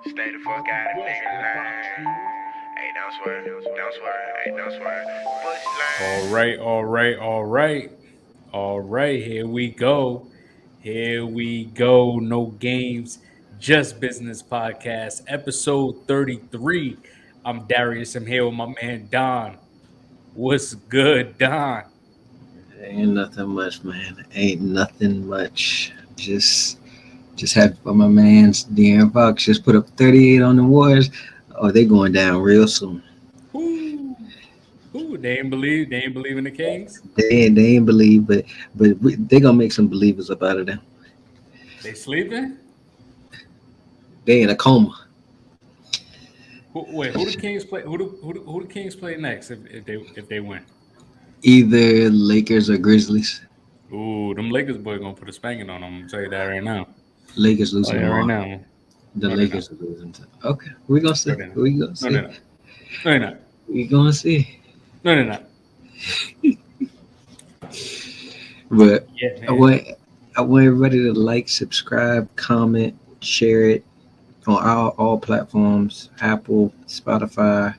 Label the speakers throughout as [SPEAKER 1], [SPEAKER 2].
[SPEAKER 1] Stay the fuck out of nigga lane. Hey, don't swear, don't swear, hey, don't swear. Push
[SPEAKER 2] All
[SPEAKER 1] lane.
[SPEAKER 2] right, all right, all right. All right, here we go. Here we go. No games, just business podcast, episode 33. I'm Darius. I'm here with my man Don. What's good, Don?
[SPEAKER 3] Ain't nothing much, man. Ain't nothing much. Just happy for my man's De'Aaron Fox. Just put up 38 on the Warriors. Oh, they going down real soon.
[SPEAKER 2] Who? Who? They ain't believe in the Kings?
[SPEAKER 3] They ain't believe, but they gonna make some believers up out of them.
[SPEAKER 2] They sleeping?
[SPEAKER 3] They in a coma.
[SPEAKER 2] Who the Kings play? Who the Kings play next if they win?
[SPEAKER 3] Either Lakers or Grizzlies.
[SPEAKER 2] Ooh, them Lakers boy gonna put a spanking on them. I'm gonna tell you that right now.
[SPEAKER 3] Lakers
[SPEAKER 2] Oh
[SPEAKER 3] losing
[SPEAKER 2] yeah, right
[SPEAKER 3] tomorrow.
[SPEAKER 2] now.
[SPEAKER 3] The
[SPEAKER 2] No, they're not.
[SPEAKER 3] Lakers are losing. Okay, we gonna
[SPEAKER 2] No,
[SPEAKER 3] see.
[SPEAKER 2] they're not.
[SPEAKER 3] We gonna
[SPEAKER 2] No, they're
[SPEAKER 3] see.
[SPEAKER 2] not. No, they're not.
[SPEAKER 3] We gonna see.
[SPEAKER 2] No, they're not.
[SPEAKER 3] But
[SPEAKER 2] Yeah,
[SPEAKER 3] I
[SPEAKER 2] man.
[SPEAKER 3] want I want everybody to like, subscribe, comment, share it on all platforms, Apple, Spotify.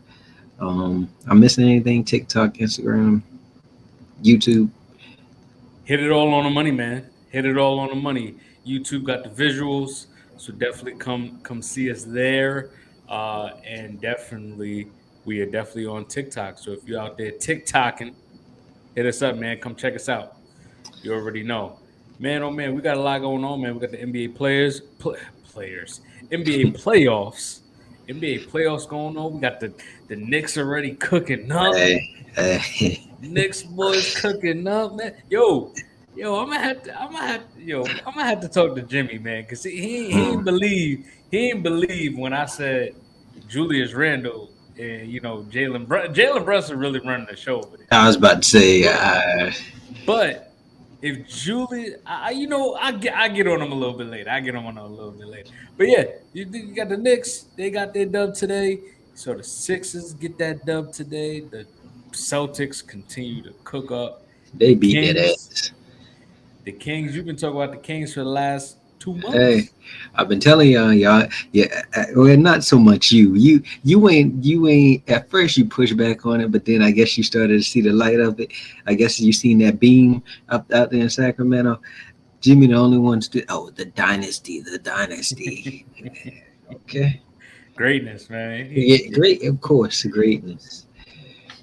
[SPEAKER 3] I'm missing anything? TikTok, Instagram, YouTube.
[SPEAKER 2] Hit it all on the money, man. Hit it all on the money. YouTube got the visuals, so definitely come see us there. And definitely we are definitely on TikTok. So if you're out there TikToking, hit us up, man. Come check us out. You already know. Man, oh man, we got a lot going on, man. We got the NBA players, NBA playoffs, NBA playoffs going on. We got the Knicks already cooking up.
[SPEAKER 3] Hey, hey.
[SPEAKER 2] Knicks boys cooking up, man. Yo, I'm gonna have to talk to Jimmy, man, because he
[SPEAKER 3] Hmm.
[SPEAKER 2] ain't believe when I said Julius Randle and Jalen Brunson really running the show over there.
[SPEAKER 3] I was about to say,
[SPEAKER 2] But but if Julius, I get on him a little bit later. I get on him a little bit later. But yeah, you got the Knicks. They got their dub today. So the Sixers get that dub today. The Celtics continue to cook up.
[SPEAKER 3] they
[SPEAKER 2] The
[SPEAKER 3] beat that
[SPEAKER 2] Kings,
[SPEAKER 3] ass.
[SPEAKER 2] the Kings. You've been talking about the Kings for the last 2 months.
[SPEAKER 3] Hey, I've been telling y'all, yeah. Well, not so much you. You ain't. At first, you pushed back on it, but then I guess you started to see the light of it. I guess you seen that beam up out there in Sacramento. Jimmy, the only one still. Oh, the dynasty. Okay,
[SPEAKER 2] Greatness, man.
[SPEAKER 3] yeah, great, of course, greatness.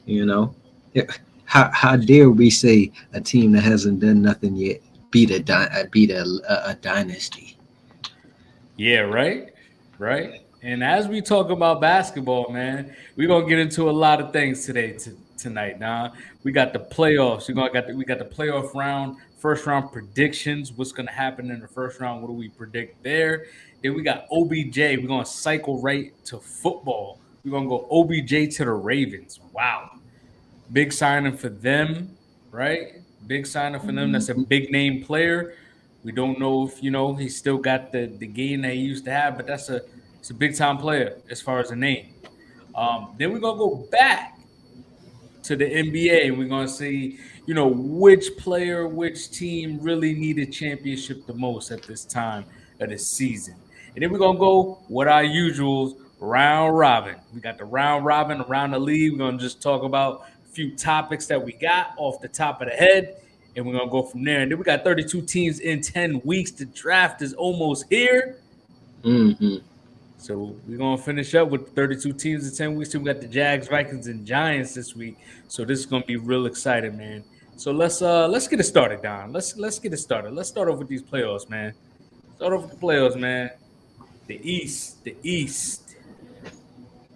[SPEAKER 3] You know, yeah. How dare we say a team that hasn't done nothing yet beat a dynasty?
[SPEAKER 2] Yeah, right, right. And as we talk about basketball, man, we're gonna get into a lot of things tonight. Now we got the playoffs. We got the playoff round, first round predictions. What's gonna happen in the first round? What do we predict there? Then we got OBJ. We're gonna cycle right to football. We're gonna go OBJ to the Ravens. Wow, big signing for them, right? Big signing for them. That's a big name player. We don't know if he's still got the game that he used to have, but it's a big time player as far as a name. Then we're gonna go back to the NBA and we're gonna see which player, which team really needed championship the most at this time of the season. And then we're gonna go what our usuals round robin. We got the round robin around the league. We're gonna just talk about a few topics that we got off the top of the head, and we're gonna go from there. And then we got 32 teams in 10 weeks. The draft is almost here.
[SPEAKER 3] Hmm.
[SPEAKER 2] So we're gonna finish up with 32 teams in 10 weeks. We got the Jags, Vikings, and Giants this week. So this is gonna be real exciting, man. So let's get it started, Don. Let's get it started. Let's start off with these playoffs, man. Start off with the playoffs, man. The East.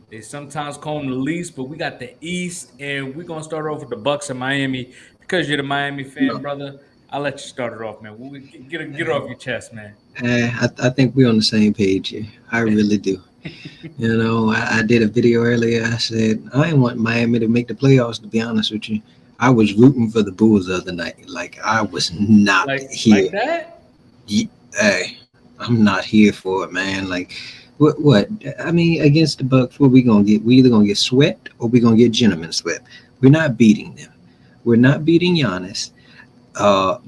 [SPEAKER 2] They sometimes call them the least, but we got the East, and we're gonna start off with the Bucks in Miami. Because you're the Miami fan, brother, I'll let you start it off, man. Get it off your chest, man.
[SPEAKER 3] I think we're on the same page here. I really do. You know, I did a video earlier. I said I didn't want Miami to make the playoffs. To be honest with you, I was rooting for the Bulls the other night. Like I was not
[SPEAKER 2] Like
[SPEAKER 3] here.
[SPEAKER 2] that?
[SPEAKER 3] Hey, I'm not here for it, man. Like, what? What? I mean, against the Bucks, what we gonna get? We either gonna get swept or we gonna get gentlemen swept. We're not beating them. We're not beating Giannis.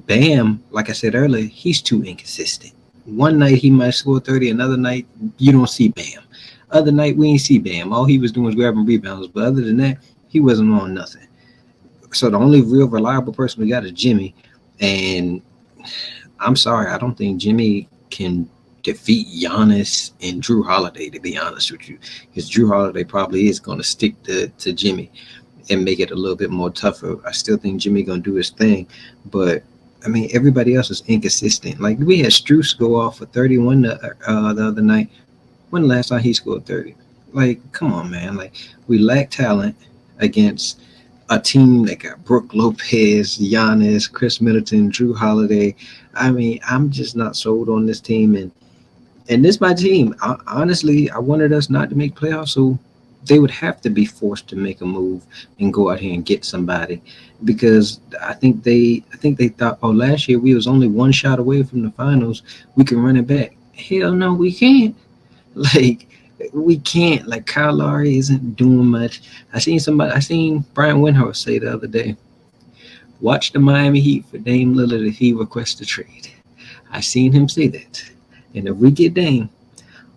[SPEAKER 3] Bam, like I said earlier, he's too inconsistent. one night he might score 30, another night you don't see Bam. Other night we ain't see Bam. All he was doing was grabbing rebounds. But other than that, he wasn't on nothing. So the only real reliable person we got is Jimmy. And I'm sorry, I don't think Jimmy can defeat Giannis and Drew Holiday, to be honest with you. Because Drew Holiday probably is going to stick to Jimmy and make it a little bit more tougher. I still think Jimmy going to do his thing. But, I mean, everybody else is inconsistent. Like, we had Strus go off for 31 the other night. When the last time he scored 30? Like, come on, man. Like, we lack talent against a team that got Brooke Lopez, Giannis, Chris Middleton, Drew Holiday. I mean, I'm just not sold on this team. And this my team. Honestly, I wanted us not to make playoffs, so they would have to be forced to make a move and go out here and get somebody, because I think they thought, oh, last year we was only one shot away from the finals. We can run it back. Hell no, we can't. Like, we can't. Like, Kyle Lowry isn't doing much. I seen Brian Windhorst say the other day, watch the Miami Heat for Dame Lillard if he requests a trade. I seen him say that. And if we get Dame,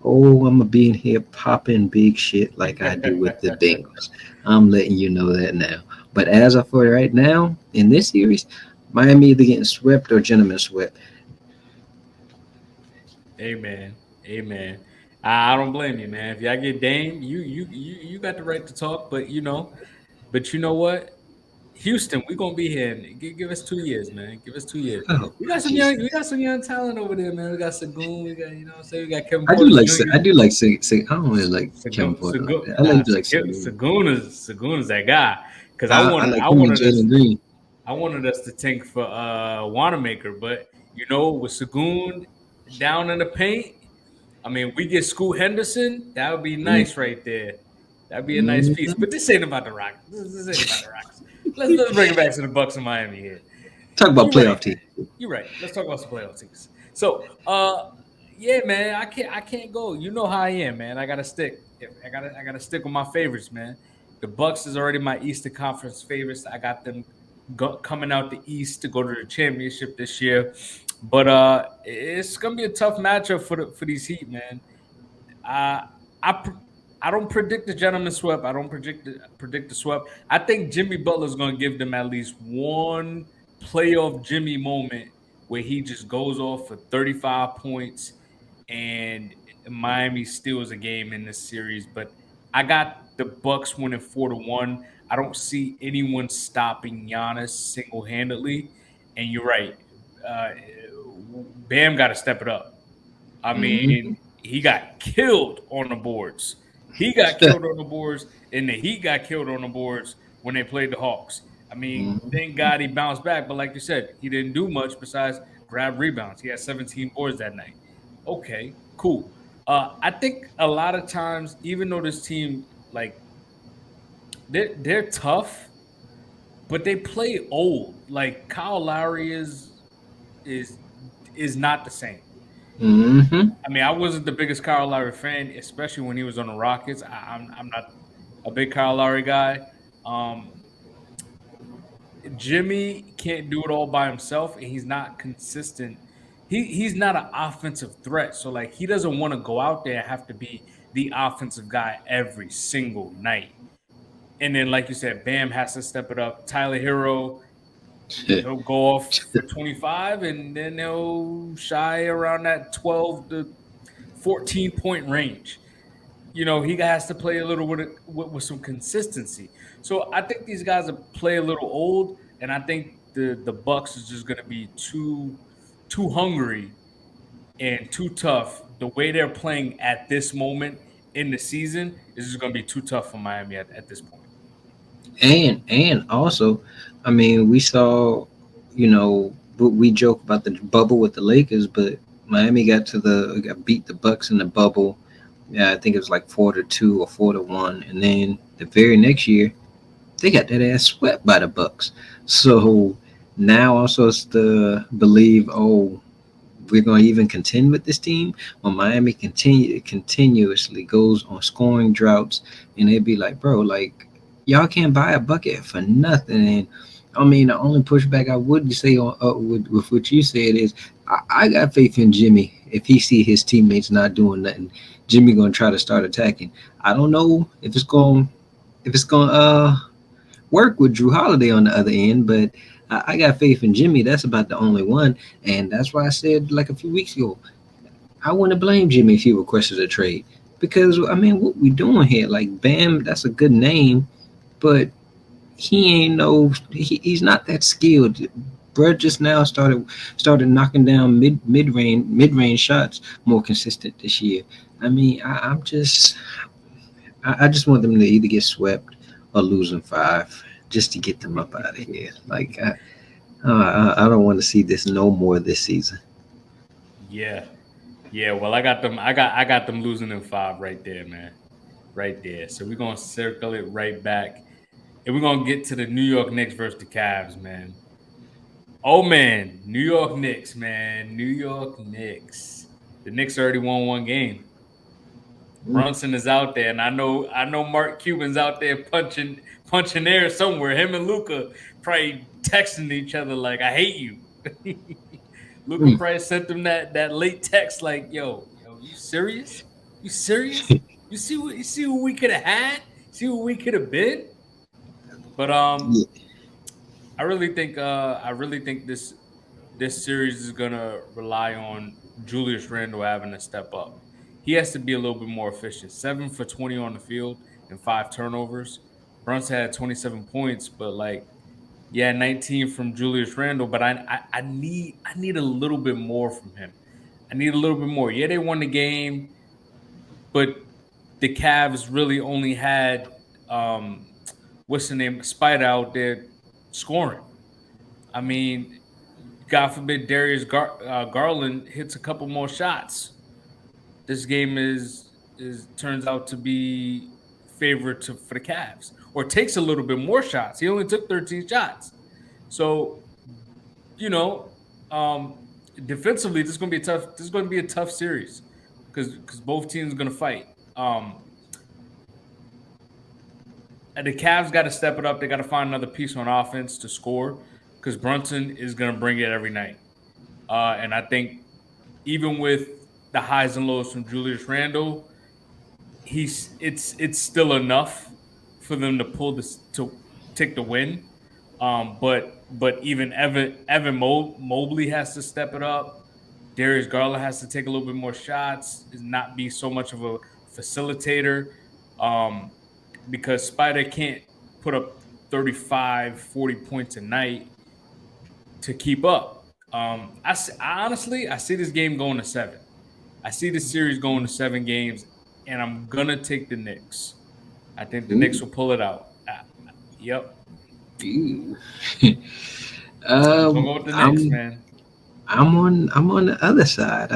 [SPEAKER 3] oh, I'm going to be in here popping big shit like I do with the Bengals. I'm letting you know that now. But as of for right now, in this series, Miami either getting swept or gentlemen swept.
[SPEAKER 2] Amen. Amen. I don't blame you, man. If y'all get Dame, you got the right to talk, but you know what? Houston, we're gonna be here. Give us 2 years, man. Give us 2 years.
[SPEAKER 3] Oh,
[SPEAKER 2] We got some young talent over there, man. We got Sagoon. We got, we got Kevin
[SPEAKER 3] I
[SPEAKER 2] Porter
[SPEAKER 3] do like
[SPEAKER 2] Jr.
[SPEAKER 3] I do like I don't really like Kevin
[SPEAKER 2] Sagoon,
[SPEAKER 3] Porter like
[SPEAKER 2] Sagoon,
[SPEAKER 3] that. I like
[SPEAKER 2] Sagoon is that guy. Because
[SPEAKER 3] I like him and Jalen Green.
[SPEAKER 2] I wanted us to tank for Wanamaker, but with Sagoon down in the paint, I mean, we get Scoot Henderson. That would be nice right there. That'd be a nice piece. But this ain't about the Rockets. This ain't about the Rockets. Let's bring it back to the Bucks in Miami here.
[SPEAKER 3] Talk about playoff team.
[SPEAKER 2] You're right. Let's talk about some playoff teams. So, yeah, man, I can't go. You know how I am, man. I gotta stick. I gotta stick with my favorites, man. The Bucks is already my Eastern Conference favorites. I got them coming out the East to go to the championship this year. But it's gonna be a tough matchup for these Heat, man. I don't predict the gentleman sweep. I don't predict the sweep. I think Jimmy Butler's gonna give them at least one playoff Jimmy moment where he just goes off for 35 points and Miami steals a game in this series. But I got the Bucks winning 4-1. I don't see anyone stopping Giannis single-handedly. And you're right. Bam got to step it up. I mean, he got killed on the boards. He got killed on the boards, and the Heat got killed on the boards when they played the Hawks. I mean, thank God he bounced back. But like you said, he didn't do much besides grab rebounds. He had 17 boards that night. Okay, cool. I think a lot of times, even though this team, like, they're tough, but they play old. Like, Kyle Lowry is not the same. I mean, I wasn't the biggest Kyle Lowry fan, especially when he was on the Rockets. I'm not a big Kyle Lowry guy. Jimmy can't do it all by himself, and he's not consistent. He's not an offensive threat, so like he doesn't want to go out there and have to be the offensive guy every single night. And then, like you said, Bam has to step it up. Tyler Hero, he'll go off for 25, and then he'll shy around that 12 to 14-point range. He has to play a little with some consistency. So I think these guys play a little old, and I think the Bucks is just going to be too hungry and too tough. The way they're playing at this moment in the season is just going to be too tough for Miami at this point.
[SPEAKER 3] And also, I mean, we saw, we joke about the bubble with the Lakers, but Miami got beat the Bucks in the bubble. Yeah, I think it was like 4-2 or 4-1, and then the very next year, they got that ass swept by the Bucks. So now also it's to believe, we're going to even contend with this team. When Miami continuously goes on scoring droughts, and they'd be like, bro, like, y'all can't buy a bucket for nothing. And I mean, the only pushback I would say with what you said is I got faith in Jimmy if he see his teammates not doing nothing, Jimmy gonna try to start attacking. I don't know if it's gonna work with Drew Holiday on the other end, but I got faith in Jimmy. That's about the only one, and that's why I said like a few weeks ago, I wouldn't blame Jimmy if he requested a trade because I mean, what we doing here? Like Bam, that's a good name, but he's not that skilled. Bro just now started knocking down mid range shots more consistent this year. I mean, I just want them to either get swept or losing five just to get them up out of here. Like I don't want to see this no more this season.
[SPEAKER 2] Yeah. Yeah, well, I got them losing in 5 right there, man. Right there. So we're gonna circle it right back. And we're gonna get to the New York Knicks versus the Cavs, man. Oh man, New York Knicks, man. New York Knicks. The Knicks already won 1 game. Brunson is out there, and I know Mark Cuban's out there punching air somewhere. Him and Luca probably texting each other like, "I hate you." Luca
[SPEAKER 3] Mm.
[SPEAKER 2] probably sent them that late text like, "Yo, you serious? You serious? You see what we could have had? See what we could have been?" But
[SPEAKER 3] Yeah.
[SPEAKER 2] I really think this series is gonna rely on Julius Randle having to step up. He has to be a little bit more efficient. 7 for 20 on the field and 5 turnovers. Brunson had 27 points, but like, yeah, 19 from Julius Randle. But I need a little bit more from him. I need a little bit more. Yeah, they won the game, but the Cavs really only had what's the name, Spider out there scoring. I mean, God forbid Darius Garland hits a couple more shots. This game is turns out to be favored for the Cavs, or takes a little bit more shots. He only took 13 shots, so you know, defensively, this is going to be a tough. This is going to be a tough series because both teams are going to fight. And the Cavs got to step it up. They got to find another piece on offense to score because Brunson is going to bring it every night. And I think even with the highs and lows from Julius Randle, it's still enough for them to pull this to take the win. But even Mobley has to step it up. Darius Garland has to take a little bit more shots, not be so much of a facilitator. Um, because Spider can't put up 35, 40 points a night to keep up. I see this game going to 7. I see this series going to 7 games, and I'm gonna take the Knicks. I think the Knicks
[SPEAKER 3] Ooh.
[SPEAKER 2] will pull it out. Yep,
[SPEAKER 3] Ooh.
[SPEAKER 2] I'm gonna go with the Knicks,
[SPEAKER 3] I'm
[SPEAKER 2] man.
[SPEAKER 3] I'm on the other side.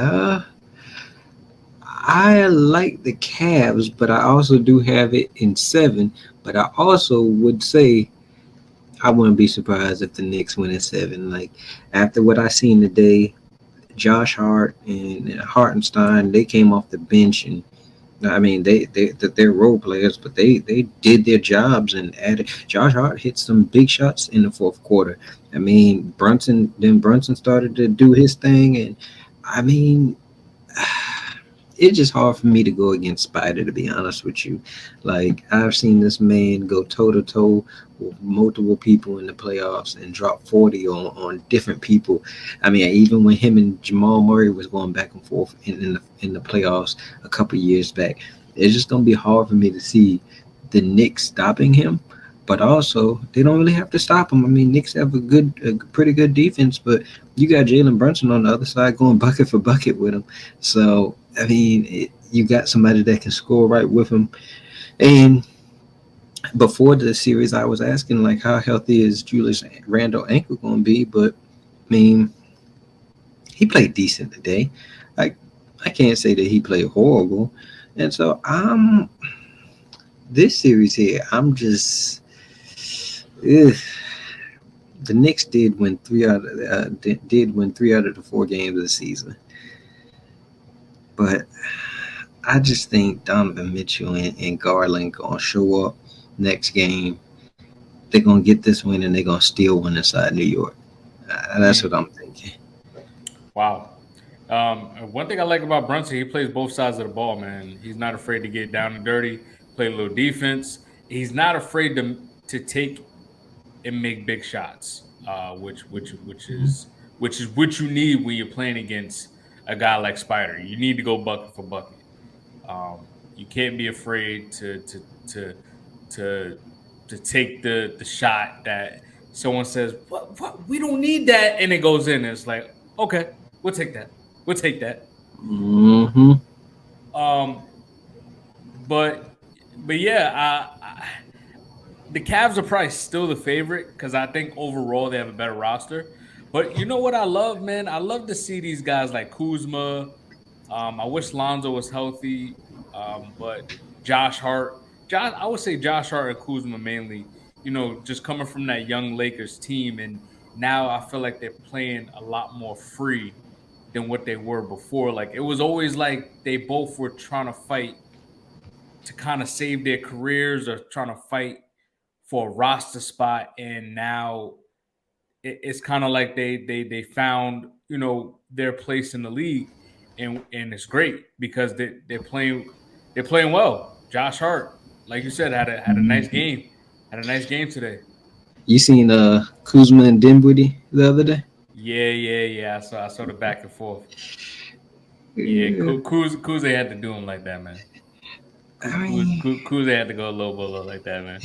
[SPEAKER 3] I like the Cavs, but I also do have it in 7. But I also would say I wouldn't be surprised if the Knicks win in 7. Like after what I seen today, Josh Hart and Hartenstein, they came off the bench, and I mean they're role players, but they did their jobs and added. Josh Hart hit some big shots in the fourth quarter. I mean Brunson started to do his thing, and I mean it's just hard for me to go against Spider, to be honest with you. Like I've seen this man go toe to toe with multiple people in the playoffs and drop 40 on different people. I mean, even when him and Jamal Murray was going back and forth in the playoffs a couple years back, it's just gonna be hard for me to see the Knicks stopping him. But also, they don't really have to stop him. I mean, Knicks have a pretty good defense, but you got Jalen Brunson on the other side going bucket for bucket with him. So I mean, you got somebody that can score right with him. And before the series, I was asking like, how healthy is Julius Randle ankle going to be? But I mean, he played decent today. Like I can't say that he played horrible. And so this series here, I'm just. Ugh. The Knicks did win 3 out of the 4 games of the season, but I just think Donovan Mitchell and Garland gonna show up next game. They're gonna get this win and they're gonna steal one inside New York. That's what
[SPEAKER 2] Mm,
[SPEAKER 3] I'm thinking.
[SPEAKER 2] wow. One thing I like about Brunson, he plays both sides of the ball, man. He's not afraid to get down and dirty, play a little defense. He's not afraid to take and make big shots, which is what you need when you're playing against a guy like Spider. You need to go bucket for bucket. You can't be afraid to to to take the shot that someone says, what? We don't need that, and it goes in. And it's like, okay, we'll take that. We'll take that.
[SPEAKER 3] Mm-hmm.
[SPEAKER 2] Um, but yeah, the Cavs are probably still the favorite because I think overall they have a better roster. But you know what I love, man? I love to see these guys like Kuzma. I wish Lonzo was healthy, but Josh Hart, I would say Josh Hart and Kuzma mainly. You know, just coming from that young Lakers team, and now I feel like they're playing a lot more free than what they were before. Like it was always like they both were trying to fight to kind of save their careers or trying to fight for a roster spot, and now it's kind of like they found their place in the league, and it's great because they're playing well. Josh Hart, like you said, had a nice game, today.
[SPEAKER 3] You seen Kuzma and Dinwiddie the other day?
[SPEAKER 2] Yeah. I saw the back and forth. Yeah,
[SPEAKER 3] Yeah.
[SPEAKER 2] Kuz had to do him like that, man.
[SPEAKER 3] I mean,
[SPEAKER 2] Kuz had to go low bolo like that, man.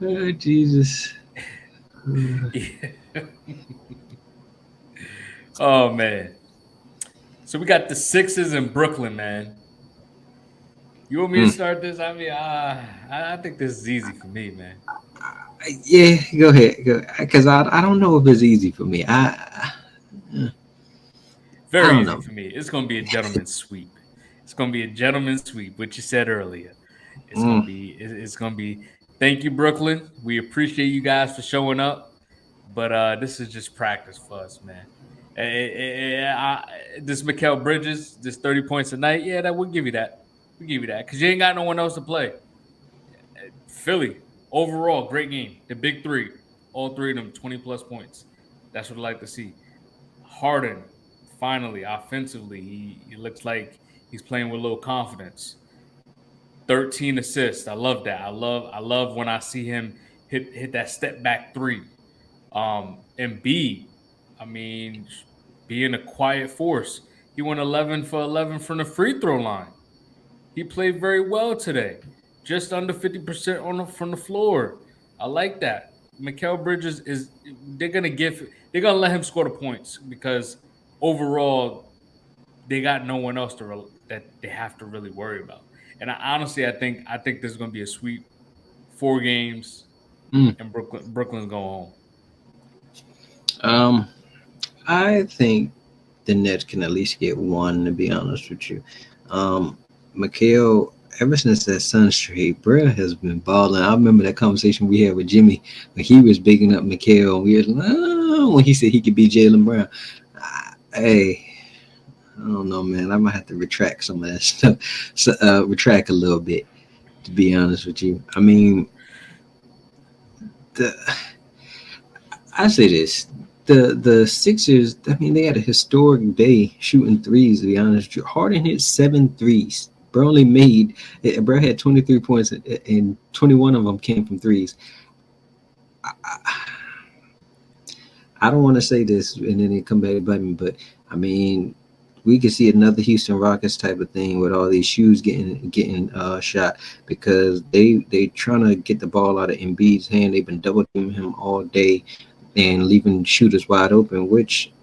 [SPEAKER 3] oh, Jesus.
[SPEAKER 2] Yeah. Oh man. So we got the Sixers in Brooklyn, man. You want me to start this? I mean, I think this is easy for me, man.
[SPEAKER 3] Yeah, go ahead. Because I don't know if it's easy for me. I
[SPEAKER 2] Very
[SPEAKER 3] don't
[SPEAKER 2] easy
[SPEAKER 3] know.
[SPEAKER 2] for me. It's going to be a gentleman's sweep. It's going to be a gentleman's sweep, which you said earlier. It's going to
[SPEAKER 3] Mm.
[SPEAKER 2] be. It's going to be. Thank you, Brooklyn. We appreciate you guys for showing up, but this is just practice for us, man. This Mikael Bridges, this 30 points a night, yeah, that we'll give you that. We'll give you that because you ain't got no one else to play. Philly, overall, great game. The big three, all three of them, 20 plus points. That's what I like to see. Harden, finally, offensively, he looks like he's playing with a little confidence. 13 assists. I love that. I love when I see him hit that step back three. And B, I mean, being a quiet force. He went 11 for 11 from the free throw line. He played very well today, just under 50% from the floor. I like that. Mikael Bridges is they're gonna let him score the points because overall they got no one else that they have to really worry about. And I think there's gonna be a sweep, 4 games,
[SPEAKER 3] Mm.
[SPEAKER 2] and Brooklyn's going home.
[SPEAKER 3] Um, I think the Nets can at least get one. To be honest with you, Mikhail, ever since that Sun Street, bruh has been balling. I remember that conversation we had with Jimmy when he was bigging up Mikhail, and we was like, oh, when he said he could be Jalen Brown. Hey, I don't know, man. I might have to retract some of that stuff. So, retract a little bit, to be honest with you. I mean, the I say this. The Sixers, I mean, they had a historic day shooting threes, to be honest with you. Harden hit 7 threes. Bro only made, bro had 23 points, and 21 of them came from threes. I don't want to say this and then they come back and bite me, but I mean, we could see another Houston Rockets type of thing with all these shoes getting shot because they trying to get the ball out of Embiid's hand. They've been double teaming him all day and leaving shooters wide open. Which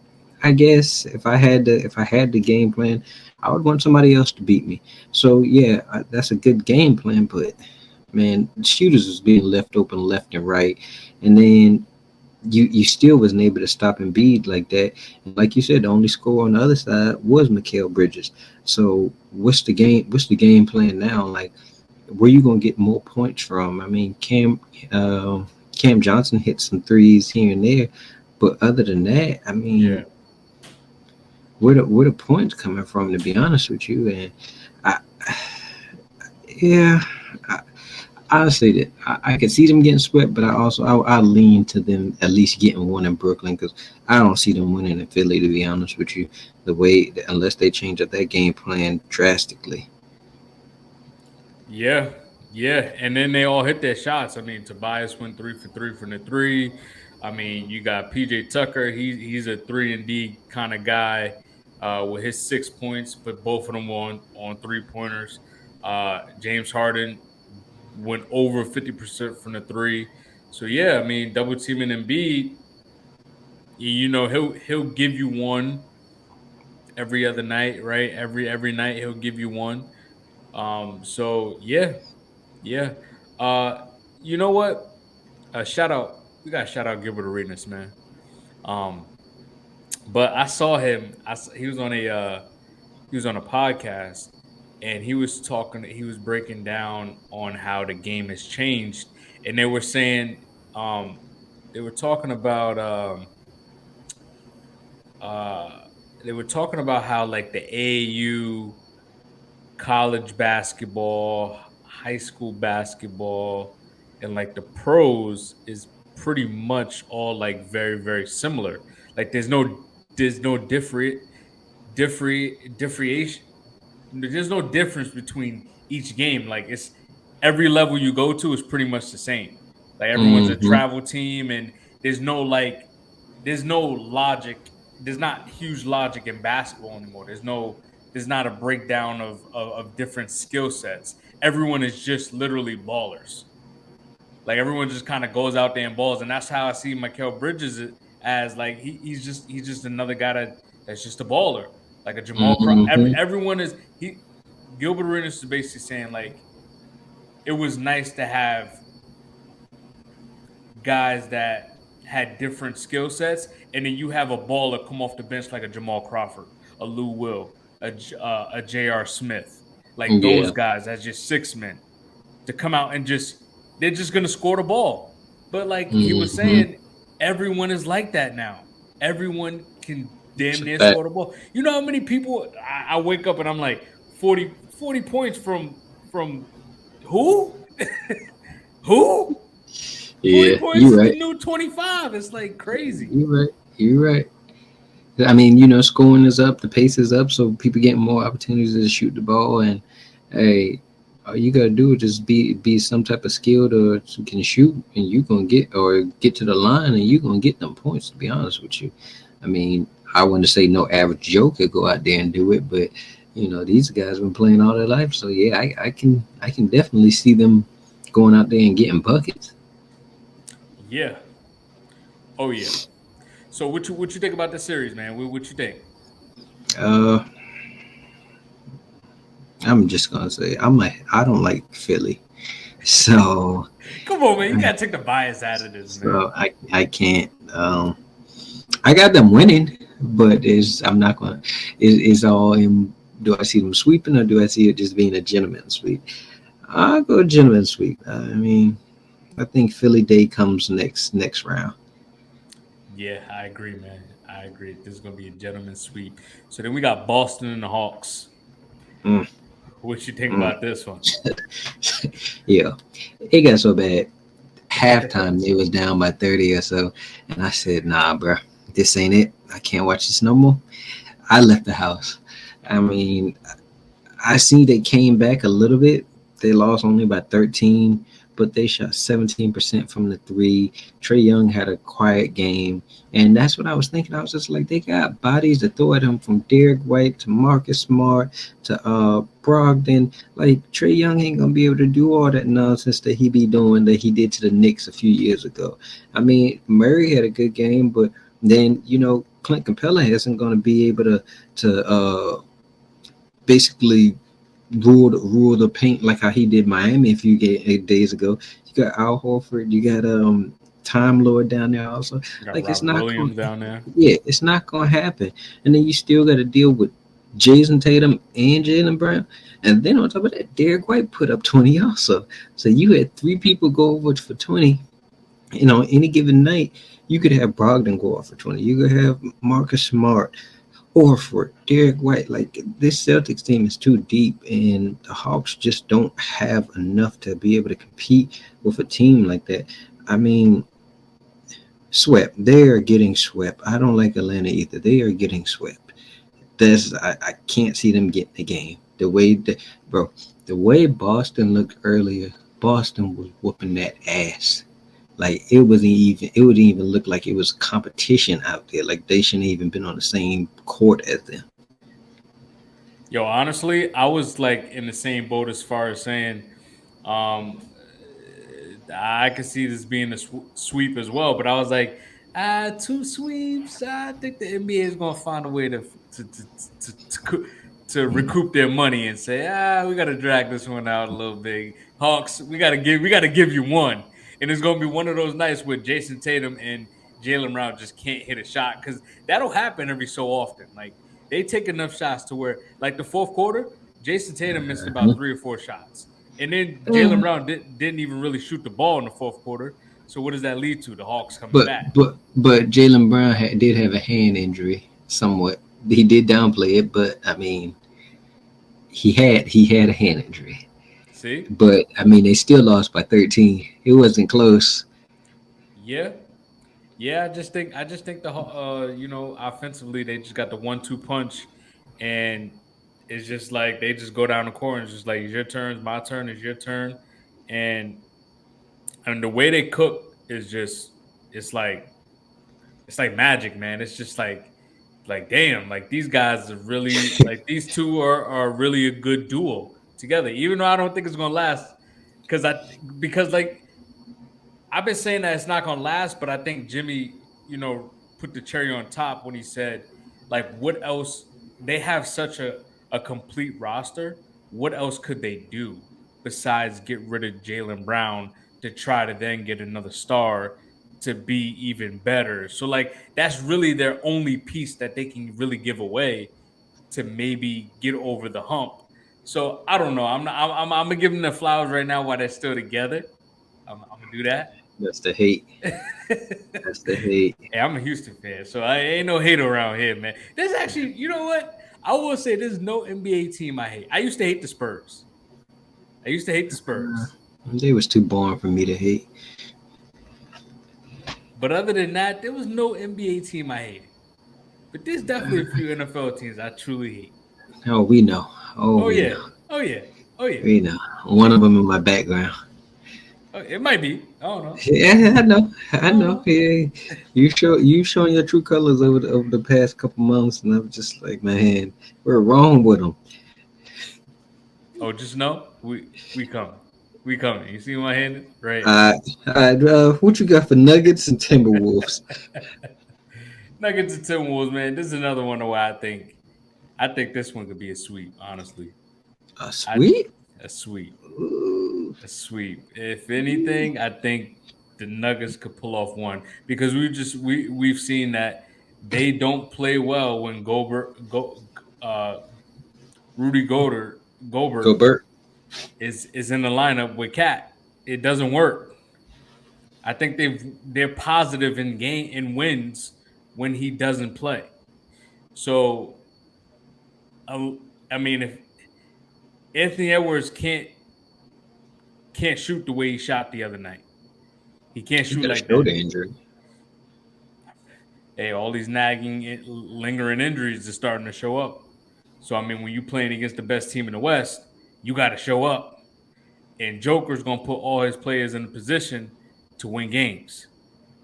[SPEAKER 3] I guess if I had the game plan, I would want somebody else to beat me. So yeah, that's a good game plan. But man, shooters was being left open left and right, and then you still wasn't able to stop Embiid like that. And like you said, the only score on the other side was Mikal Bridges. So what's the game? What's the game plan now? Like, where you gonna get more points from? I mean, Cam Johnson hit some threes here and there, but other than that, I
[SPEAKER 2] Yeah.
[SPEAKER 3] mean, where the points coming from? To be honest with you, and I, yeah, Honestly, that I could see them getting swept, but I lean to them at least getting one in Brooklyn because I don't see them winning in Philly. To be honest with you, the way unless they change up that game plan drastically.
[SPEAKER 2] Yeah, yeah, and then they all hit their shots. I mean, Tobias went 3 for 3 from the three. I mean, you got PJ Tucker. He's a 3 and D kind of guy with his 6 points, but both of them were on 3 pointers. James Harden went over 50% from the three. So yeah, I mean, double teaming Embiid, he'll give you one every other night, right? Every night he'll give you one. So yeah. Uh, you know what? Shout out. We got to shout out Gilbert Arenas, man. Um, but I saw him. He was on a podcast, and he was talking. He was breaking down on how the game has changed, and they were saying, they were talking about, uh, they were talking about how like the AAU, college basketball, high school basketball, and like the pros is pretty much all like very very similar. Like there's no differentiation. There's no difference between each game. Like it's every level you go to is pretty much the same. Like everyone's a
[SPEAKER 3] Hmm.
[SPEAKER 2] travel team, and there's no like there's no logic. There's not huge logic in basketball anymore. There's not a breakdown of different skill sets. Everyone is just literally ballers. Like everyone just kind of goes out there and balls, and that's how I see Mikal Bridges as like he's just another guy that's just a baller, like a Jamal Craw.
[SPEAKER 3] Hmm.
[SPEAKER 2] Everyone is he. Gilbert Arenas is basically saying like it was nice to have guys that had different skill sets, and then you have a baller come off the bench like a Jamal Crawford, a Lou Will, a J.R. Smith, like those
[SPEAKER 3] Yeah.
[SPEAKER 2] guys as just 6 men to come out and just they're just gonna score the ball. But like he was
[SPEAKER 3] Hmm.
[SPEAKER 2] saying, everyone is like that now. Everyone can
[SPEAKER 3] It's
[SPEAKER 2] damn
[SPEAKER 3] a
[SPEAKER 2] near
[SPEAKER 3] fact.
[SPEAKER 2] score the ball. You know how many people I wake up and I'm like 40 points from who? Who? 40
[SPEAKER 3] Yeah,
[SPEAKER 2] points
[SPEAKER 3] you're
[SPEAKER 2] is the
[SPEAKER 3] right.
[SPEAKER 2] new 25. It's like crazy.
[SPEAKER 3] You're right. You're right. I mean, scoring is up, the pace is up, so people getting more opportunities to shoot the ball. And hey, all you gotta do is just be some type of skilled or can shoot, and you gonna get to the line, and you gonna get them points. To be honest with you, I mean, I wouldn't say no average Joe could go out there and do it, but these guys been playing all their life, so yeah, I can definitely see them going out there and getting buckets.
[SPEAKER 2] Yeah. Oh yeah. So what you think about the series, man? What you think?
[SPEAKER 3] Uh, I'm just gonna say I don't like Philly. So
[SPEAKER 2] Come on, man. You gotta take the bias out of this, man.
[SPEAKER 3] I can't. I got them winning, but I'm not gonna. Is all in. Do I see them sweeping or do I see it just being a gentleman sweep? I'll go gentleman sweep. I mean, I think Philly Day comes next round.
[SPEAKER 2] Yeah, I agree, man. I agree. This is gonna be a gentleman's sweep. So then we got Boston and the Hawks.
[SPEAKER 3] Mm,
[SPEAKER 2] What you think
[SPEAKER 3] mm.
[SPEAKER 2] about this one?
[SPEAKER 3] Yeah, it got so bad. Halftime, it was down by 30 or so, and I said, "Nah, bro, this ain't it. I can't watch this no more." I left the house. I mean, I see they came back a little bit. They lost only by 13, but they shot 17% from the three. Trey Young had a quiet game. And that's what I was thinking. I was just like, they got bodies to throw at him from Derek White to Marcus Smart to Brogdon. Like, Trey Young ain't going to be able to do all that nonsense that he be doing that he did to the Knicks a few years ago. I mean, Murray had a good game, but then, Clint Capella isn't going to be able to basically rule the paint like how he did Miami a few 8 days ago. You got Al Horford, you got Time Lord down there also.
[SPEAKER 2] You got
[SPEAKER 3] Like it's
[SPEAKER 2] Robert
[SPEAKER 3] not
[SPEAKER 2] Williams
[SPEAKER 3] going,
[SPEAKER 2] down there.
[SPEAKER 3] yeah, it's not going to happen. And then you still got to deal with Jason Tatum and Jalen Brown, and then on top of that, Derek White put up 20 also. So you had three people go over for 20. Any given night, you could have Brogdon go off for 20. You could have Marcus Smart, Horford, Derek White. Like this Celtics team is too deep, and the Hawks just don't have enough to be able to compete with a team like that. I mean, swept. They are getting swept. I don't like Atlanta either. They are getting swept. I can't see them getting the game. Bro, the way Boston looked earlier, Boston was whooping that ass. Like it wouldn't even look like it was competition out there. Like they shouldn't even been on the same court as them.
[SPEAKER 2] Yo, honestly, I was like in the same boat as far as saying, um, I could see this being a sweep as well. But I was like, two sweeps. I think the NBA is gonna find a way to recoup their money and say, we got to drag this one out a little bit. Hawks, we got to give you one, and it's gonna be one of those nights where Jason Tatum and Jalen Brown just can't hit a shot because that'll happen every so often. Like they take enough shots to where, like the fourth quarter, Jason Tatum missed about 3 or 4 shots. And then Jalen Brown didn't even really shoot the ball in the fourth quarter. So what does that lead to? The Hawks coming
[SPEAKER 3] But
[SPEAKER 2] back.
[SPEAKER 3] but Jalen Brown did have a hand injury somewhat. He did downplay it, but I mean, he had a hand injury.
[SPEAKER 2] See?
[SPEAKER 3] But I mean, they still lost by 13. It wasn't close.
[SPEAKER 2] Yeah. Yeah, I just think the offensively they just got the 1-2 punch, and it's just like they just go down the court and it's just like it's your turn, it's my turn, it's your turn, and the way they cook is just it's like magic, man. It's just like damn, like these guys are really like these two are really a good duo together. Even though I don't think it's gonna last, because like I've been saying that it's not gonna last, but I think Jimmy, put the cherry on top when he said, like, what else? They have such a complete roster. What else could they do besides get rid of Jalen Brown to try to then get another star to be even better? So like that's really their only piece that they can really give away to maybe get over the hump. So I don't know. I'm gonna give them the flowers right now while they're still together. I'm gonna do that.
[SPEAKER 3] That's the hate.
[SPEAKER 2] Hey,
[SPEAKER 3] That's the hate.
[SPEAKER 2] I'm a Houston fan, so I ain't no hate around here, man. There's actually, you know what? I will say there's no NBA team I hate. I used to hate the Spurs. I used to hate the Spurs.
[SPEAKER 3] They was too boring for me to hate.
[SPEAKER 2] But other than that, there was no NBA team I hated. But there's definitely a few NFL teams I truly hate.
[SPEAKER 3] Oh, we know. Oh,
[SPEAKER 2] Oh
[SPEAKER 3] we
[SPEAKER 2] yeah.
[SPEAKER 3] know.
[SPEAKER 2] Oh yeah. Oh yeah.
[SPEAKER 3] We know. One of them in my background.
[SPEAKER 2] Oh, it might be. I don't know.
[SPEAKER 3] Yeah, I know. I know.
[SPEAKER 2] Oh.
[SPEAKER 3] Yeah, you showing your true colors over the past couple months, and I'm just like, man, we're wrong with them.
[SPEAKER 2] Oh, just know we coming. We coming. You see my hand? Right.
[SPEAKER 3] What you got for Nuggets and Timberwolves?
[SPEAKER 2] Nuggets and Timberwolves, man. This is another one where I think this one could be a sweep, honestly.
[SPEAKER 3] A sweep?
[SPEAKER 2] A sweep.
[SPEAKER 3] Ooh.
[SPEAKER 2] A sweep. If anything, I think the Nuggets could pull off one because we've seen that they don't play well when Rudy Gobert
[SPEAKER 3] Gobert.
[SPEAKER 2] is in the lineup with Cat. It doesn't work. I think they're positive in wins when he doesn't play. So I mean, if Anthony Edwards can't shoot the way he shot the other night, he can't
[SPEAKER 3] He
[SPEAKER 2] shoot
[SPEAKER 3] got a
[SPEAKER 2] like
[SPEAKER 3] shoulder
[SPEAKER 2] that.
[SPEAKER 3] injury.
[SPEAKER 2] Hey, all these nagging, lingering injuries are starting to show up. So I mean, when you're playing against the best team in the West, you got to show up. And Joker's gonna put all his players in a position to win games,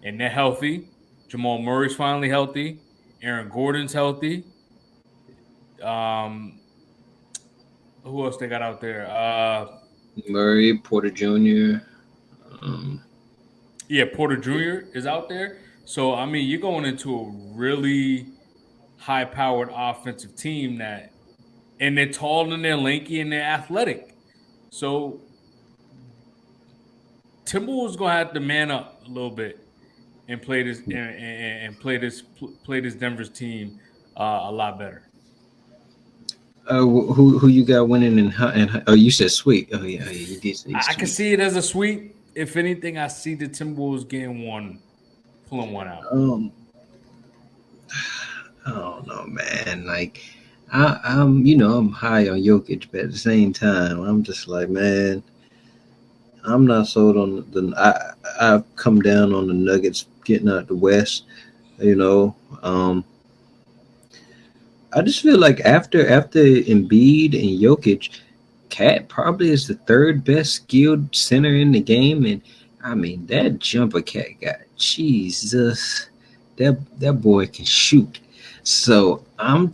[SPEAKER 2] and they're healthy. Jamal Murray's finally healthy. Aaron Gordon's healthy. Um, who else they got out there?
[SPEAKER 3] Murray, Porter Jr.
[SPEAKER 2] Yeah, Porter Jr. is out there. So I mean, you're going into a really high-powered offensive team and they're tall and they're lanky and they're athletic. So Timberwolves gonna have to man up a little bit and play this and play this Denver's team a lot better.
[SPEAKER 3] Who you got winning and oh, you said sweep. Oh yeah, you did say
[SPEAKER 2] I can
[SPEAKER 3] sweep.
[SPEAKER 2] see it as a sweep. If anything, I see the Timberwolves getting one, pulling one out.
[SPEAKER 3] I don't know, man. Like, I'm high on Jokic, but at the same time, I'm just like, man, I'm not sold on the. I've come down on the Nuggets getting out the West. You know, I just feel like after Embiid and Jokic, Cat probably is the third best skilled center in the game, and I mean that jumper Cat got. Jesus, that boy can shoot. So I'm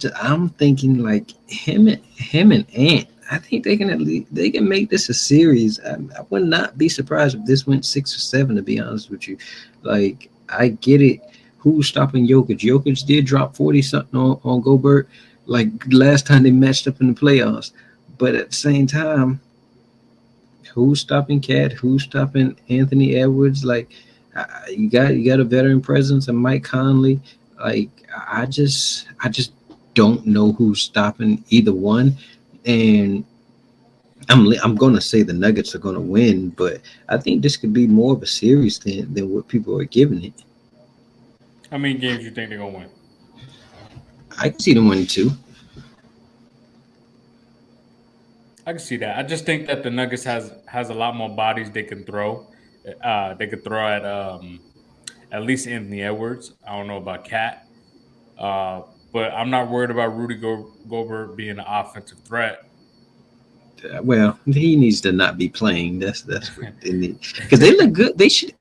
[SPEAKER 3] thinking like him and Ant. I think they can at least they can make this a series. I would not be surprised if this went 6 or 7. To be honest with you, like I get it. Who's stopping Jokic? Jokic did drop 40 something on Gobert, like last time they matched up in the playoffs. But at the same time, who's stopping Cat? Who's stopping Anthony Edwards? Like you got a veteran presence and Mike Conley. Like I just don't know who's stopping either one. And I'm gonna say the Nuggets are gonna win, but I think this could be more of a series than what people are giving it.
[SPEAKER 2] How many games you think they're gonna win?
[SPEAKER 3] I can see them winning two.
[SPEAKER 2] I can see that. I just think that the Nuggets has a lot more bodies they can throw. They could throw at least Anthony Edwards. I don't know about Cat, but I'm not worried about Rudy Gobert being an offensive threat.
[SPEAKER 3] Well, he needs to not be playing. That's what they need because they look good. They should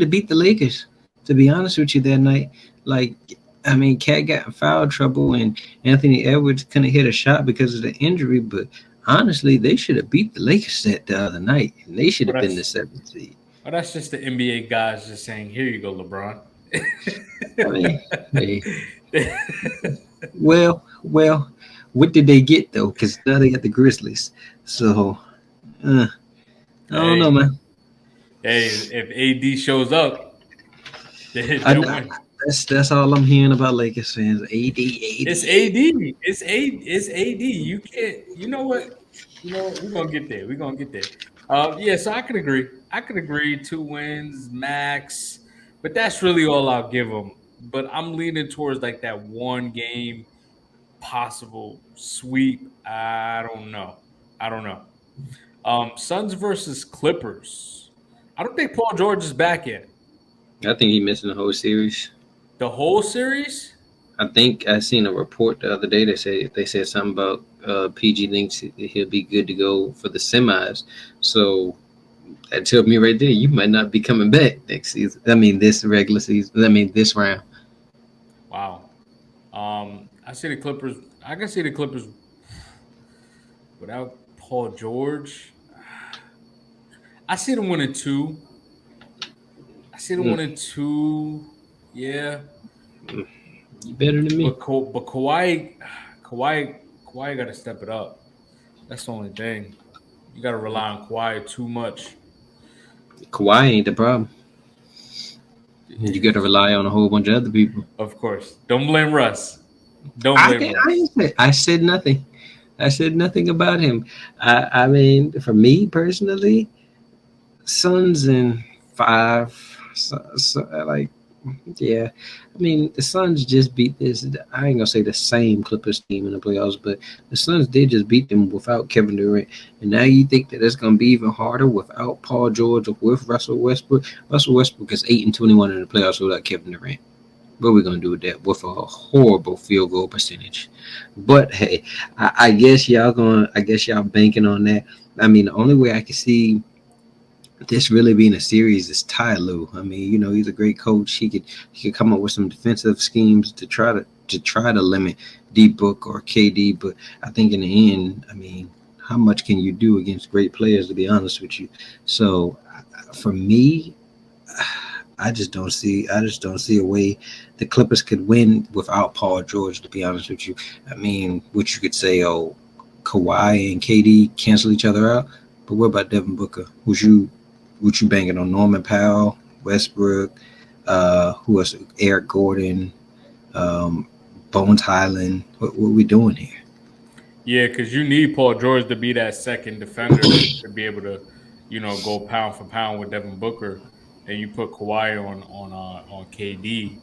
[SPEAKER 3] have beat the Lakers. To be honest with you, that night, like I mean, Cat got in foul trouble and Anthony Edwards couldn't hit a shot because of the injury. But honestly, they should have beat the Lakers that the other night, and they should
[SPEAKER 2] But
[SPEAKER 3] have been the
[SPEAKER 2] that's
[SPEAKER 3] seventh seed.
[SPEAKER 2] but that's just the NBA guys just saying, "Here you go, LeBron."
[SPEAKER 3] I mean, hey, well, what did they get though? Because now they got the Grizzlies. So uh, I don't know,
[SPEAKER 2] hey,
[SPEAKER 3] man.
[SPEAKER 2] hey, if AD shows up,
[SPEAKER 3] I,
[SPEAKER 2] they'll
[SPEAKER 3] I,
[SPEAKER 2] win.
[SPEAKER 3] that's all I'm hearing about Lakers fans.
[SPEAKER 2] It's
[SPEAKER 3] AD.
[SPEAKER 2] AD. It's AD. You can't. You know what? You know what? We're gonna get there. We're gonna get there. Yeah. So I could agree. I could agree. 2 wins max, but that's really all I'll give them. But I'm leaning towards like that one game possible sweep. I don't know. I don't know. Suns versus Clippers. I don't think Paul George is back yet.
[SPEAKER 3] I think he missing the whole series.
[SPEAKER 2] The whole series.
[SPEAKER 3] I think I seen a report the other day that said something about PG thinks he'll be good to go for the semis. So that tells me right there you might not be coming back next season. I mean this regular season. I mean this round.
[SPEAKER 2] Wow. I see the Clippers. I can see the Clippers without Paul George. I see them winning two. I see them
[SPEAKER 3] Mm,
[SPEAKER 2] winning two. Yeah,
[SPEAKER 3] you better than me.
[SPEAKER 2] but Kawhi got to step it up. That's the only thing. You got to rely on Kawhi too much.
[SPEAKER 3] Kawhi ain't the problem. You got to rely on a whole bunch of other people.
[SPEAKER 2] Of course, don't blame Russ. Don't blame Russ.
[SPEAKER 3] I said nothing. I said nothing about him. I mean, for me personally, Suns in five. Like, yeah. I mean, the Suns just beat this. I ain't gonna say the same Clippers team in the playoffs, but the Suns did just beat them without Kevin Durant. And now you think that it's gonna be even harder without Paul George or with Russell Westbrook? Russell Westbrook is 8-21 in the playoffs without Kevin Durant. What are we gonna do with that? With a horrible field goal percentage. But hey, I guess y'all going. I guess y'all banking on that. I mean, the only way I can see this really being a series is Ty Lue. I mean, he's a great coach. He could come up with some defensive schemes to try to limit D Book or KD. But I think in the end, I mean, how much can you do against great players? To be honest with you, so for me, I just don't see a way the Clippers could win without Paul George. To be honest with you, I mean, which you could say, oh, Kawhi and KD cancel each other out. But what about Devin Booker? Would you banging on Norman Powell, Westbrook, who was Eric Gordon, um, Bones Highland? What are we doing here?
[SPEAKER 2] Yeah, because you need Paul George to be that second defender to be able to, go pound for pound with Devin Booker, and you put Kawhi on KD,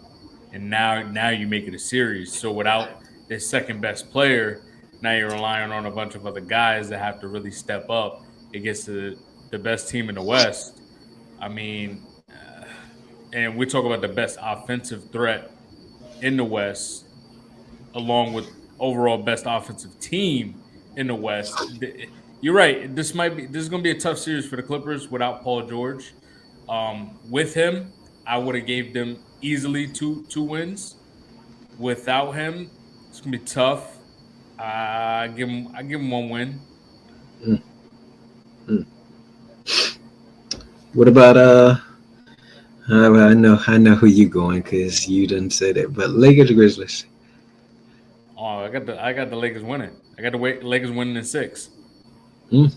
[SPEAKER 2] and now you make it a series. So without their second best player, now you're relying on a bunch of other guys that have to really step up against the best team in the West. I mean, and we talk about the best offensive threat in the West, along with overall best offensive team in the West. You're right. This is going to be a tough series for the Clippers without Paul George. With him, I would have gave them easily two wins. Without him, it's gonna be tough. I give him one win.
[SPEAKER 3] Mm, mm. What about I know who you going because you didn't say that, but Lakers or Grizzlies.
[SPEAKER 2] Oh, I got the Lakers winning. I got the Lakers winning in six.
[SPEAKER 3] Mm,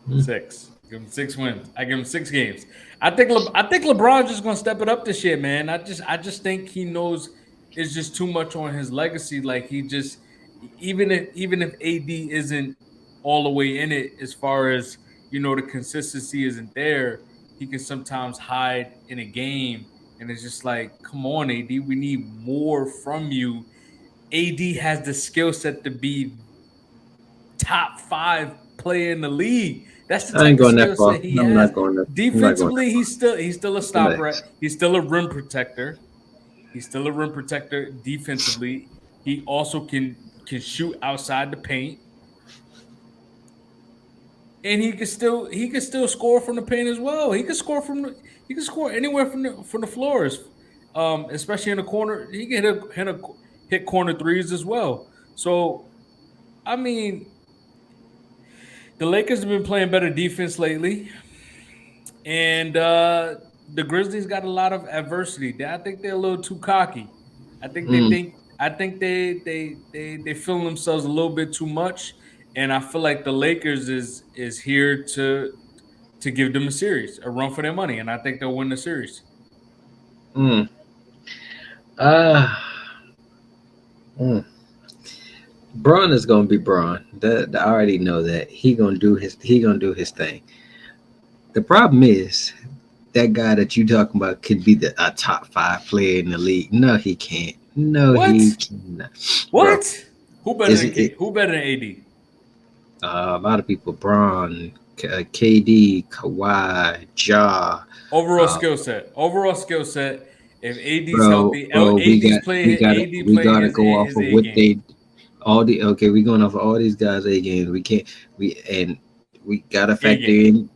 [SPEAKER 3] mm.
[SPEAKER 2] Six. Give him 6 wins. I give him 6 games. I think LeBron's just gonna step it up this year, man. I just think he knows it's just too much on his legacy. Like he just even if AD isn't all the way in it as far as the consistency isn't there, he can sometimes hide in a game and it's just like, come on, AD, we need more from you. AD has the skill set to be top 5 player in the league. That's the
[SPEAKER 3] I ain't
[SPEAKER 2] type of
[SPEAKER 3] going that
[SPEAKER 2] skill
[SPEAKER 3] far.
[SPEAKER 2] set he
[SPEAKER 3] I'm
[SPEAKER 2] has.
[SPEAKER 3] not going that. I'm not going that
[SPEAKER 2] Defensively,
[SPEAKER 3] far.
[SPEAKER 2] he's still a stopper.
[SPEAKER 3] Relax.
[SPEAKER 2] He's still a rim protector. He's still a rim protector defensively. He also can shoot outside the paint. And he can still score from the paint as well. He can score anywhere from the floors. Especially in the corner. He can hit corner threes as well. So I mean, the Lakers have been playing better defense lately, and the Grizzlies got a lot of adversity. I think they're a little too cocky. I think they
[SPEAKER 3] Mm,
[SPEAKER 2] think. I think they feeling themselves a little bit too much, and I feel like the Lakers is here to give them a series, a run for their money, and I think they'll win the series.
[SPEAKER 3] mm. Ah, mm. Braun is gonna be Braun. I already know that he gonna do his thing. The problem is that guy that you talking about could be a top 5 player in the league. No, he can't. No, he
[SPEAKER 2] What?
[SPEAKER 3] cannot, bro.
[SPEAKER 2] What?
[SPEAKER 3] Is it?
[SPEAKER 2] Who better than AD?
[SPEAKER 3] A lot of people: Braun, KD, Kawhi, Ja.
[SPEAKER 2] Overall
[SPEAKER 3] Uh,
[SPEAKER 2] skill set. Overall skill set. If AD's healthy,
[SPEAKER 3] bro,
[SPEAKER 2] AD
[SPEAKER 3] we
[SPEAKER 2] playing
[SPEAKER 3] gotta go off
[SPEAKER 2] his
[SPEAKER 3] of
[SPEAKER 2] A
[SPEAKER 3] what
[SPEAKER 2] game.
[SPEAKER 3] they all the okay. We going off of all these guys again. We can't we gotta
[SPEAKER 2] A
[SPEAKER 3] factor
[SPEAKER 2] game.
[SPEAKER 3] in.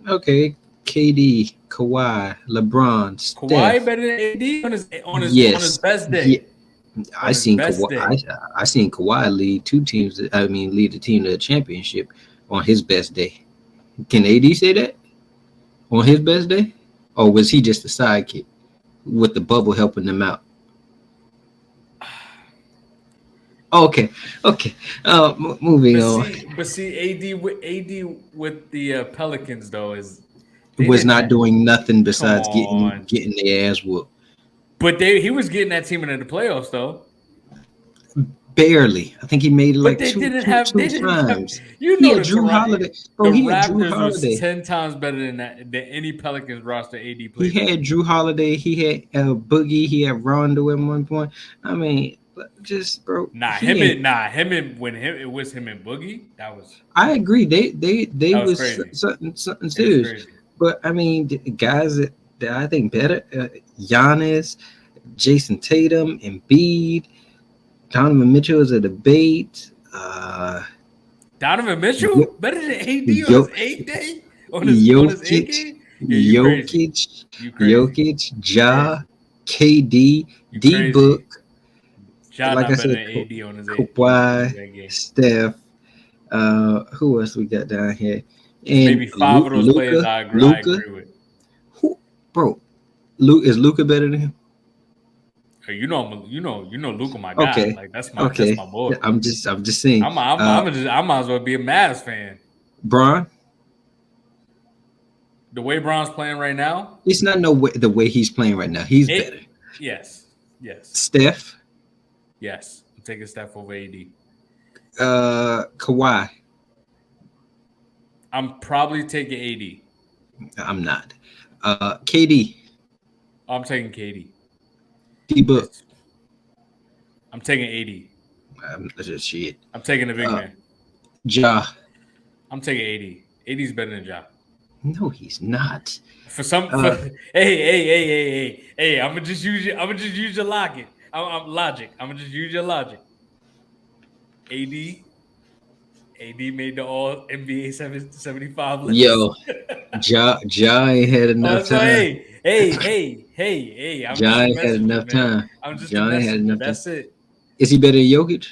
[SPEAKER 3] Okay, KD, Kawhi, LeBron,
[SPEAKER 2] Kawhi
[SPEAKER 3] Steph.
[SPEAKER 2] better than AD on his
[SPEAKER 3] Yes,
[SPEAKER 2] best
[SPEAKER 3] yeah.
[SPEAKER 2] day.
[SPEAKER 3] I
[SPEAKER 2] On his
[SPEAKER 3] seen
[SPEAKER 2] best
[SPEAKER 3] Kawhi.
[SPEAKER 2] day.
[SPEAKER 3] I seen Kawhi lead 2 teams. I mean, lead the team to the championship on his best day. Can AD say that on his best day, or was he just a sidekick with the bubble helping them out? Okay, okay. Moving on.
[SPEAKER 2] But see, AD with the Pelicans though is they
[SPEAKER 3] Was
[SPEAKER 2] didn't
[SPEAKER 3] not
[SPEAKER 2] have.
[SPEAKER 3] doing nothing
[SPEAKER 2] Come
[SPEAKER 3] besides
[SPEAKER 2] on,
[SPEAKER 3] getting their ass whooped.
[SPEAKER 2] but he was getting that team into the playoffs though.
[SPEAKER 3] Barely. I think he made it
[SPEAKER 2] But
[SPEAKER 3] like two
[SPEAKER 2] they didn't have.
[SPEAKER 3] times.
[SPEAKER 2] You
[SPEAKER 3] He
[SPEAKER 2] know
[SPEAKER 3] had Drew Holiday.
[SPEAKER 2] the
[SPEAKER 3] Bro, he had Drew
[SPEAKER 2] Raptors was
[SPEAKER 3] Holiday.
[SPEAKER 2] 10 times better than any Pelicans roster AD
[SPEAKER 3] He
[SPEAKER 2] played on.
[SPEAKER 3] had Drew Holiday. He had Boogie. He had Rondo at one point. I mean, just bro, he ain't.
[SPEAKER 2] Him and when him it was him and Boogie.
[SPEAKER 3] I agree. They
[SPEAKER 2] That was
[SPEAKER 3] was
[SPEAKER 2] crazy.
[SPEAKER 3] something
[SPEAKER 2] It was
[SPEAKER 3] serious.
[SPEAKER 2] crazy.
[SPEAKER 3] But I mean, the guys that I think better, Giannis, Jason Tatum, Embiid, Donovan Mitchell is a debate.
[SPEAKER 2] Donovan Mitchell
[SPEAKER 3] Yo,
[SPEAKER 2] better than AD on his
[SPEAKER 3] Yo,
[SPEAKER 2] 8 day on his 8
[SPEAKER 3] Jokic,
[SPEAKER 2] game. Yeah, you crazy. You crazy. You
[SPEAKER 3] Ja,
[SPEAKER 2] crazy.
[SPEAKER 3] KD,
[SPEAKER 2] You
[SPEAKER 3] D
[SPEAKER 2] crazy.
[SPEAKER 3] Book,
[SPEAKER 2] John
[SPEAKER 3] like I
[SPEAKER 2] not better
[SPEAKER 3] said,
[SPEAKER 2] than AD on his
[SPEAKER 3] Kawhi,
[SPEAKER 2] 8 game.
[SPEAKER 3] Steph. Who else we got down here?
[SPEAKER 2] Maybe
[SPEAKER 3] And
[SPEAKER 2] 5 of those players I
[SPEAKER 3] Luca.
[SPEAKER 2] agree with.
[SPEAKER 3] Who, bro? Luke is Luca better than him?
[SPEAKER 2] Hey, you know Luca, my guy.
[SPEAKER 3] Okay,
[SPEAKER 2] Like that's
[SPEAKER 3] okay.
[SPEAKER 2] my boy.
[SPEAKER 3] I'm just saying.
[SPEAKER 2] I might as well be a Mavs fan.
[SPEAKER 3] Bron,
[SPEAKER 2] The way Braun's playing right now,
[SPEAKER 3] it's not no way the way he's playing right now. He's better.
[SPEAKER 2] yes.
[SPEAKER 3] Steph,
[SPEAKER 2] I'm taking Steph over AD.
[SPEAKER 3] Kawhi.
[SPEAKER 2] I'm probably taking AD.
[SPEAKER 3] I'm not. KD.
[SPEAKER 2] I'm taking KD.
[SPEAKER 3] D-Book.
[SPEAKER 2] I'm taking 80.
[SPEAKER 3] That's just shit.
[SPEAKER 2] I'm taking the big man.
[SPEAKER 3] Ja.
[SPEAKER 2] I'm taking 80. 80 is better than Ja.
[SPEAKER 3] No, he's not.
[SPEAKER 2] Hey, I'm gonna just use your logic. I'm logic. I'm gonna just use your logic. AD made the all NBA 75 list.
[SPEAKER 3] Yo, Ja ain't had enough
[SPEAKER 2] So
[SPEAKER 3] time.
[SPEAKER 2] hey. I'm
[SPEAKER 3] Ja
[SPEAKER 2] just a
[SPEAKER 3] ain't had
[SPEAKER 2] messenger,
[SPEAKER 3] enough
[SPEAKER 2] man.
[SPEAKER 3] time.
[SPEAKER 2] I'm just
[SPEAKER 3] Ja
[SPEAKER 2] a
[SPEAKER 3] ain't had
[SPEAKER 2] messenger.
[SPEAKER 3] enough
[SPEAKER 2] That's
[SPEAKER 3] time.
[SPEAKER 2] it.
[SPEAKER 3] Is he better than Jokic?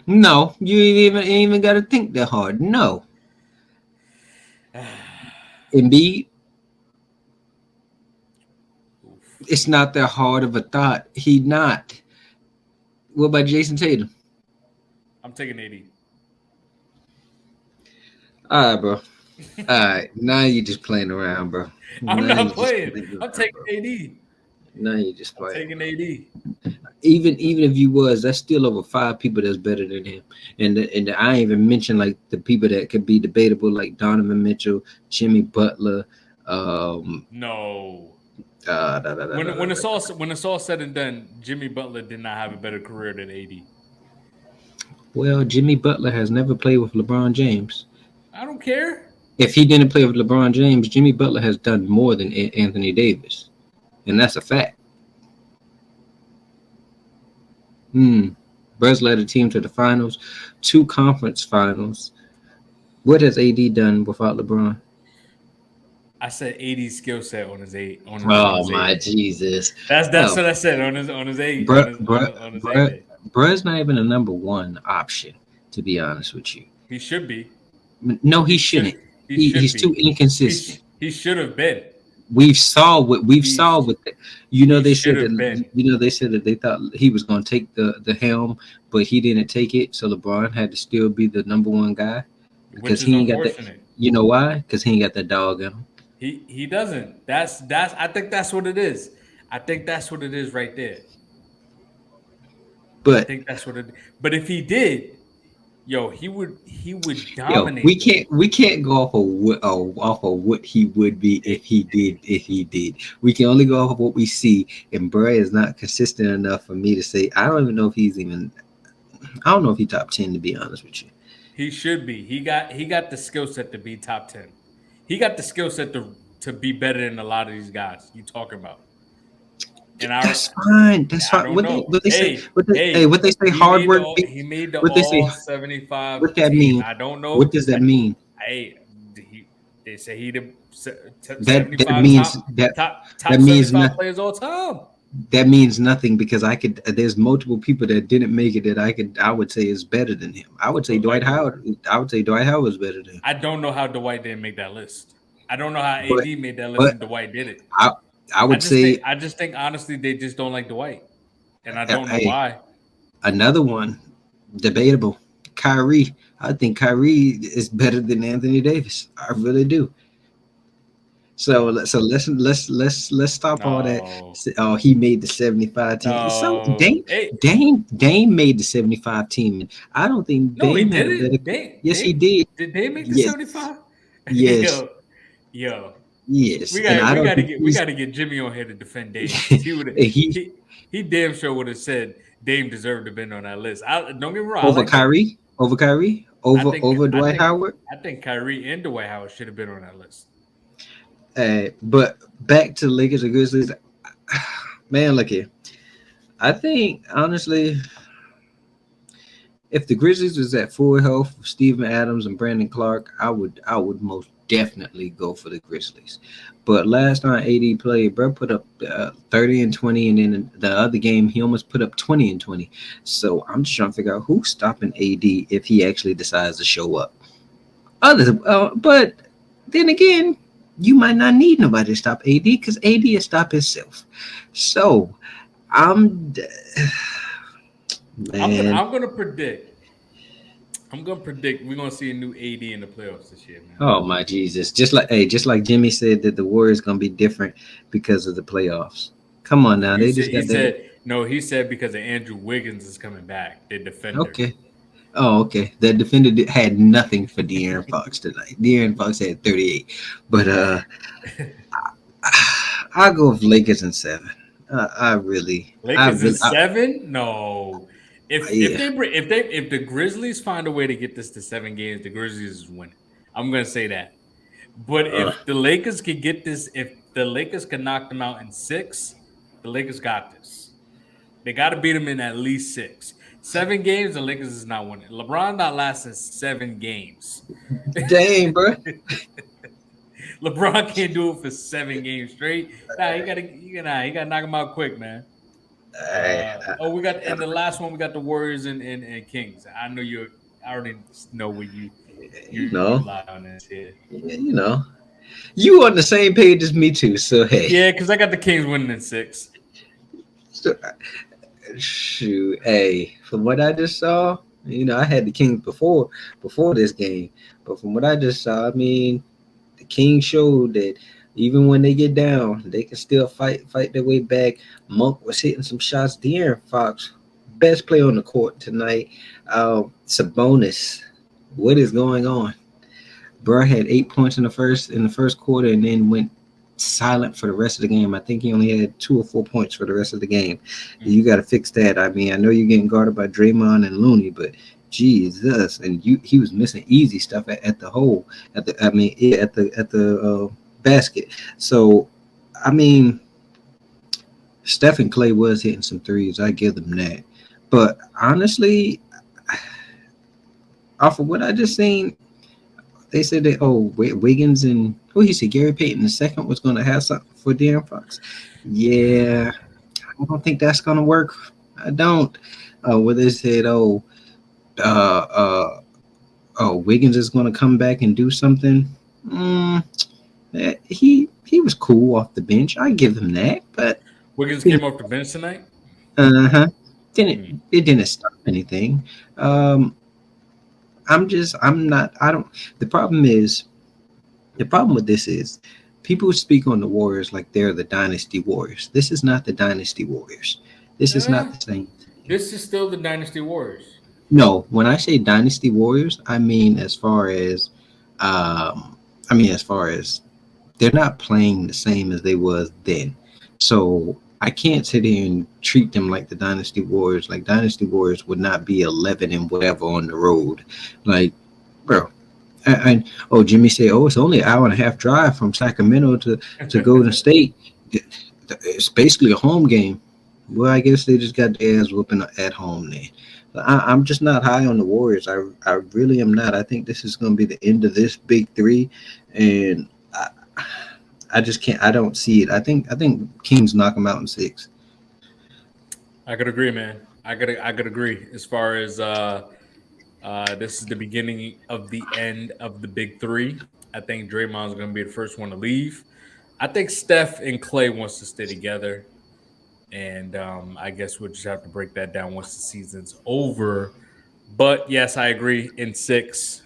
[SPEAKER 3] No, you ain't even got to think that hard. No. Embiid, it's not that hard of a thought. He not. What about Jason Tatum?
[SPEAKER 2] I'm taking 80.
[SPEAKER 3] All right, bro. All right, now you just playing around, bro.
[SPEAKER 2] I'm
[SPEAKER 3] Now
[SPEAKER 2] not playing. I'm taking
[SPEAKER 3] bro.
[SPEAKER 2] AD.
[SPEAKER 3] Now you just
[SPEAKER 2] I'm
[SPEAKER 3] playing.
[SPEAKER 2] taking AD.
[SPEAKER 3] Even if you was, that's still over 5 people that's better than him. And I ain't even mentioned like the people that could be debatable, like Donovan Mitchell, Jimmy Butler.
[SPEAKER 2] No. When it's all said and done, Jimmy Butler did not have a better career than AD.
[SPEAKER 3] Well, Jimmy Butler has never played with LeBron James.
[SPEAKER 2] I don't care.
[SPEAKER 3] If he didn't play with LeBron James, Jimmy Butler has done more than Anthony Davis, and that's a fact. Brez led a team to the finals, 2 conference finals. What has AD done without LeBron?
[SPEAKER 2] I said 80 skill set on his 8.
[SPEAKER 3] Oh my Jesus!
[SPEAKER 2] That's what I said on his 8. On his 8.
[SPEAKER 3] Brez not even a number 1 option, to be honest with you.
[SPEAKER 2] He should be.
[SPEAKER 3] No, he shouldn't. He's too inconsistent.
[SPEAKER 2] He should have been.
[SPEAKER 3] We've saw with the, they said that they thought he was going to take the helm, but he didn't take it. So LeBron had to still be the number 1 guy because he ain't got that. You know why? Because he ain't got that dog in him.
[SPEAKER 2] He doesn't. That's I think that's what it is. I think that's what it is right there.
[SPEAKER 3] But
[SPEAKER 2] I think that's what it. But if he did, he would dominate.
[SPEAKER 3] We can't go off of what he would be if he did. We can only go off of what we see, and Bray is not consistent enough for me to say. I don't even know if he's even. I don't know if he's top 10, to be honest with you.
[SPEAKER 2] He should be. He got the skill set to be top 10. He got the skill set to be better than a lot of these guys you talking about. And
[SPEAKER 3] that's fine. That's fine. What they say? What they say? Hard work.
[SPEAKER 2] He made the all 75.
[SPEAKER 3] What that mean?
[SPEAKER 2] I don't know.
[SPEAKER 3] What does that mean?
[SPEAKER 2] They say he the
[SPEAKER 3] that means
[SPEAKER 2] top
[SPEAKER 3] that means
[SPEAKER 2] 75 players all time.
[SPEAKER 3] That means nothing because there's multiple people that didn't make it that I would say is better than him. I would say Dwight Howard. I would say Dwight Howard was better than him.
[SPEAKER 2] I don't know how Dwight didn't make that list. I don't know how AD made that list and Dwight did it.
[SPEAKER 3] I
[SPEAKER 2] just think honestly they just don't like Dwight, and I don't know why.
[SPEAKER 3] Another one, debatable. Kyrie. I think Kyrie is better than Anthony Davis. I really do. So let's stop all that. Oh, he made the 75 team.
[SPEAKER 2] No.
[SPEAKER 3] So Dame made the 75 team. I don't think Dame had a better. Yes, he did.
[SPEAKER 2] Did Dame make the 75?
[SPEAKER 3] Yes.
[SPEAKER 2] Yo.
[SPEAKER 3] Yes.
[SPEAKER 2] We got to get Jimmy on here to defend Dame. He damn sure would have said Dame deserved to have been on that list. Don't get me wrong.
[SPEAKER 3] Over Kyrie? Over Dwight Howard?
[SPEAKER 2] I think Kyrie and Dwight Howard should have been on that list.
[SPEAKER 3] But back to Lakers and Grizzlies, man. Look here. I think honestly, if the Grizzlies was at full health, Steven Adams and Brandon Clark, I would most definitely go for the Grizzlies. But last time AD played, bro put up 30 and 20, and then the other game he almost put up 20 and 20. So I'm just trying to figure out who's stopping AD if he actually decides to show up. But then again, you might not need nobody to stop AD because AD will stop himself. So I'm
[SPEAKER 2] gonna predict we're gonna see a new AD in the playoffs this year, man.
[SPEAKER 3] Oh my Jesus! Just like Jimmy said that the Warriors gonna be different because of the playoffs. Come on now,
[SPEAKER 2] he said because of Andrew Wiggins is coming back. The defender.
[SPEAKER 3] Okay. Oh, okay. That defender had nothing for De'Aaron Fox tonight. De'Aaron Fox had 38, but I'll go with Lakers in 7.
[SPEAKER 2] Lakers in 7? No.
[SPEAKER 3] Yeah.
[SPEAKER 2] If the Grizzlies find a way to get this to 7 games, the Grizzlies is winning. I'm gonna say that. But
[SPEAKER 3] Uh,
[SPEAKER 2] if the Lakers can get this, if the Lakers can knock them out in 6, the Lakers got this. They got to beat them in at least 6. 7 games, the Lakers is not winning. LeBron not lasting 7 games.
[SPEAKER 3] Dang, bro.
[SPEAKER 2] LeBron can't do it for 7 games straight. Nah, he gotta knock him out quick, man. We got and the last one we got the Warriors and Kings. I already know where you
[SPEAKER 3] You know,
[SPEAKER 2] lie on this here.
[SPEAKER 3] you on the same page as me too. So hey,
[SPEAKER 2] Yeah, because I got the Kings winning in 6.
[SPEAKER 3] so, shoot, hey, from what I just saw, I had the Kings before this game, but from what I just saw, I mean, the Kings showed that even when they get down, they can still fight their way back. Monk was hitting some shots. De'Aaron Fox, best player on the court tonight. Sabonis, what is going on? Bro had 8 points in the first quarter and then went silent for the rest of the game. I think he only had 2 or 4 points for the rest of the game. You got to fix that. I mean, I know you're getting guarded by Draymond and Looney, but Jesus, and he was missing easy stuff at the hole, at the basket. So, I mean, Steph and Clay was hitting some threes. I give them that. But honestly, off of what I just seen, they said that Wiggins and he said Gary Payton II was going to have something for De'Aaron Fox. Yeah, I don't think that's going to work. I don't. Where they said Wiggins is going to come back and do something. He was cool off the bench. I give him that. But
[SPEAKER 2] Wiggins came off the bench tonight.
[SPEAKER 3] It didn't stop anything. The problem with this is people speak on the Warriors like they're the Dynasty Warriors. This is not the Dynasty Warriors. This is not the same thing.
[SPEAKER 2] This is still the Dynasty Warriors.
[SPEAKER 3] No, when I say Dynasty Warriors, I mean as far as they're not playing the same as they was then. So I can't sit here and treat them like the Dynasty Warriors. Like Dynasty Warriors would not be 11 and whatever on the road. Like, bro. Jimmy said, it's only an hour and a half drive from Sacramento to Golden State. It's basically a home game. Well, I guess they just got their ass whooping at home there. I'm just not high on the Warriors. I really am not. I think this is going to be the end of this big three, and I just can't. I don't see it. I think Kings knock them out in 6.
[SPEAKER 2] I could agree, man. I could agree. As far as this is the beginning of the end of the big three. I think Draymond's going to be the first one to leave. I think Steph and Clay wants to stay together, and I guess we'll just have to break that down once the season's over. But yes, I agree in 6.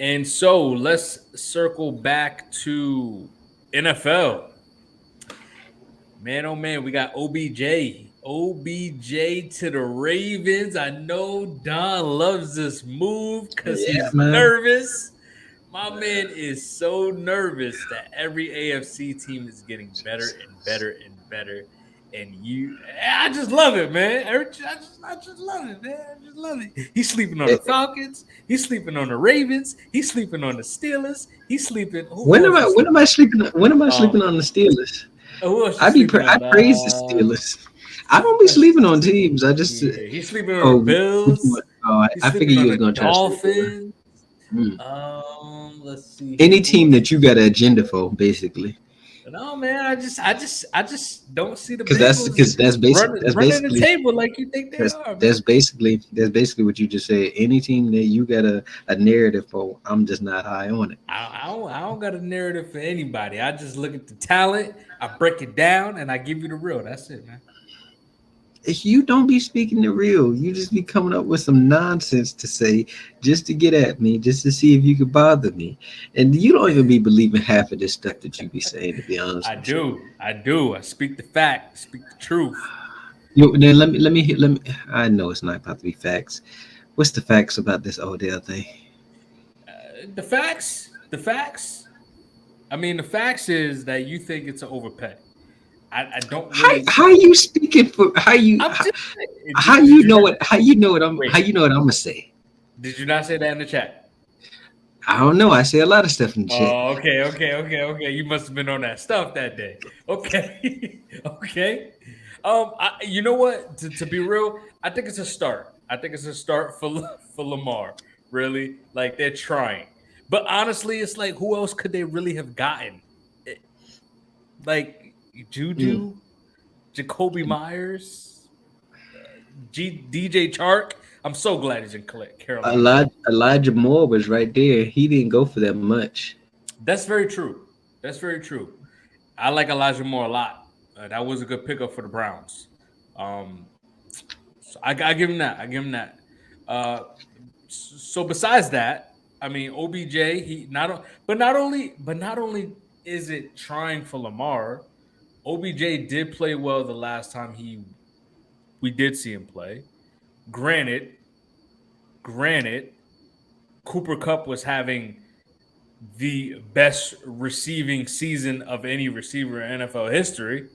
[SPEAKER 2] And so let's circle back to NFL. Man, oh man, we got OBJ to the Ravens. I know Don loves this move because he's nervous. My man is so nervous that every AFC team is getting better and better and better. And I just love it, man. I just love it, man. I just love it. He's sleeping on the Falcons. He's sleeping on the Ravens. He's sleeping on the Steelers. He's sleeping.
[SPEAKER 3] When am I sleeping on the Steelers? I praise the Steelers. I don't be sleeping on teams. I just
[SPEAKER 2] he's sleeping on the Bills.
[SPEAKER 3] I figured you was gonna try
[SPEAKER 2] Dolphins. Let's see.
[SPEAKER 3] Any team that you got an agenda for, basically.
[SPEAKER 2] No, man. I just don't see the
[SPEAKER 3] because that's basically
[SPEAKER 2] the table like you think they are.
[SPEAKER 3] That's basically what you just said. Any team that you got a narrative for, I'm just not high on it.
[SPEAKER 2] I don't got a narrative for anybody. I just look at the talent, I break it down, and I give you the real. That's it, man.
[SPEAKER 3] If you don't be speaking the real, you just be coming up with some nonsense to say just to get at me, just to see if you could bother me. And you don't even be believing half of this stuff that you be saying, to be honest.
[SPEAKER 2] I do. I speak the fact, speak the truth.
[SPEAKER 3] Then let me. I know it's not about to be facts. What's the facts about this Odell thing?
[SPEAKER 2] The facts. I mean, the facts is that you think it's an overpay. I don't
[SPEAKER 3] How
[SPEAKER 2] really.
[SPEAKER 3] how you speaking for
[SPEAKER 2] I'm just
[SPEAKER 3] how
[SPEAKER 2] did
[SPEAKER 3] you
[SPEAKER 2] you
[SPEAKER 3] know
[SPEAKER 2] not
[SPEAKER 3] what how you know what I'm
[SPEAKER 2] wait?
[SPEAKER 3] how you know what I'm gonna say?
[SPEAKER 2] Did you not say that in the chat?
[SPEAKER 3] I don't know. I say a lot of stuff in the chat.
[SPEAKER 2] Oh, okay. You must have been on that stuff that day. Okay, okay. You know what? To be real, I think it's a start. I think it's a start for for Lamar. Really, like they're trying. But honestly, it's like who else could they really have gotten? It- like
[SPEAKER 3] Mm.
[SPEAKER 2] Juju, Jacoby Myers, DJ Chark. I'm so glad he's in Carolina.
[SPEAKER 3] Elijah Moore was right there. He didn't go for that much.
[SPEAKER 2] That's very true. That's very true. I like Elijah Moore a lot. That was a good pickup for the Browns. Um, so I give him that. I give him that. Uh, so besides that, I mean OBJ. But not only is it trying for Lamar. OBJ did play well the last time we did see him play. Granted, granted, Cooper Cup was having the best receiving season of any receiver in NFL history.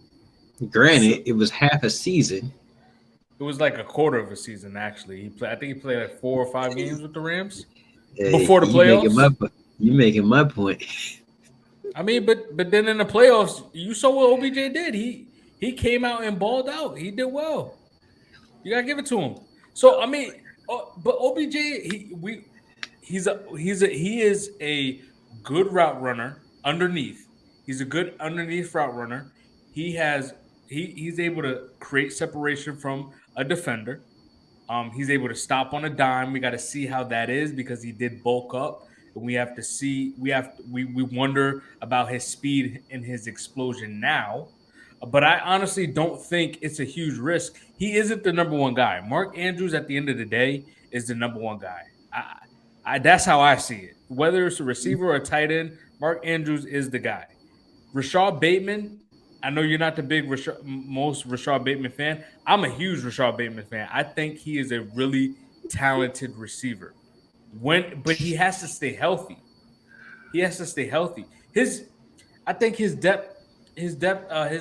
[SPEAKER 2] So
[SPEAKER 3] Granted, it was half a season.
[SPEAKER 2] it was like a quarter of a season actually. I think he played like 4 or 5 games with the Rams
[SPEAKER 3] Hey,
[SPEAKER 2] before the playoffs.
[SPEAKER 3] you making my point.
[SPEAKER 2] I mean, but then in the playoffs, you saw what OBJ did. He came out and balled out. He did well. You gotta give it to him. So I mean, but OBJ, he is a good route runner underneath. He's a good underneath route runner. He's able to create separation from a defender. He's able to stop on a dime. We got to see how that is because he did bulk up, and we have to see. We wonder about his speed and his explosion now. But I honestly don't think it's a huge risk. He isn't the number one guy. Mark Andrews, at the end of the day, is the number one guy. That's how I see it. Whether it's a receiver or a tight end, Mark Andrews is the guy. Rashad Bateman, I know you're not the most Rashad Bateman fan. I'm a huge Rashad Bateman fan. I think he is a really talented receiver. But he has to stay healthy. He has to stay healthy. I think his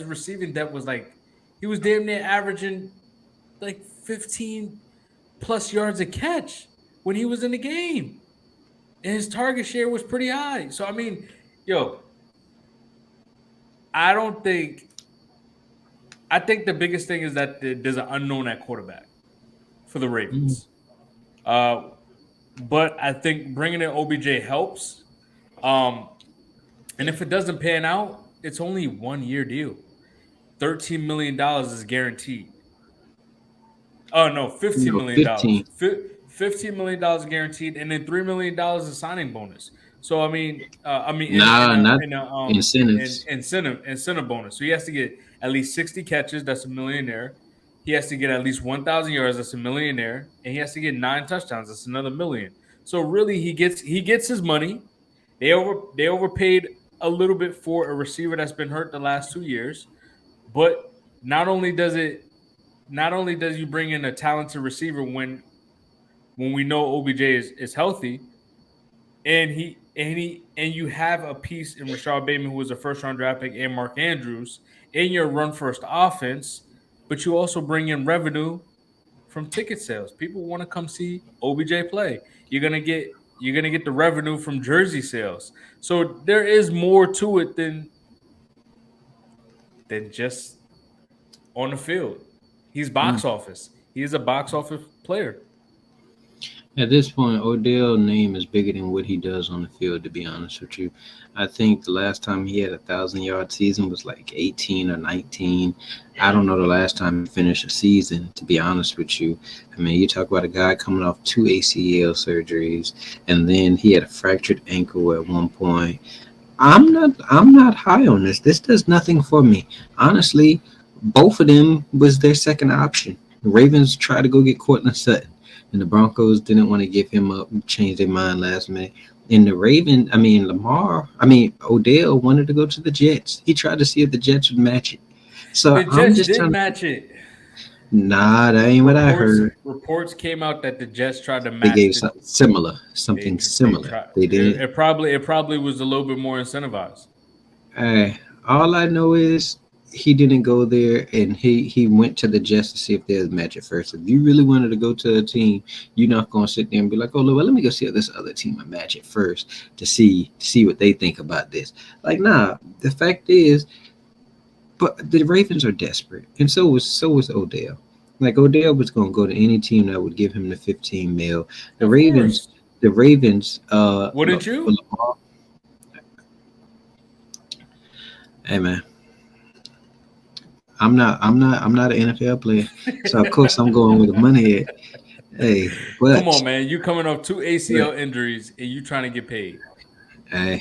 [SPEAKER 2] receiving depth was like he was damn near averaging like 15 plus yards a catch when he was in the game, and his target share was pretty high. So I mean, yo, I don't think. I think the biggest thing is that there's an unknown at quarterback for the
[SPEAKER 3] Mm.
[SPEAKER 2] Ravens. Uh, but I think bringing in OBJ helps. Um, and if it doesn't pan out, it's only 1 year deal. $13 million is guaranteed. Oh no, $15
[SPEAKER 3] No,
[SPEAKER 2] million.
[SPEAKER 3] 15.
[SPEAKER 2] $15 million guaranteed, and then $3 million is signing bonus. So
[SPEAKER 3] Nah, not incentives.
[SPEAKER 2] incentive bonus. So he has to get at least 60 catches. That's a millionaire. He has to get at least 1,000 yards. That's a millionaire, and he has to get 9 touchdowns. That's another million. So really, he gets his money. They overpaid a little bit for a receiver that's been hurt the last 2 years, but not only does it not only does you bring in a talented receiver when we know OBJ is healthy, and you have a piece in Rashad Bateman who was a first round draft pick and Mark Andrews in your run first offense, but you also bring in revenue from ticket sales. People want to come see OBJ play. You're gonna get the revenue from jersey sales. So there is more to it than just on the field. He's
[SPEAKER 3] Mm.
[SPEAKER 2] box office. He is a box office player.
[SPEAKER 3] At this point, Odell's name is bigger than what he does on the field. To be honest with you, I think the last time he had 1,000 yard season was like 18 or 19. I don't know the last time he finished a season. To be honest with you, I mean, you talk about a guy coming off 2 ACL surgeries, and then he had a fractured ankle at one point. I'm not high on this. This does nothing for me. Honestly, both of them was their second option. The Ravens tried to go get Cortland Sutton, and the Broncos didn't want to give him up, changed their mind last minute. And Odell wanted to go to the Jets. He tried to see if the Jets would match it. So
[SPEAKER 2] The
[SPEAKER 3] I'm
[SPEAKER 2] Jets
[SPEAKER 3] just
[SPEAKER 2] did
[SPEAKER 3] trying to,
[SPEAKER 2] match it.
[SPEAKER 3] nah, that ain't what I
[SPEAKER 2] Reports
[SPEAKER 3] heard.
[SPEAKER 2] reports came out that the Jets tried to
[SPEAKER 3] They
[SPEAKER 2] match
[SPEAKER 3] gave
[SPEAKER 2] the
[SPEAKER 3] something similar,
[SPEAKER 2] they
[SPEAKER 3] something
[SPEAKER 2] they
[SPEAKER 3] similar.
[SPEAKER 2] tried
[SPEAKER 3] They
[SPEAKER 2] it,
[SPEAKER 3] did.
[SPEAKER 2] it probably was a little bit more incentivized.
[SPEAKER 3] All I know is he didn't go there, and he went to the Jets to see if there's a match at first. If you really wanted to go to a team, you're not gonna sit there and be like, "Oh, well, let me go see if this other team a match at first to see what they think about this." Like, nah. The fact is, but the Ravens are desperate, and so was Odell. Like Odell was gonna go to any team that would give him the 15 mil. The
[SPEAKER 2] Of
[SPEAKER 3] Ravens,
[SPEAKER 2] course.
[SPEAKER 3] the Ravens,
[SPEAKER 2] Wouldn't
[SPEAKER 3] for
[SPEAKER 2] you?
[SPEAKER 3] Lamar. Hey man, I'm not an NFL player, so of course I'm going with the money. Hey,
[SPEAKER 2] Come
[SPEAKER 3] but
[SPEAKER 2] on, man. You coming off two
[SPEAKER 3] but
[SPEAKER 2] ACL injuries and you trying to get paid.
[SPEAKER 3] I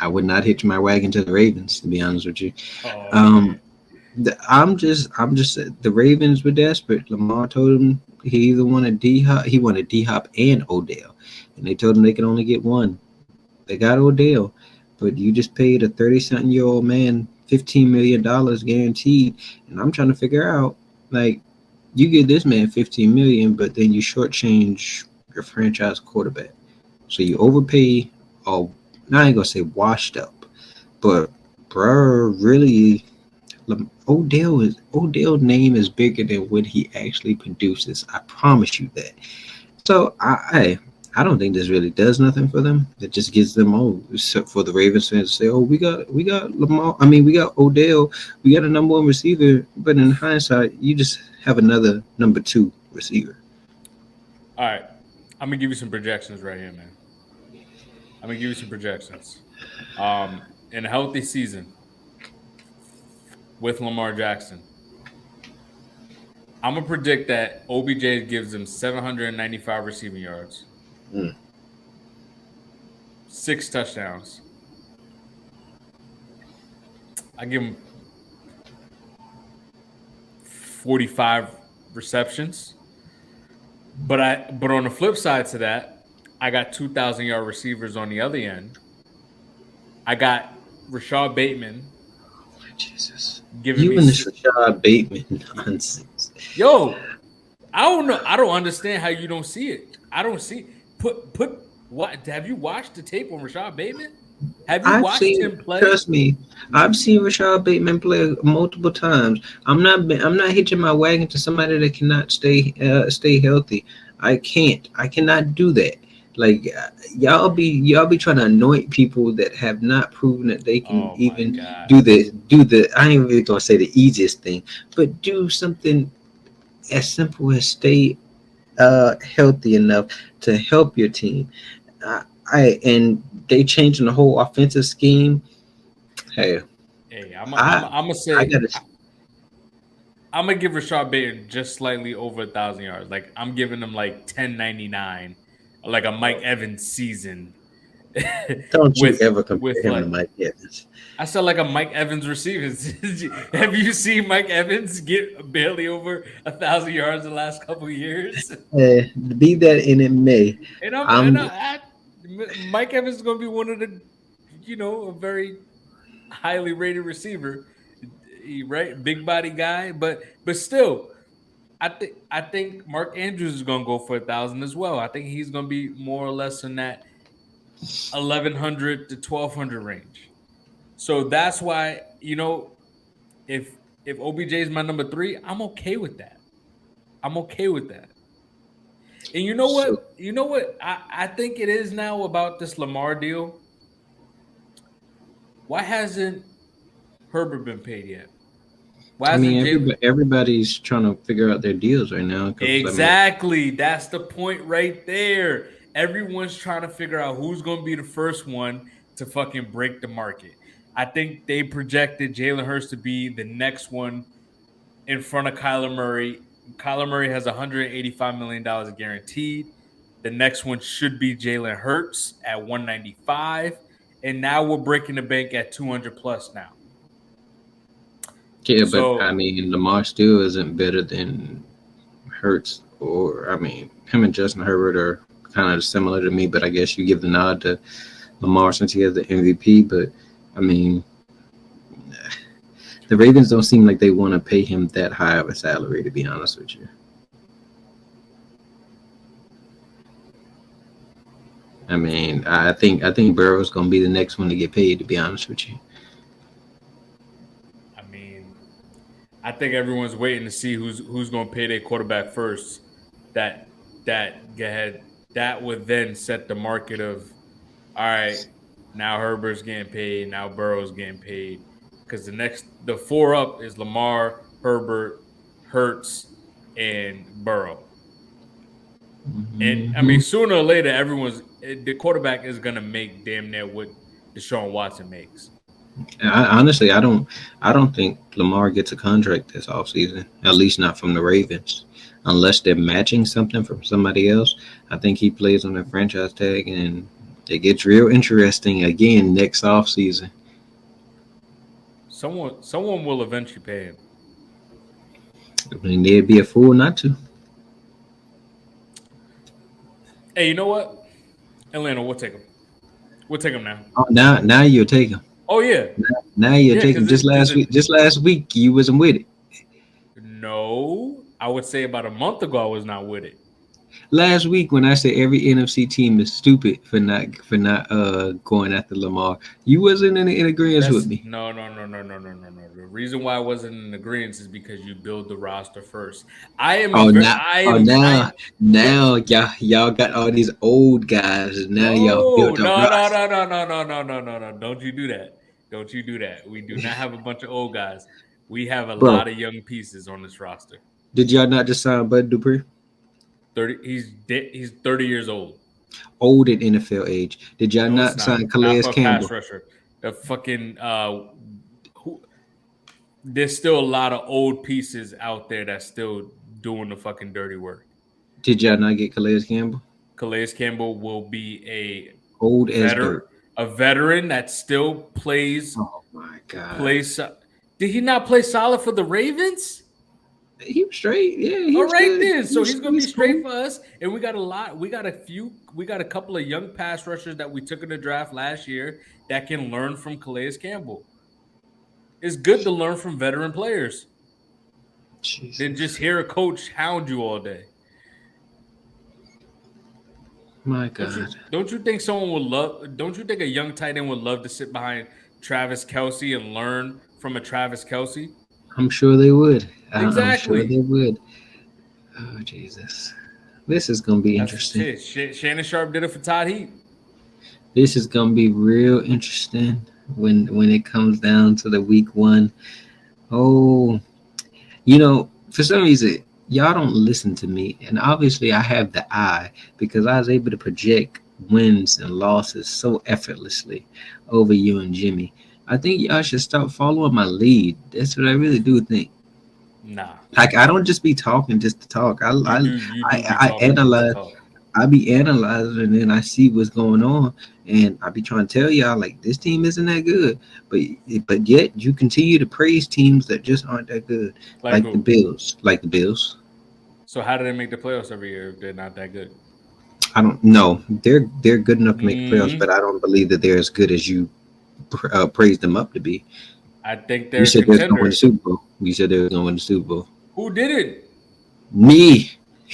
[SPEAKER 3] I would not hitch my wagon to the Ravens, to be honest with you.
[SPEAKER 2] Oh
[SPEAKER 3] Um,
[SPEAKER 2] man.
[SPEAKER 3] I'm just the Ravens were desperate. Lamar told him he either wanted D Hop, he wanted D Hop and Odell, and they told him they could only get one. They got Odell, but you just paid a 30-something-year-old man $15 million guaranteed, and I'm trying to figure out, like, you give this man 15 million, but then you shortchange your franchise quarterback, so you overpay. All now I ain't gonna say washed up, but bro, really, Odell's name is bigger than what he actually produces. I promise you that. So I don't think this really does nothing for them. It just gives them except for the Ravens fans to say, "Oh, we got Lamar. I mean, we got Odell. We got a number one receiver." But in hindsight, you just have another number two receiver.
[SPEAKER 2] All right. I'm gonna give you some projections right here, man. I'm gonna give you some projections. In a healthy season with Lamar Jackson, I'm gonna predict that OBJ gives him 795 receiving yards,
[SPEAKER 3] Mm.
[SPEAKER 2] 6 touchdowns. I give him 45 receptions. But on the flip side to that, I got 2,000-yard receivers on the other end. I got Rashad Bateman
[SPEAKER 3] Jesus,
[SPEAKER 2] giving me
[SPEAKER 3] you and this Rashad Bateman nonsense.
[SPEAKER 2] yo. I don't know. I don't understand how you don't see it. I don't see put what have you watched the tape on Rashad Bateman? Have you
[SPEAKER 3] I've
[SPEAKER 2] watched
[SPEAKER 3] seen,
[SPEAKER 2] him play?
[SPEAKER 3] trust me, I've seen Rashad Bateman play multiple times. I'm not hitching my wagon to somebody that cannot stay healthy. I cannot do that. Like y'all be trying to anoint people that have not proven that they can
[SPEAKER 2] Oh my
[SPEAKER 3] even
[SPEAKER 2] god.
[SPEAKER 3] do the. I ain't really gonna say the easiest thing, but do something as simple as stay healthy enough to help your team. I, and they changing the whole offensive scheme. Hey,
[SPEAKER 2] Hey,
[SPEAKER 3] I
[SPEAKER 2] I'm gonna
[SPEAKER 3] I
[SPEAKER 2] say
[SPEAKER 3] gotta.
[SPEAKER 2] I'm gonna give Rashad Bateman just slightly over 1,000 yards. Like I'm giving him like 1099, like a Mike Evans season.
[SPEAKER 3] Don't you
[SPEAKER 2] with
[SPEAKER 3] ever compare
[SPEAKER 2] with
[SPEAKER 3] him to
[SPEAKER 2] like
[SPEAKER 3] Mike Evans.
[SPEAKER 2] I said like a Mike Evans receiver. Have you seen Mike Evans get barely over 1,000 yards the last couple of years?
[SPEAKER 3] Be that in it may.
[SPEAKER 2] And I'm and
[SPEAKER 3] I'm
[SPEAKER 2] Mike Evans is going to be one of the, a very highly rated receiver, right? Big body guy, but still, I think Mark Andrews is going to go for 1,000 as well. I think he's going to be more or less in that 1,100 to 1,200 range. So that's why if if OBJ is my number three, I'm okay with that. I'm okay with that. And you know
[SPEAKER 3] so.
[SPEAKER 2] what? You know what? I think it is now about this Lamar deal. Why hasn't Herbert been paid yet? Why
[SPEAKER 3] I
[SPEAKER 2] hasn't
[SPEAKER 3] mean,
[SPEAKER 2] Jalen?
[SPEAKER 3] everybody's trying to figure out their deals right now because I mean,
[SPEAKER 2] Exactly. That's the point right there. Everyone's trying to figure out who's going to be the first one to fucking break the market. I think they projected Jalen Hurts to be the next one in front of Kyler Murray. Kyler Murray has $185 million guaranteed. The next one should be Jalen Hurts at 195. And now we're breaking the bank at 200 plus now.
[SPEAKER 3] yeah, but I
[SPEAKER 2] So
[SPEAKER 3] mean, Lamar still isn't better than Hurts, or I mean, him and Justin Herbert are kind of similar to me, but I guess you give the nod to Lamar since he has the MVP. But I mean, the Ravens don't seem like they want to pay him that high of a salary, to be honest with you. I mean, I think Burrow's gonna be the next one to get paid, to be honest with you.
[SPEAKER 2] I think everyone's waiting to see who's going to pay their quarterback first. That go ahead. That would then set the market of all right. Now Herbert's getting paid. Now Burrow's getting paid because the four up is Lamar, Herbert, Hurts, and Burrow. And I mean, sooner or later, the quarterback is going to make damn near what Deshaun Watson makes.
[SPEAKER 3] Honestly, I don't think Lamar gets a contract this offseason. At least not from the Ravens, unless they're matching something from somebody else. I think he plays on their franchise tag, and it gets real interesting again next offseason.
[SPEAKER 2] Someone will eventually pay him.
[SPEAKER 3] I mean, they'd be a fool not to.
[SPEAKER 2] Hey, you know what? Atlanta, we'll take him. We'll take him now.
[SPEAKER 3] Oh, now you'll take him.
[SPEAKER 2] Oh yeah.
[SPEAKER 3] Now you'll take him. Just last week you wasn't with it.
[SPEAKER 2] No, I would say about a month ago I was not with it.
[SPEAKER 3] Last week when I said every NFC team is stupid for not going after Lamar, you wasn't in agreement with me.
[SPEAKER 2] No. The reason why I wasn't in agreement is because you build the roster first.
[SPEAKER 3] Now y'all got all these old guys, and now y'all built a roster.
[SPEAKER 2] No. Don't you do that. We do not have a bunch of old guys. We have a lot of young pieces on this roster.
[SPEAKER 3] Did y'all not just sign Bud Dupree?
[SPEAKER 2] 30. He's 30 years old.
[SPEAKER 3] Old at NFL age. Did y'all not sign Calais Campbell?
[SPEAKER 2] Pass rusher. The fucking there's still a lot of old pieces out there that's still doing the fucking dirty work.
[SPEAKER 3] Did y'all not get Calais Campbell?
[SPEAKER 2] Calais Campbell will be
[SPEAKER 3] a
[SPEAKER 2] veteran that still plays.
[SPEAKER 3] Oh my god!
[SPEAKER 2] Did he not play solid for the Ravens?
[SPEAKER 3] He was straight. Yeah. He
[SPEAKER 2] All
[SPEAKER 3] was
[SPEAKER 2] right
[SPEAKER 3] good.
[SPEAKER 2] then. So he's gonna be straight for us. And we got a lot. We got a couple of young pass rushers that we took in the draft last year that can learn from Calais Campbell. It's good to learn from veteran players.
[SPEAKER 3] Jesus.
[SPEAKER 2] Than just hear a coach hound you all day.
[SPEAKER 3] My God.
[SPEAKER 2] Don't you think someone would love? Don't you think a young tight end would love to sit behind Travis Kelce and learn from a Travis Kelce?
[SPEAKER 3] I'm sure they would.
[SPEAKER 2] Exactly.
[SPEAKER 3] I'm sure they would. Oh Jesus, this is gonna be interesting.
[SPEAKER 2] Shannon Sharp did it for Todd Heap.
[SPEAKER 3] This is gonna be real interesting when it comes down to the week one. Oh, for some reason y'all don't listen to me, and obviously I have the eye because I was able to project wins and losses so effortlessly over you and Jimmy. I think y'all should start following my lead. That's what I really do think.
[SPEAKER 2] Nah.
[SPEAKER 3] Like I don't just be talking just to talk. I analyze. I be analyzing and then I see what's going on, and I be trying to tell y'all like this team isn't that good, but yet you continue to praise teams that just aren't that good, like the Bills.
[SPEAKER 2] So how do they make the playoffs every year if they're not that good?
[SPEAKER 3] I don't know. They're good enough to make the playoffs, but I don't believe that they're as good as you praised them up to be.
[SPEAKER 2] I think they're contenders.
[SPEAKER 3] They're going to win the Super Bowl. You said they were going to win the Super Bowl.
[SPEAKER 2] Who did it?
[SPEAKER 3] Me.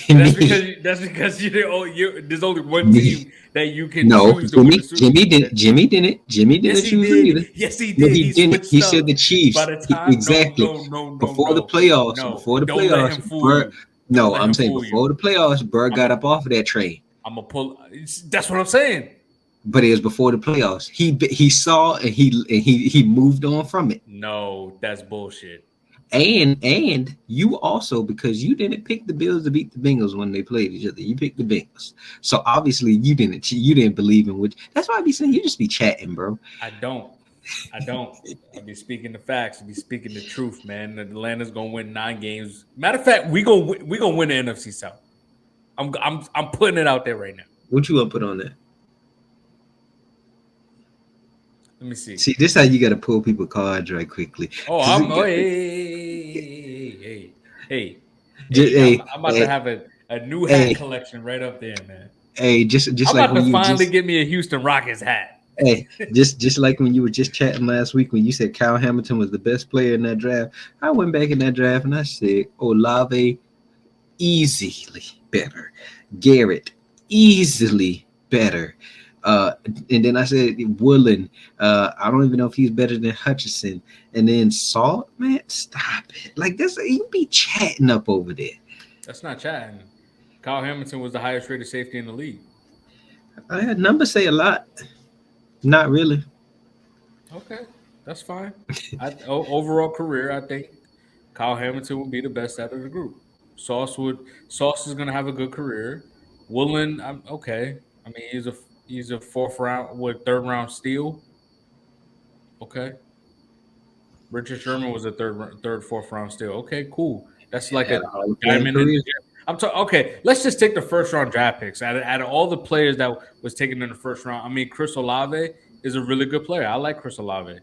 [SPEAKER 2] That's because there's only one team that you can choose to win the Super Bowl.
[SPEAKER 3] Jimmy didn't choose either.
[SPEAKER 2] Yes, he did.
[SPEAKER 3] No, he didn't. He said the Chiefs.
[SPEAKER 2] By the time,
[SPEAKER 3] exactly. Before the playoffs. I'm saying before the playoffs, Burr got up off of that train.
[SPEAKER 2] I'm gonna pull. That's what I'm saying.
[SPEAKER 3] But it was before the playoffs. He saw and he moved on from it.
[SPEAKER 2] No, that's bullshit.
[SPEAKER 3] And you also, because you didn't pick the Bills to beat the Bengals when they played each other, you picked the Bengals. So obviously you didn't believe in which. That's why I be saying you just be chatting, bro.
[SPEAKER 2] I don't. I be speaking the facts. I be speaking the truth, man. Atlanta's gonna win 9 games. Matter of fact, we gonna win the NFC South. I'm putting it out there right now.
[SPEAKER 3] What you gonna put on that?
[SPEAKER 2] Let me see.
[SPEAKER 3] See, this is how you got to pull people cards right quickly.
[SPEAKER 2] Oh, I'm about to have a new hat collection right up there, man.
[SPEAKER 3] Hey, just
[SPEAKER 2] I'm
[SPEAKER 3] like
[SPEAKER 2] about to finally get me a Houston Rockets hat.
[SPEAKER 3] Hey, just like when you were just chatting last week when you said Kyle Hamilton was the best player in that draft. I went back in that draft and I said Olave easily better, Garrett easily better. And then I said Woolen. I don't even know if he's better than Hutchinson. And then Salt, man, stop it. Like this, you be chatting up over there.
[SPEAKER 2] That's not chatting. Kyle Hamilton was the highest rated safety in the league.
[SPEAKER 3] Numbers say a lot. Not really.
[SPEAKER 2] Okay, that's fine. Overall career, I think Kyle Hamilton would be the best out of the group. Sauce is gonna have a good career. Woolen, I'm okay. I mean, he's a fourth round with third round steal. Okay. Richard Sherman was a fourth round steal. Okay, cool. That's like
[SPEAKER 3] Had
[SPEAKER 2] a
[SPEAKER 3] a Hall of Fame
[SPEAKER 2] diamond in
[SPEAKER 3] career.
[SPEAKER 2] the gym. I'm talking. Okay, let's just take the first round draft picks. Out of all the players that was taken in the first round, I mean, Chris Olave is a really good player. I like Chris Olave.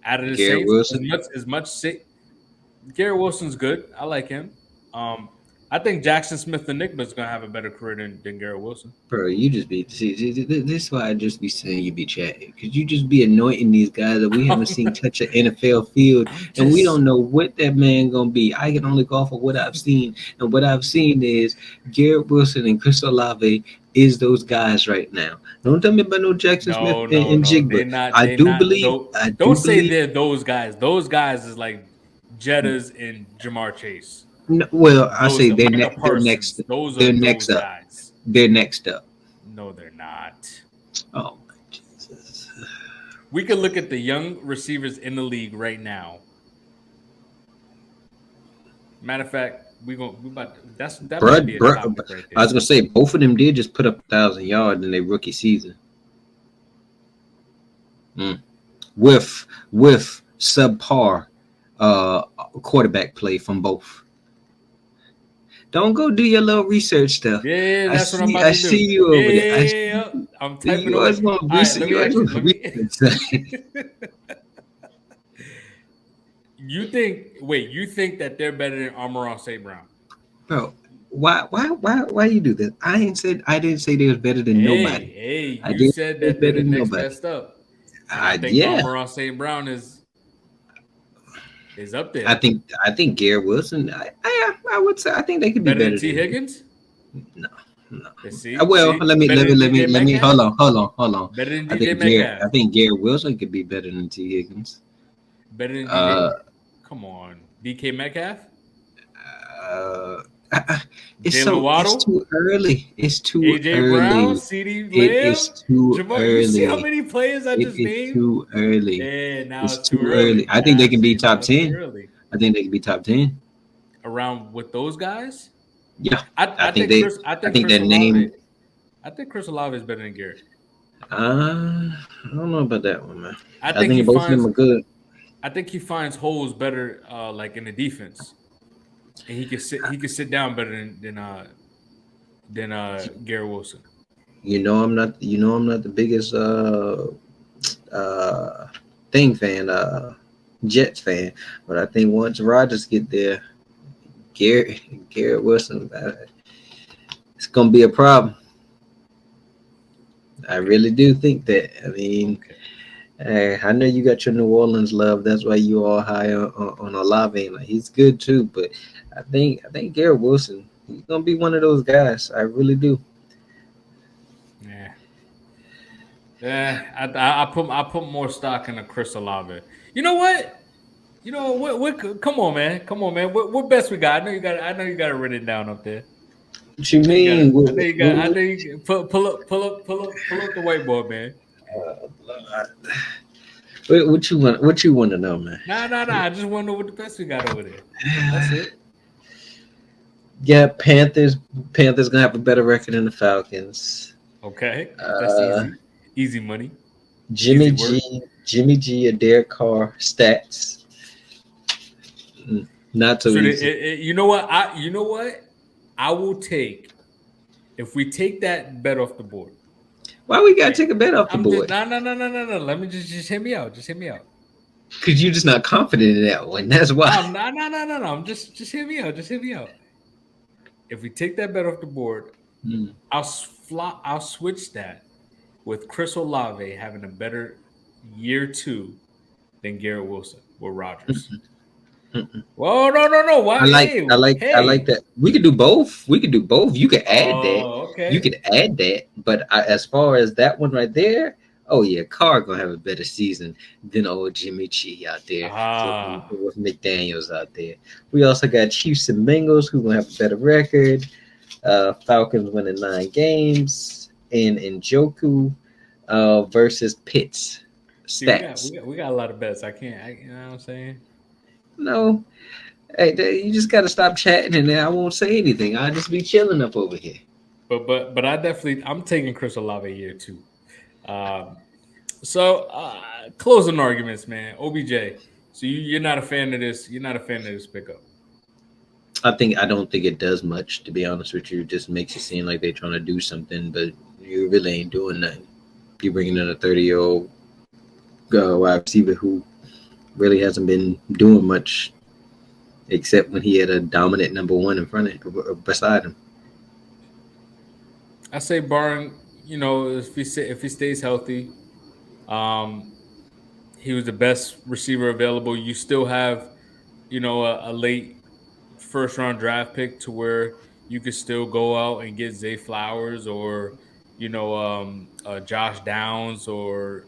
[SPEAKER 2] Out of the
[SPEAKER 3] Garrett
[SPEAKER 2] Saints,
[SPEAKER 3] Wilson.
[SPEAKER 2] Garrett Wilson's good. I like him. I think Jackson Smith the Enigma is gonna have a better career than Garrett Wilson.
[SPEAKER 3] Bro, you just be this is why I just be saying you be chatting because you just be anointing these guys that we haven't seen touch an NFL field, and we don't know what that man gonna be. I can only go off of what I've seen, and what I've seen is Garrett Wilson and Chris Olave is those guys right now. Don't tell me about no Jackson Smith and Jigba.
[SPEAKER 2] They're not.
[SPEAKER 3] I
[SPEAKER 2] They're
[SPEAKER 3] do
[SPEAKER 2] not.
[SPEAKER 3] believe.
[SPEAKER 2] Don't say they're those guys. Those guys is like Jettas and Jamar Chase.
[SPEAKER 3] No, well, I say they're
[SPEAKER 2] Micah
[SPEAKER 3] next.
[SPEAKER 2] Those
[SPEAKER 3] They're
[SPEAKER 2] are
[SPEAKER 3] next
[SPEAKER 2] those
[SPEAKER 3] up.
[SPEAKER 2] guys.
[SPEAKER 3] They're next up.
[SPEAKER 2] No, they're not.
[SPEAKER 3] Oh my Jesus!
[SPEAKER 2] We could look at the young receivers in the league right now. Matter of fact, we about that might be a topic right there.
[SPEAKER 3] I was gonna say both of them did just put up 1,000 yards in their rookie season. With subpar quarterback play from both. Don't go do your little research stuff.
[SPEAKER 2] Yeah, that's what I'm about to do.
[SPEAKER 3] I see you over there.
[SPEAKER 2] Yeah. I'm typing
[SPEAKER 3] you always
[SPEAKER 2] over.
[SPEAKER 3] want
[SPEAKER 2] You think that they're better than Amon-Ra St. Brown?
[SPEAKER 3] Bro, why you do this? I didn't say they was better than nobody.
[SPEAKER 2] Hey, you said that they're the next best up. I think Amon-Ra St. Brown is up there.
[SPEAKER 3] I think Garrett Wilson. I would say I think they could be better
[SPEAKER 2] than T. Higgins.
[SPEAKER 3] No.
[SPEAKER 2] Let
[SPEAKER 3] me hold on.
[SPEAKER 2] Better than DJ Metcalf.
[SPEAKER 3] I think Garrett Wilson could be better than T. Higgins.
[SPEAKER 2] Better than DJ. Come on, DK Metcalf.
[SPEAKER 3] It's too early. It's too
[SPEAKER 2] AJ
[SPEAKER 3] early.
[SPEAKER 2] Brown, CD Lamb.
[SPEAKER 3] It is too early.
[SPEAKER 2] You see how many players I just named?
[SPEAKER 3] It's too early.
[SPEAKER 2] Yeah, now
[SPEAKER 3] it's too early. I think they can be top 10. I think they can be top 10.
[SPEAKER 2] Around with those guys?
[SPEAKER 3] Yeah.
[SPEAKER 2] I think their name. I think Chris Olave is better than Garrett.
[SPEAKER 3] I don't know about that one, man.
[SPEAKER 2] I think
[SPEAKER 3] both of them are good.
[SPEAKER 2] I think he finds holes better, like in the defense, and he can sit down better than Garrett Wilson.
[SPEAKER 3] I'm not the biggest Jets fan, but I think once Rodgers get there, Garrett Wilson, it's gonna be a problem. I really do think that. I mean, I know you got your New Orleans love. That's why you all high on Olave. Like, he's good too, but I think Garrett Wilson, he's gonna be one of those guys. I really do.
[SPEAKER 2] Yeah. I put more stock in a Chris Olave. You know what? Come on, man. What best we got? I know you got it written down up there.
[SPEAKER 3] What you mean?
[SPEAKER 2] I know you pull up the whiteboard, man.
[SPEAKER 3] What you want to know, man?
[SPEAKER 2] Nah. I just want to know what the best we got over there. That's it.
[SPEAKER 3] Yeah, Panthers gonna have a better record than the Falcons.
[SPEAKER 2] Okay, that's easy money.
[SPEAKER 3] Jimmy G, or Derek Carr stats. Not too easy.
[SPEAKER 2] You know what? I will take if we take that bet off the board.
[SPEAKER 3] Why we gotta take a bet off the board?
[SPEAKER 2] No. Let me just hit me out.
[SPEAKER 3] Because you're just not confident in that one. That's why.
[SPEAKER 2] No. Just hit me out. If we take that bet off the board, I'll switch that with Chris Olave having a better year 2 than Garrett Wilson with Rodgers. Whoa, no. Why?
[SPEAKER 3] I like
[SPEAKER 2] Hey.
[SPEAKER 3] that. We could do both. We could do both. You could add that.
[SPEAKER 2] Oh,
[SPEAKER 3] You
[SPEAKER 2] okay.
[SPEAKER 3] could add that. But as far as that one right there, oh yeah, Carr gonna have a better season than old Jimmy G out there
[SPEAKER 2] Ah,
[SPEAKER 3] with McDaniels out there. We also got Chiefs and Bengals who gonna have a better record. Falcons winning 9 games, and Njoku versus Pitts
[SPEAKER 2] see, we got
[SPEAKER 3] stats.
[SPEAKER 2] we got a lot of bets. I can't. You know what I'm saying?
[SPEAKER 3] No, hey, you just got to stop chatting, and then I won't say anything. I'll just be chilling up over here.
[SPEAKER 2] But I'm taking Chris Olave here too. Um, so closing arguments, man. OBJ. So you're not a fan of this. You're not a fan of this pickup.
[SPEAKER 3] I don't think it does much, to be honest with you. It just makes it seem like they're trying to do something, but you really ain't doing nothing. You're bringing in a 30-year-old wide receiver who really hasn't been doing much except when he had a dominant number one in front of beside him.
[SPEAKER 2] I say barring, if he stays healthy, um, he was the best receiver available. You still have, a late first round draft pick to where you could still go out and get Zay Flowers or, Josh Downs or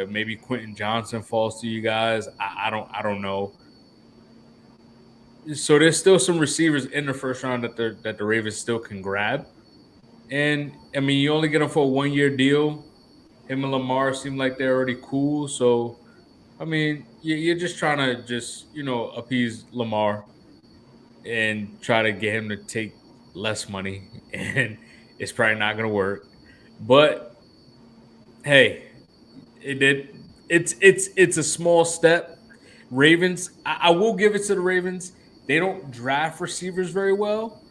[SPEAKER 2] maybe Quentin Johnson falls to you guys. I don't know. So there's still some receivers in the first round that the Ravens still can grab. And I mean, you only get them for a 1 year deal. Him and Lamar seem like they're already cool. So I mean, you're just trying to just appease Lamar and try to get him to take less money, and it's probably not going to work. But hey, it did. It's a small step. Ravens, I will give it to the Ravens. They don't draft receivers very well,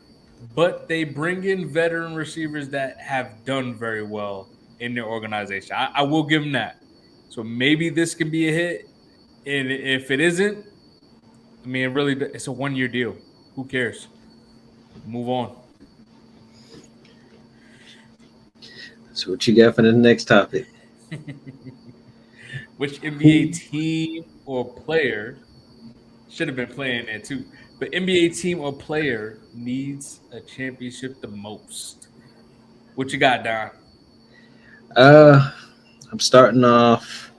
[SPEAKER 2] but they bring in veteran receivers that have done very well in their organization. I will give them that. So maybe this can be a hit. And if it isn't, I mean, it's a 1 year deal. Who cares? Move on.
[SPEAKER 3] So what you got for the next topic?
[SPEAKER 2] Which NBA
[SPEAKER 3] Who?
[SPEAKER 2] team or player should have been playing there too? But NBA team or player needs a championship the most. What you got, Don?
[SPEAKER 3] Uh, I'm starting off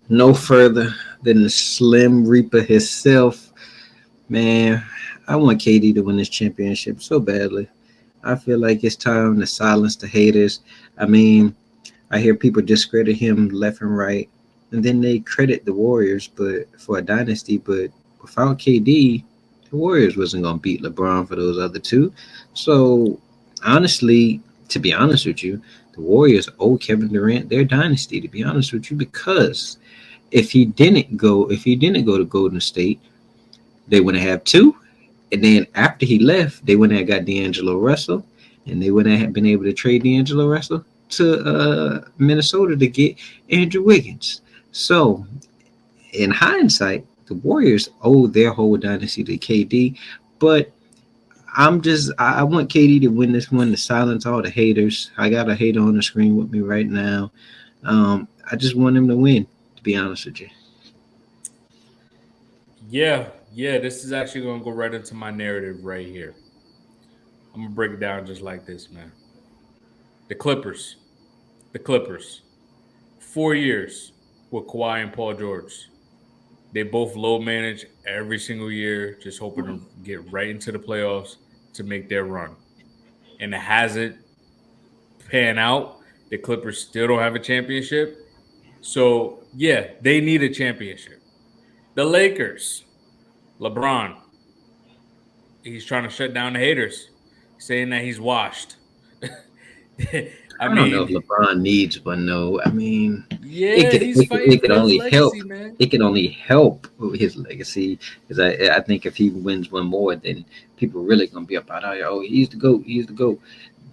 [SPEAKER 3] no further than the Slim Reaper himself. Man, I want KD to win this championship so badly. I feel like it's time to silence the haters. I mean, I hear people discredit him left and right, and then they credit the Warriors, but for a dynasty. But without KD, the Warriors wasn't gonna beat LeBron for those other two. So honestly, to be honest with you, the Warriors owe Kevin Durant their dynasty. To be honest with you, because if he didn't go to Golden State, they wouldn't have two. And then after he left, they wouldn't have got D'Angelo Russell, and they wouldn't have been able to trade D'Angelo Russell to Minnesota to get Andrew Wiggins. So, in hindsight, the Warriors owe their whole dynasty to KD, but I want KD to win this one to silence all the haters. I got a hater on the screen with me right now. I just want him to win, to be honest with you.
[SPEAKER 2] Yeah. This is actually going to go right into my narrative right here. I'm gonna break it down just like this, man. The Clippers, the Clippers, 4 years with Kawhi and Paul George. They both low manage every single year, just hoping to get right into the playoffs to make their run. And it hasn't panned out. The Clippers still don't have a championship. So, yeah, they need a championship. The Lakers, LeBron, he's trying to shut down the haters, saying that he's washed. I
[SPEAKER 3] I don't know if
[SPEAKER 2] mean,
[SPEAKER 3] LeBron needs one though. I mean, it
[SPEAKER 2] yeah,
[SPEAKER 3] could
[SPEAKER 2] he's fighting
[SPEAKER 3] could
[SPEAKER 2] for his
[SPEAKER 3] only help.
[SPEAKER 2] legacy, man.
[SPEAKER 3] It can only help with his legacy because I think if he wins one more, then people really gonna be about oh he's the goat, he's the goat.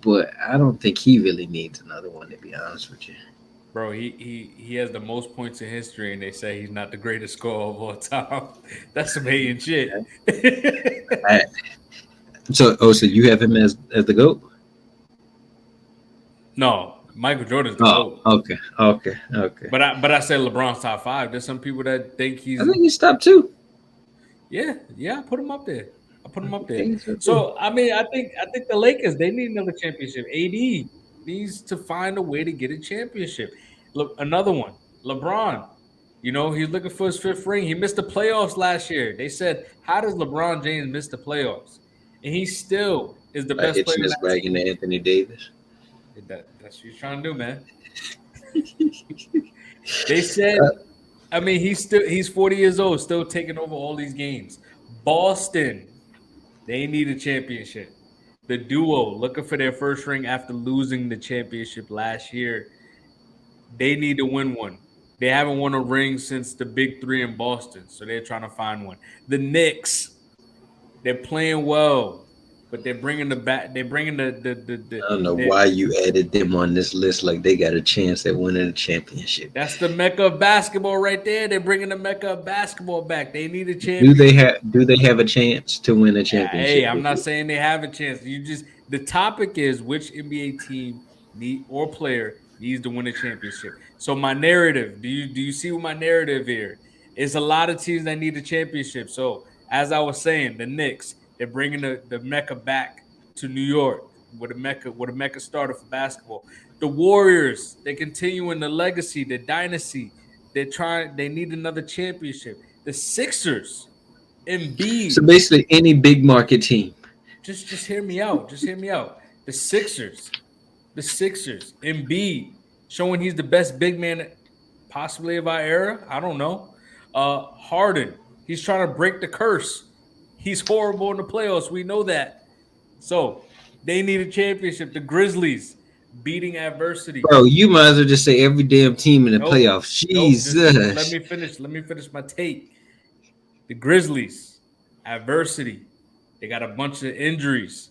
[SPEAKER 3] But I don't think he really needs another one to be honest with you.
[SPEAKER 2] Bro, he has the most points in history, and they say he's not the greatest scorer of all time. That's some hating shit.
[SPEAKER 3] I, so you have him as the goat?
[SPEAKER 2] No, Michael Jordan's the
[SPEAKER 3] Oh,
[SPEAKER 2] GOAT.
[SPEAKER 3] okay.
[SPEAKER 2] But I said LeBron's top five. There's some people that think
[SPEAKER 3] I
[SPEAKER 2] he's
[SPEAKER 3] think he's top two.
[SPEAKER 2] Yeah, I put him up there. I put him up there.
[SPEAKER 3] think so too.
[SPEAKER 2] So I mean, I think the Lakers they need another championship. AD needs to find a way to get a championship. Look, another one. LeBron. You know, he's looking for his fifth ring. He missed the playoffs last year. They said, "How does LeBron James miss the playoffs?" And he still is the
[SPEAKER 3] Like
[SPEAKER 2] best player
[SPEAKER 3] hitching
[SPEAKER 2] on
[SPEAKER 3] his
[SPEAKER 2] that
[SPEAKER 3] wagon
[SPEAKER 2] team.
[SPEAKER 3] to Anthony Davis.
[SPEAKER 2] That's what he's trying to do, man. They said, I mean, he's 40 years old, still taking over all these games. Boston, they need a championship. The duo looking for their first ring after losing the championship last year. They need to win one. They haven't won a ring since the Big Three in Boston, so they're trying to find one. The Knicks, they're playing well, but they're bringing the back. They're bringing
[SPEAKER 3] I don't know
[SPEAKER 2] the
[SPEAKER 3] why you added them on this list like they got a chance at winning a championship.
[SPEAKER 2] that's the mecca of basketball right there. They're bringing the mecca of basketball back. They need a
[SPEAKER 3] Do they
[SPEAKER 2] championship.
[SPEAKER 3] have a chance to win a
[SPEAKER 2] Hey,
[SPEAKER 3] championship
[SPEAKER 2] I'm
[SPEAKER 3] this
[SPEAKER 2] not
[SPEAKER 3] year?
[SPEAKER 2] saying they have a chance. You just the topic is which NBA team need or player needs to win a championship. So my narrative, do you see what my narrative here? It's a lot of teams that need a championship. So as I was saying, the Knicks, they're bringing the Mecca back to New York with a Mecca starter for basketball. The Warriors, they're continuing the legacy, the dynasty. They need another championship. The Sixers,
[SPEAKER 3] So
[SPEAKER 2] Embiid,
[SPEAKER 3] basically, any big market team.
[SPEAKER 2] just hear me out. Just hear me out. The Sixers, Embiid, showing he's the best big man possibly of our era. I don't know. Harden, he's trying to break the curse. He's horrible in the playoffs. We know that. So they need a championship. The Grizzlies beating adversity.
[SPEAKER 3] Bro, you might as well just say every damn team in the
[SPEAKER 2] Nope,
[SPEAKER 3] playoffs.
[SPEAKER 2] nope. Just let
[SPEAKER 3] Jesus.
[SPEAKER 2] me finish. Let me finish my take. The Grizzlies, adversity. They got a bunch of injuries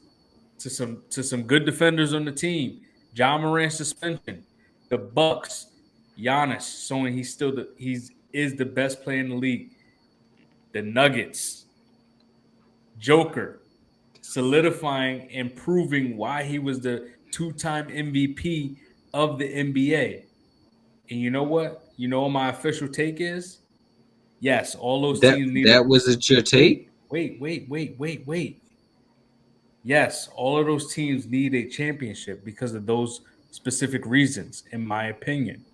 [SPEAKER 2] to some good defenders on the team. John Moran suspension. The Bucks, Giannis showing he's is the best player in the league. The Nuggets, Joker, solidifying and proving why he was the two-time MVP of the NBA. And you know what? You know what my official take is? Yes, all those
[SPEAKER 3] That
[SPEAKER 2] teams need a
[SPEAKER 3] that was it your take?
[SPEAKER 2] wait. Yes, all of those teams need a championship because of those specific reasons, in my opinion.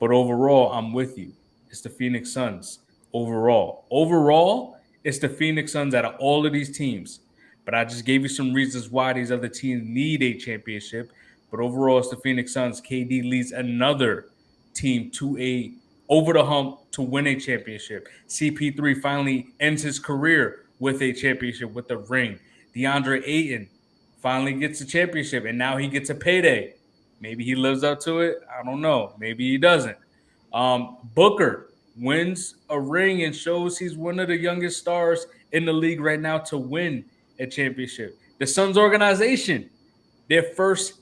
[SPEAKER 2] But overall, I'm with you. It's the Phoenix Suns. Overall, it's the Phoenix Suns out of all of these teams. But I just gave you some reasons why these other teams need a championship. But overall, it's the Phoenix Suns. KD leads another team to a over the hump to win a championship. CP3 finally ends his career with a championship with a ring. DeAndre Ayton finally gets a championship, and now he gets a payday. Maybe he lives up to it. I don't know. Maybe he doesn't. Booker wins a ring and shows he's one of the youngest stars in the league right now to win a championship. The Suns organization, their first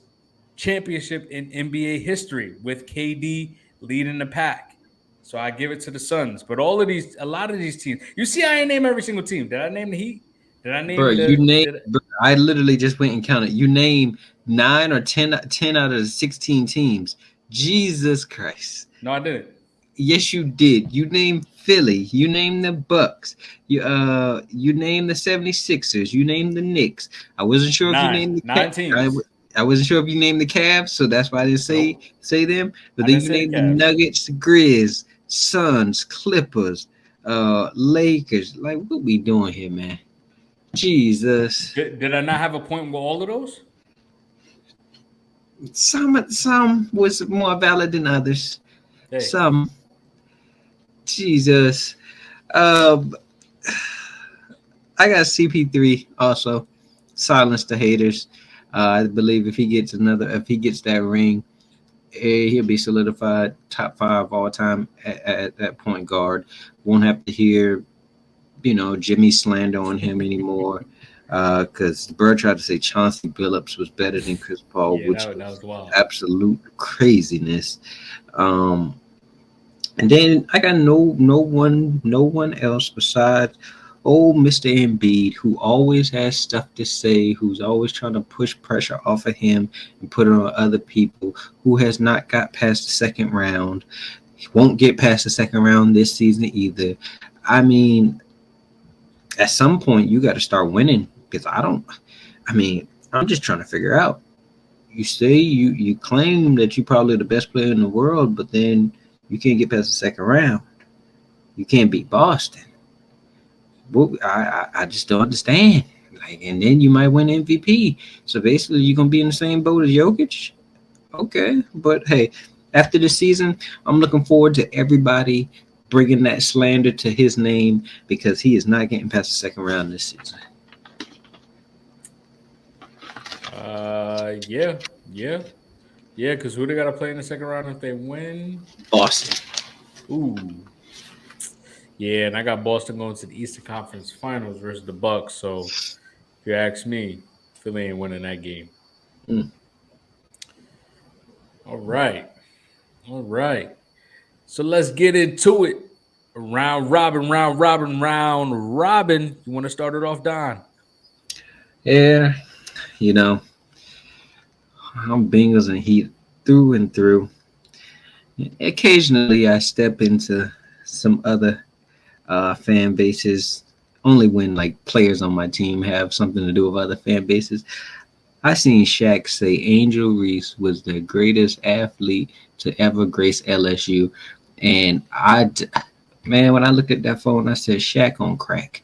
[SPEAKER 2] championship in NBA history with KD leading the pack. So I give it to the Suns. But a lot of these teams, you see, I ain't name every single team. Did I name the Heat? Did I
[SPEAKER 3] Bro,
[SPEAKER 2] name the?
[SPEAKER 3] bro, I literally just went and counted. You name 9 or 10 out of the 16 teams. Jesus Christ.
[SPEAKER 2] No, I didn't.
[SPEAKER 3] Yes, you did. You named Philly. You named the Bucks. You named the 76ers. You named the Knicks. I wasn't sure if you named the
[SPEAKER 2] Nine teams.
[SPEAKER 3] I wasn't sure if you named the Cavs, so that's why I didn't say them. But
[SPEAKER 2] I
[SPEAKER 3] then
[SPEAKER 2] didn't
[SPEAKER 3] you
[SPEAKER 2] say the
[SPEAKER 3] named the
[SPEAKER 2] Cavs.
[SPEAKER 3] Nuggets, the Grizz, Suns, Clippers, Lakers. Like, what we doing here, man? Jesus.
[SPEAKER 2] Did I not have a point with all of those?
[SPEAKER 3] Some was more valid than others.
[SPEAKER 2] Hey,
[SPEAKER 3] Some. Jesus. Um, I got CP3 also. Silence the haters. I believe if he gets that ring, he'll be solidified top 5 all time at that point guard. Won't have to hear, Jimmy slander on him anymore. Because Bird tried to say Chauncey Billups was better than Chris Paul,
[SPEAKER 2] yeah,
[SPEAKER 3] which
[SPEAKER 2] that
[SPEAKER 3] was
[SPEAKER 2] was wild.
[SPEAKER 3] absolute craziness. And then I got no one else besides Mr. Embiid, who always has stuff to say, who's always trying to push pressure off of him and put it on other people, who has not got past the second round. He won't get past the second round this season either. I mean, at some point you got to start winning because I'm just trying to figure out. You say you claim that you're probably the best player in the world, but then you can't get past the second round. You can't beat Boston. Well, I just don't understand. Like, and then you might win MVP. So basically, you're gonna be in the same boat as Jokic. Okay, but hey, after the season, I'm looking forward to everybody bringing that slander to his name because he is not getting past the second round this season.
[SPEAKER 2] Yeah. Because who they got to play in the second round if they win?
[SPEAKER 3] Boston.
[SPEAKER 2] Ooh, yeah. And I got Boston going to the Eastern Conference Finals versus the Bucks. So if you ask me, Philly ain't winning that game.
[SPEAKER 3] Mm.
[SPEAKER 2] All right. So let's get into it. Round robin. You want to start it off, Don?
[SPEAKER 3] Yeah, you know, I'm Bengals and Heat through and through. Occasionally, I step into some other fan bases only when like players on my team have something to do with other fan bases. I seen Shaq say Angel Reese was the greatest athlete to ever grace LSU, and man, when I looked at that phone, I said Shaq on crack.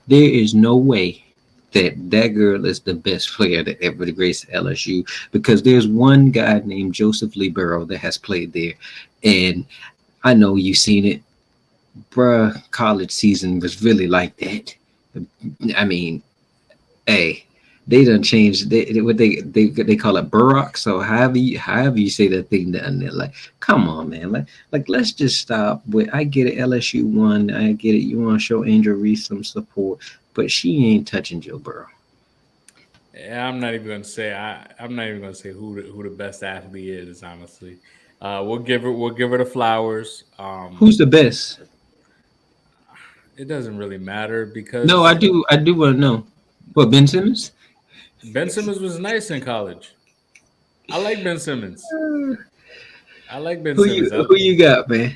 [SPEAKER 3] There is no way that girl is the best player that ever graced LSU because there's one guy named Joseph Lee Burrow that has played there, and I know you've seen it, bruh. College season was really like that. I mean, hey, they done changed they call it Burrock. So however you say that thing down there, like, come on, man, like let's just stop. With I get it, LSU won. I get it. You want to show Angel Reese some support, but she ain't touching Joe Burrow.
[SPEAKER 2] Yeah, I'm not even gonna say. I'm not even gonna say who the best athlete is. Honestly, we'll give her the flowers.
[SPEAKER 3] Who's the best?
[SPEAKER 2] It doesn't really matter
[SPEAKER 3] No,
[SPEAKER 2] because
[SPEAKER 3] I do want to know. What, Ben Simmons?
[SPEAKER 2] Ben Simmons was nice in college. I like Ben Simmons. I like Ben Simmons.
[SPEAKER 3] Who you got, man?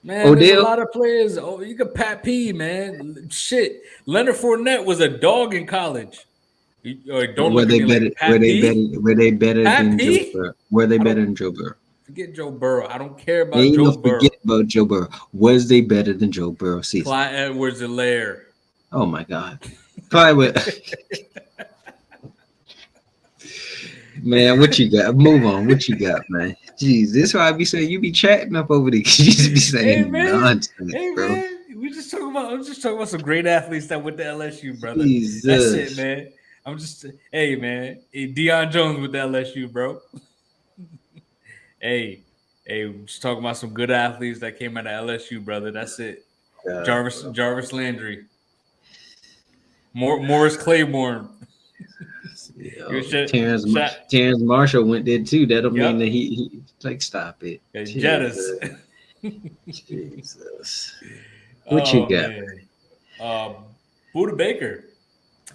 [SPEAKER 2] Man, there's a
[SPEAKER 3] Odell?
[SPEAKER 2] lot of players. Oh, you got Pat P, man. Shit, Leonard Fournette was a dog in college. Don't
[SPEAKER 3] Were
[SPEAKER 2] look at
[SPEAKER 3] they
[SPEAKER 2] me like
[SPEAKER 3] better?
[SPEAKER 2] Pat P.
[SPEAKER 3] Were they better
[SPEAKER 2] Pat
[SPEAKER 3] than Joe
[SPEAKER 2] P.
[SPEAKER 3] Burrow? Were they
[SPEAKER 2] I
[SPEAKER 3] better
[SPEAKER 2] don't
[SPEAKER 3] than Joe Burrow?
[SPEAKER 2] forget Joe Burrow. I don't care about
[SPEAKER 3] Ain't
[SPEAKER 2] Joe
[SPEAKER 3] no
[SPEAKER 2] Burrow.
[SPEAKER 3] forget about Joe Burrow. Was they better than Joe Burrow season?
[SPEAKER 2] Clyde Edwards-Helaire.
[SPEAKER 3] Oh my God, Clyde, man, what you got? Move on. What you got, man? Jeez, this is why I be saying you be chatting up over there. You just be
[SPEAKER 2] Hey
[SPEAKER 3] saying
[SPEAKER 2] man,
[SPEAKER 3] nonsense,
[SPEAKER 2] hey
[SPEAKER 3] bro.
[SPEAKER 2] man. I'm just talking about some great athletes that went to LSU, brother. That's it,
[SPEAKER 3] Jesus.
[SPEAKER 2] man. I'm just hey man. Hey, Deion Jones with the LSU, bro. We're just talking about some good athletes that came out of LSU, brother. That's it. Jarvis Landry. Morris Claiborne. You should shot.
[SPEAKER 3] Terrence Marshall went there too. That don't mean that
[SPEAKER 2] Yep.
[SPEAKER 3] he like stop it.
[SPEAKER 2] Jettis.
[SPEAKER 3] Jesus. Jesus. What you
[SPEAKER 2] Oh
[SPEAKER 3] got?
[SPEAKER 2] man. Uh Buda Baker.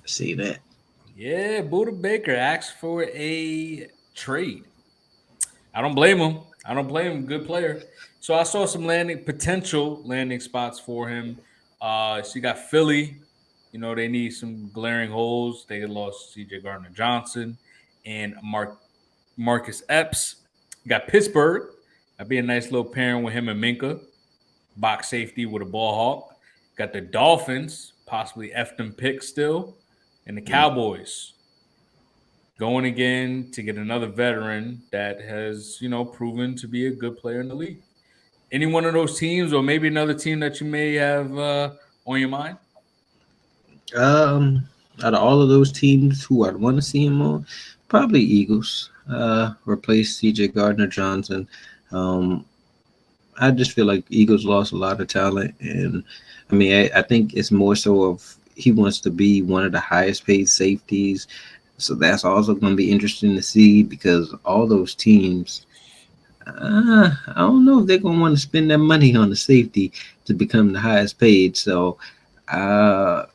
[SPEAKER 3] See that?
[SPEAKER 2] Yeah, Buda Baker asked for a trade. I don't blame him. I don't blame him. Good player. So I saw some potential landing spots for him. So you got Philly. You know, they need some glaring holes. They lost CJ Gardner Johnson and Marcus Epps. You got Pittsburgh. That'd be a nice little pairing with him and Minka. Box safety with a ball hawk. Got the Dolphins, possibly F them pick still. And the Cowboys going again to get another veteran that has, proven to be a good player in the league. Any one of those teams, or maybe another team that you may have on your mind?
[SPEAKER 3] Out of all of those teams who I'd want to see him on, probably Eagles. Replace CJ Gardner Johnson. I just feel like Eagles lost a lot of talent, and I mean, I think it's more so of he wants to be one of the highest paid safeties. So that's also going to be interesting to see because all those teams, I don't know if they're going to want to spend their money on the safety to become the highest paid. So I'm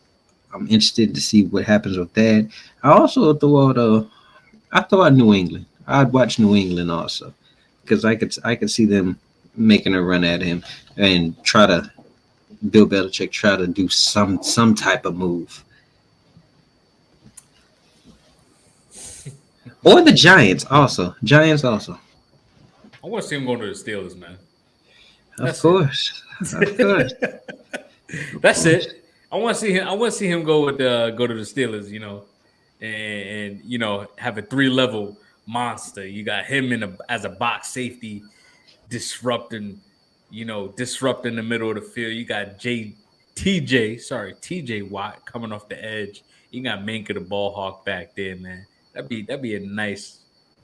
[SPEAKER 3] interested to see what happens with that. I also throw out New England. I'd watch New England also because I could see them making a run at him and try to Bill Belichick try to do some type of move. Or the Giants also. Giants also.
[SPEAKER 2] I want to see him going to the Steelers, man.
[SPEAKER 3] Of
[SPEAKER 2] That's it.
[SPEAKER 3] course. Of course. Of
[SPEAKER 2] That's
[SPEAKER 3] course.
[SPEAKER 2] it. I want to see him. I want to see him go to the Steelers. And have a 3-level monster. You got him as a box safety, disrupting, disrupting the middle of the field. You got TJ Watt coming off the edge. You got Minka the ball hawk back there, man. That'd be a nice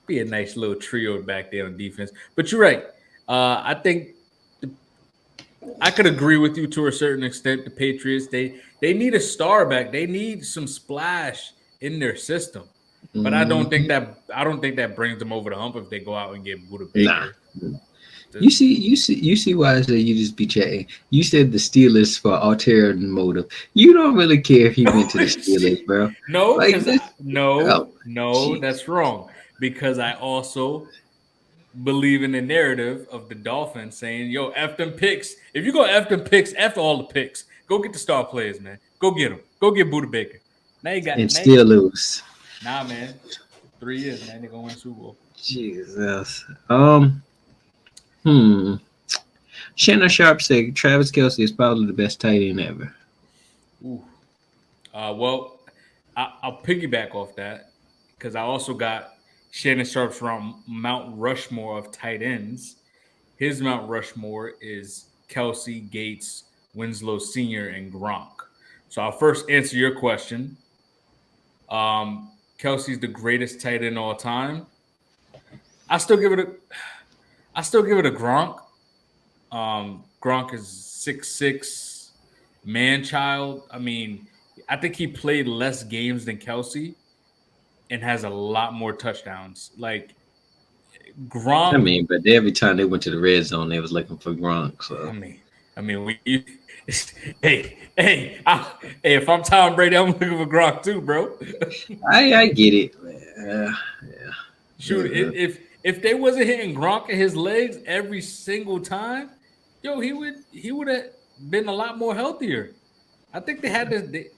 [SPEAKER 2] little trio back there on defense. But you're right. I think I could agree with you to a certain extent. The Patriots, they need a star back. They need some splash in their system. But I don't think that brings them over the hump if they go out and get Buda Baker.
[SPEAKER 3] Nah. You see why I say you just be chatting. You said the Steelers for ulterior motive. You don't really care if he went to the Steelers, bro.
[SPEAKER 2] No,
[SPEAKER 3] Like
[SPEAKER 2] no, that's wrong. Because I also believe in the narrative of the Dolphins saying, "Yo, F them picks. If you go F them picks, F all the picks. Go get the star players, man. Go get them. Go get Buda Baker."
[SPEAKER 3] And still lose.
[SPEAKER 2] Nah, man. 3 years, man. They're gonna win Super Bowl.
[SPEAKER 3] Jesus. Shannon Sharp said Travis Kelce is probably the best tight end ever.
[SPEAKER 2] Ooh. Well, I'll piggyback off that because I also got Shannon Sharp's from Mount Rushmore of tight ends. His Mount Rushmore is Kelce, Gates, Winslow Sr., and Gronk. So I'll first answer your question. Kelce's the greatest tight end all time. I still give it a Gronk. Gronk is 6'6", man-child. I mean, I think he played less games than Kelce and has a lot more touchdowns. Like Gronk.
[SPEAKER 3] I mean, but every time they went to the red zone, they was looking for Gronk. So
[SPEAKER 2] I mean, hey, if I'm Tom Brady, I'm looking for Gronk too, bro.
[SPEAKER 3] I get it. Yeah.
[SPEAKER 2] Shoot, if they wasn't hitting Gronk in his legs every single time, yo, he would have been a lot more healthier. I think they had this.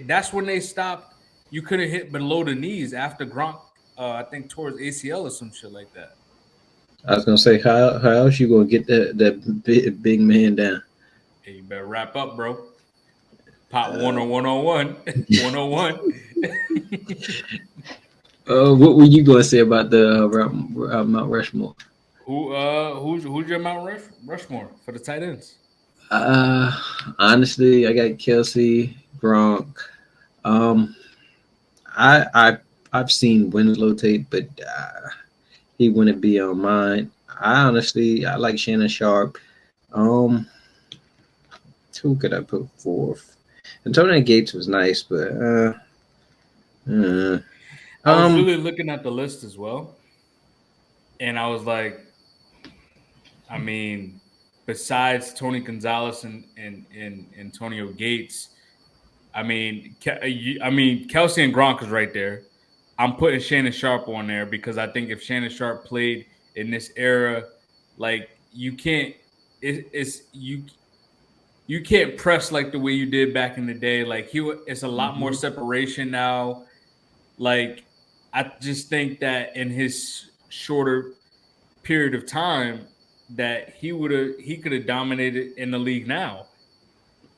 [SPEAKER 2] That's when they stopped. You couldn't hit below the knees after Gronk. I think towards ACL or some shit like that.
[SPEAKER 3] I was gonna say, how else you gonna get that big man down?
[SPEAKER 2] Hey, you better wrap up, bro. Pop 101. 101.
[SPEAKER 3] What were you gonna say about the Mount Rushmore?
[SPEAKER 2] Who's your Mount Rushmore for the tight ends?
[SPEAKER 3] Honestly, I got Kelce, Gronk. I've seen Winslow tape, but he wouldn't be on mine. I like Shannon Sharp. Who could I put fourth? Antonio Gates was nice, but
[SPEAKER 2] I was really looking at the list as well, and I was like, I mean, besides Tony Gonzalez and Antonio Gates, I mean, Kelce and Gronk is right there. I'm putting Shannon Sharp on there because I think if Shannon Sharp played in this era, like you can't press like the way you did back in the day. Like it's a lot more separation now. Like I just think that in his shorter period of time that he could have dominated in the league now,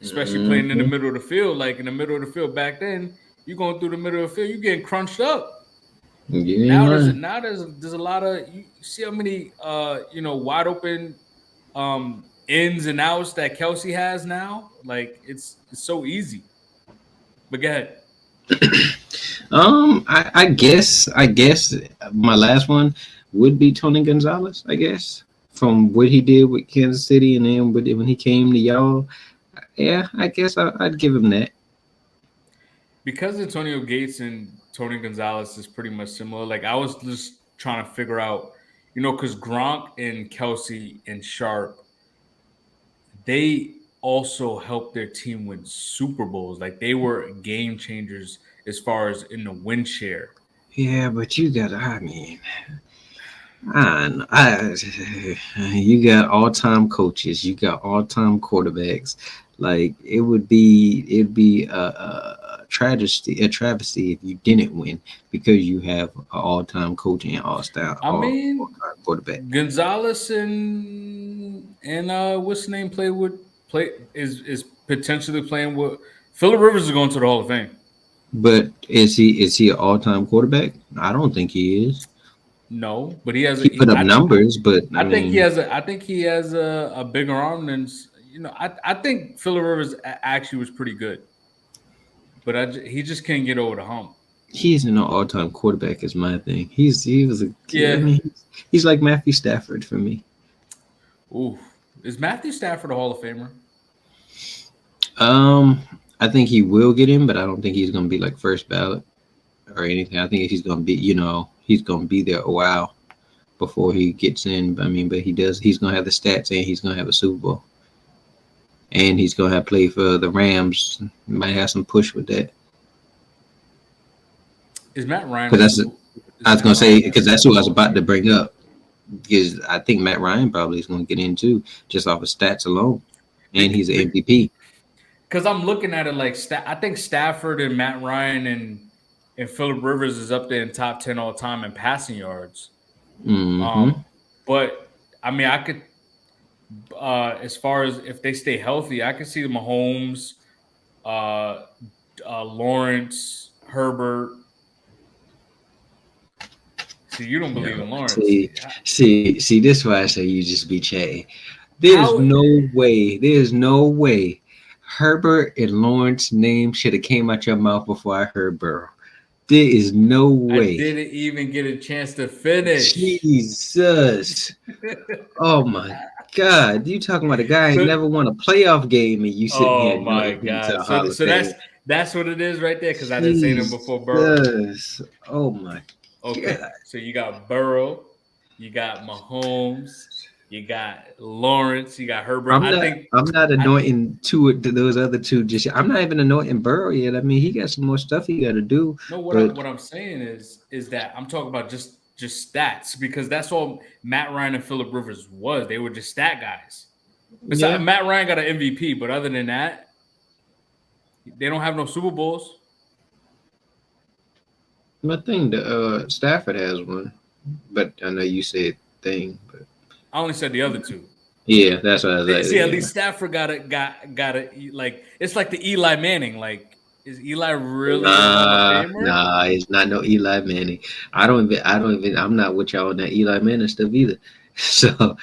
[SPEAKER 2] especially playing in the middle of the field. Like in the middle of the field back then, you going through the middle of the field, you getting crunched up. Now there's a lot of you see how many wide open ins and outs that Kelce has now. Like it's so easy. But go ahead.
[SPEAKER 3] I guess my last one would be Tony Gonzalez. I guess from what he did with Kansas City and then when he came to y'all, yeah, I guess I'd give him that.
[SPEAKER 2] Because Antonio Gates and Tony Gonzalez is pretty much similar. Like I was just trying to figure out, because Gronk and Kelce and Sharp, they also helped their team win Super Bowls. Like they were game changers as far as in the win share.
[SPEAKER 3] Yeah, but you got, you got all-time coaches, you got all-time quarterbacks. Like it'd be a travesty if you didn't win because you have an all-time coach and
[SPEAKER 2] I mean,
[SPEAKER 3] all-time quarterback.
[SPEAKER 2] Gonzalez and what's the name play is potentially playing with Phillip Rivers is going to the Hall of Fame.
[SPEAKER 3] But is he an all-time quarterback? I don't think he is.
[SPEAKER 2] No, but he has
[SPEAKER 3] He put up numbers, but I
[SPEAKER 2] I think he
[SPEAKER 3] mean,
[SPEAKER 2] has a bigger arm than I think Phillip Rivers actually was pretty good, but he just can't get over the hump.
[SPEAKER 3] he isn't an all-time quarterback. Is my thing. He was a. I
[SPEAKER 2] Yeah.
[SPEAKER 3] mean, he's like Matthew Stafford for me.
[SPEAKER 2] Ooh, is Matthew Stafford a Hall of Famer?
[SPEAKER 3] Um, I think he will get in, but I don't think he's going to be like first ballot or anything. I think he's going to be, he's going to be there a while before he gets in. I mean, but he does. He's going to have the stats, and he's going to have a Super Bowl, and he's going to have play for the Rams. Might have some push with that.
[SPEAKER 2] Is Matt Ryan?
[SPEAKER 3] Because I was going to say because that's who I was about to bring up. Because I think Matt Ryan probably is going to get in too, just off of stats alone, and he's an MVP.
[SPEAKER 2] Because I'm looking at it like I think Stafford and Matt Ryan and Phillip Rivers is up there in top 10 all time in passing yards.
[SPEAKER 3] Mm-hmm.
[SPEAKER 2] But I mean, I could as far as if they stay healthy, I could see the Mahomes, Lawrence, Herbert. See, you don't believe in Lawrence.
[SPEAKER 3] See. This is why I say you just be chatting. There's no way Herbert and Lawrence name should have came out your mouth before I heard Burrow. There is no way.
[SPEAKER 2] I didn't even get a chance to finish.
[SPEAKER 3] Jesus. Oh my God. You talking about a guy who never won a playoff game and you sitting here.
[SPEAKER 2] Oh my God. So that's what it is right there, because I didn't say them before Burrow.
[SPEAKER 3] Oh my
[SPEAKER 2] Okay.
[SPEAKER 3] God.
[SPEAKER 2] So you got Burrow, you got Mahomes, you got Lawrence, you got Herbert.
[SPEAKER 3] I'm not anointing those other two. I'm not even anointing Burrow yet. I mean, he got some more stuff he got to do.
[SPEAKER 2] No, what I'm saying is that I'm talking about just stats, because that's all Matt Ryan and Phillip Rivers was. They were just stat guys. Besides, Matt Ryan got an MVP, but other than that, they don't have no Super Bowls.
[SPEAKER 3] I think the Stafford has one, but I know you said thing, but
[SPEAKER 2] I only said the other two.
[SPEAKER 3] Yeah, that's what I was like.
[SPEAKER 2] See, at least Stafford got it. Like, it's like the Eli Manning. Like, is Eli really?
[SPEAKER 3] Nah, it's not no Eli Manning. I don't even. I'm not with y'all on that Eli Manning stuff either. So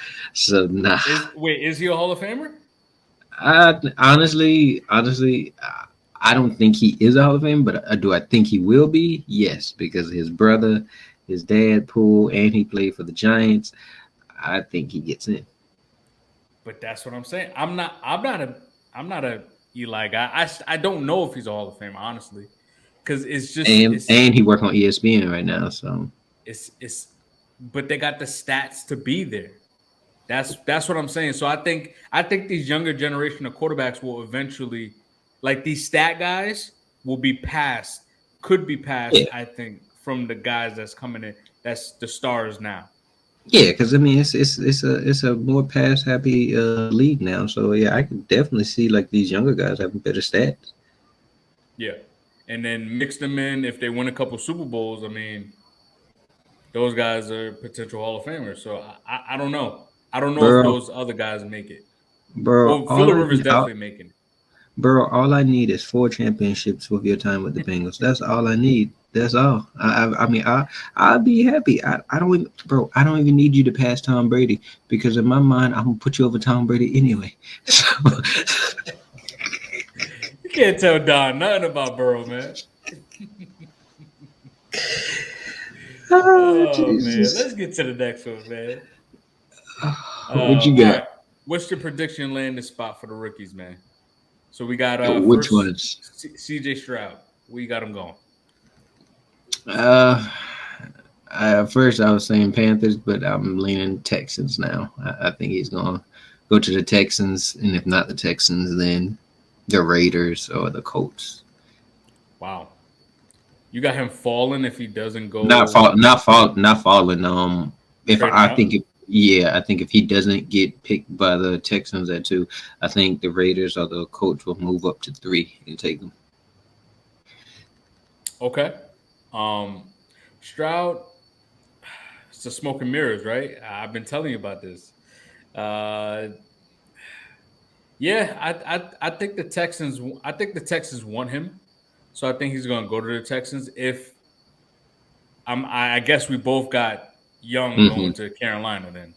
[SPEAKER 3] nah.
[SPEAKER 2] Is he a Hall of Famer?
[SPEAKER 3] Honestly, I don't think he is a Hall of Famer, but do I think he will be? Yes, because his brother, his dad pulled, and he played for the Giants. I think he gets in.
[SPEAKER 2] But that's what I'm saying. I'm not a Eli guy. I don't know if he's a Hall of Famer, honestly, because it's just
[SPEAKER 3] and he work on ESPN right now, so
[SPEAKER 2] it's. But they got the stats to be there. That's what I'm saying. So I think these younger generation of quarterbacks will eventually, like these stat guys, will be passed. Could be passed. Yeah. I think from the guys that's coming in. That's the stars now.
[SPEAKER 3] Yeah, because I mean it's a more pass happy league now. So yeah, I can definitely see like these younger guys having better stats.
[SPEAKER 2] Yeah, and then mix them in if they win a couple Super Bowls. I mean, those guys are potential Hall of Famers. So I don't know. I don't know if those other guys make it.
[SPEAKER 3] Bro,
[SPEAKER 2] Phillip Rivers definitely making it.
[SPEAKER 3] Bro, all I need is 4 championships with your time with the Bengals. That's all I need. That's all. I mean, I'll be happy. I don't even need you to pass Tom Brady, because in my mind, I'm gonna put you over Tom Brady anyway. So.
[SPEAKER 2] You can't tell Don nothing about Burrow, man. Oh man, let's get to the next one, man.
[SPEAKER 3] What you got?
[SPEAKER 2] Right. What's your prediction landing spot for the rookies, man? So we got
[SPEAKER 3] which ones?
[SPEAKER 2] CJ Stroud. We got him going.
[SPEAKER 3] First I was saying Panthers, but I'm leaning Texans now. I think he's gonna go to the Texans, and if not the Texans, then the Raiders or the Colts.
[SPEAKER 2] Wow, you got him falling if he doesn't go.
[SPEAKER 3] Not falling. If Yeah, I think if he doesn't get picked by the Texans at 2, I think the Raiders or the coach will move up to 3 and take him.
[SPEAKER 2] Okay. Um, Stroud, it's the smoke and mirrors, right? I've been telling you about this. Uh, yeah, I think the Texans. I think the Texans want him, so I think he's going to go to the Texans. If I guess we both got Young
[SPEAKER 3] Hmm.
[SPEAKER 2] going to Carolina then,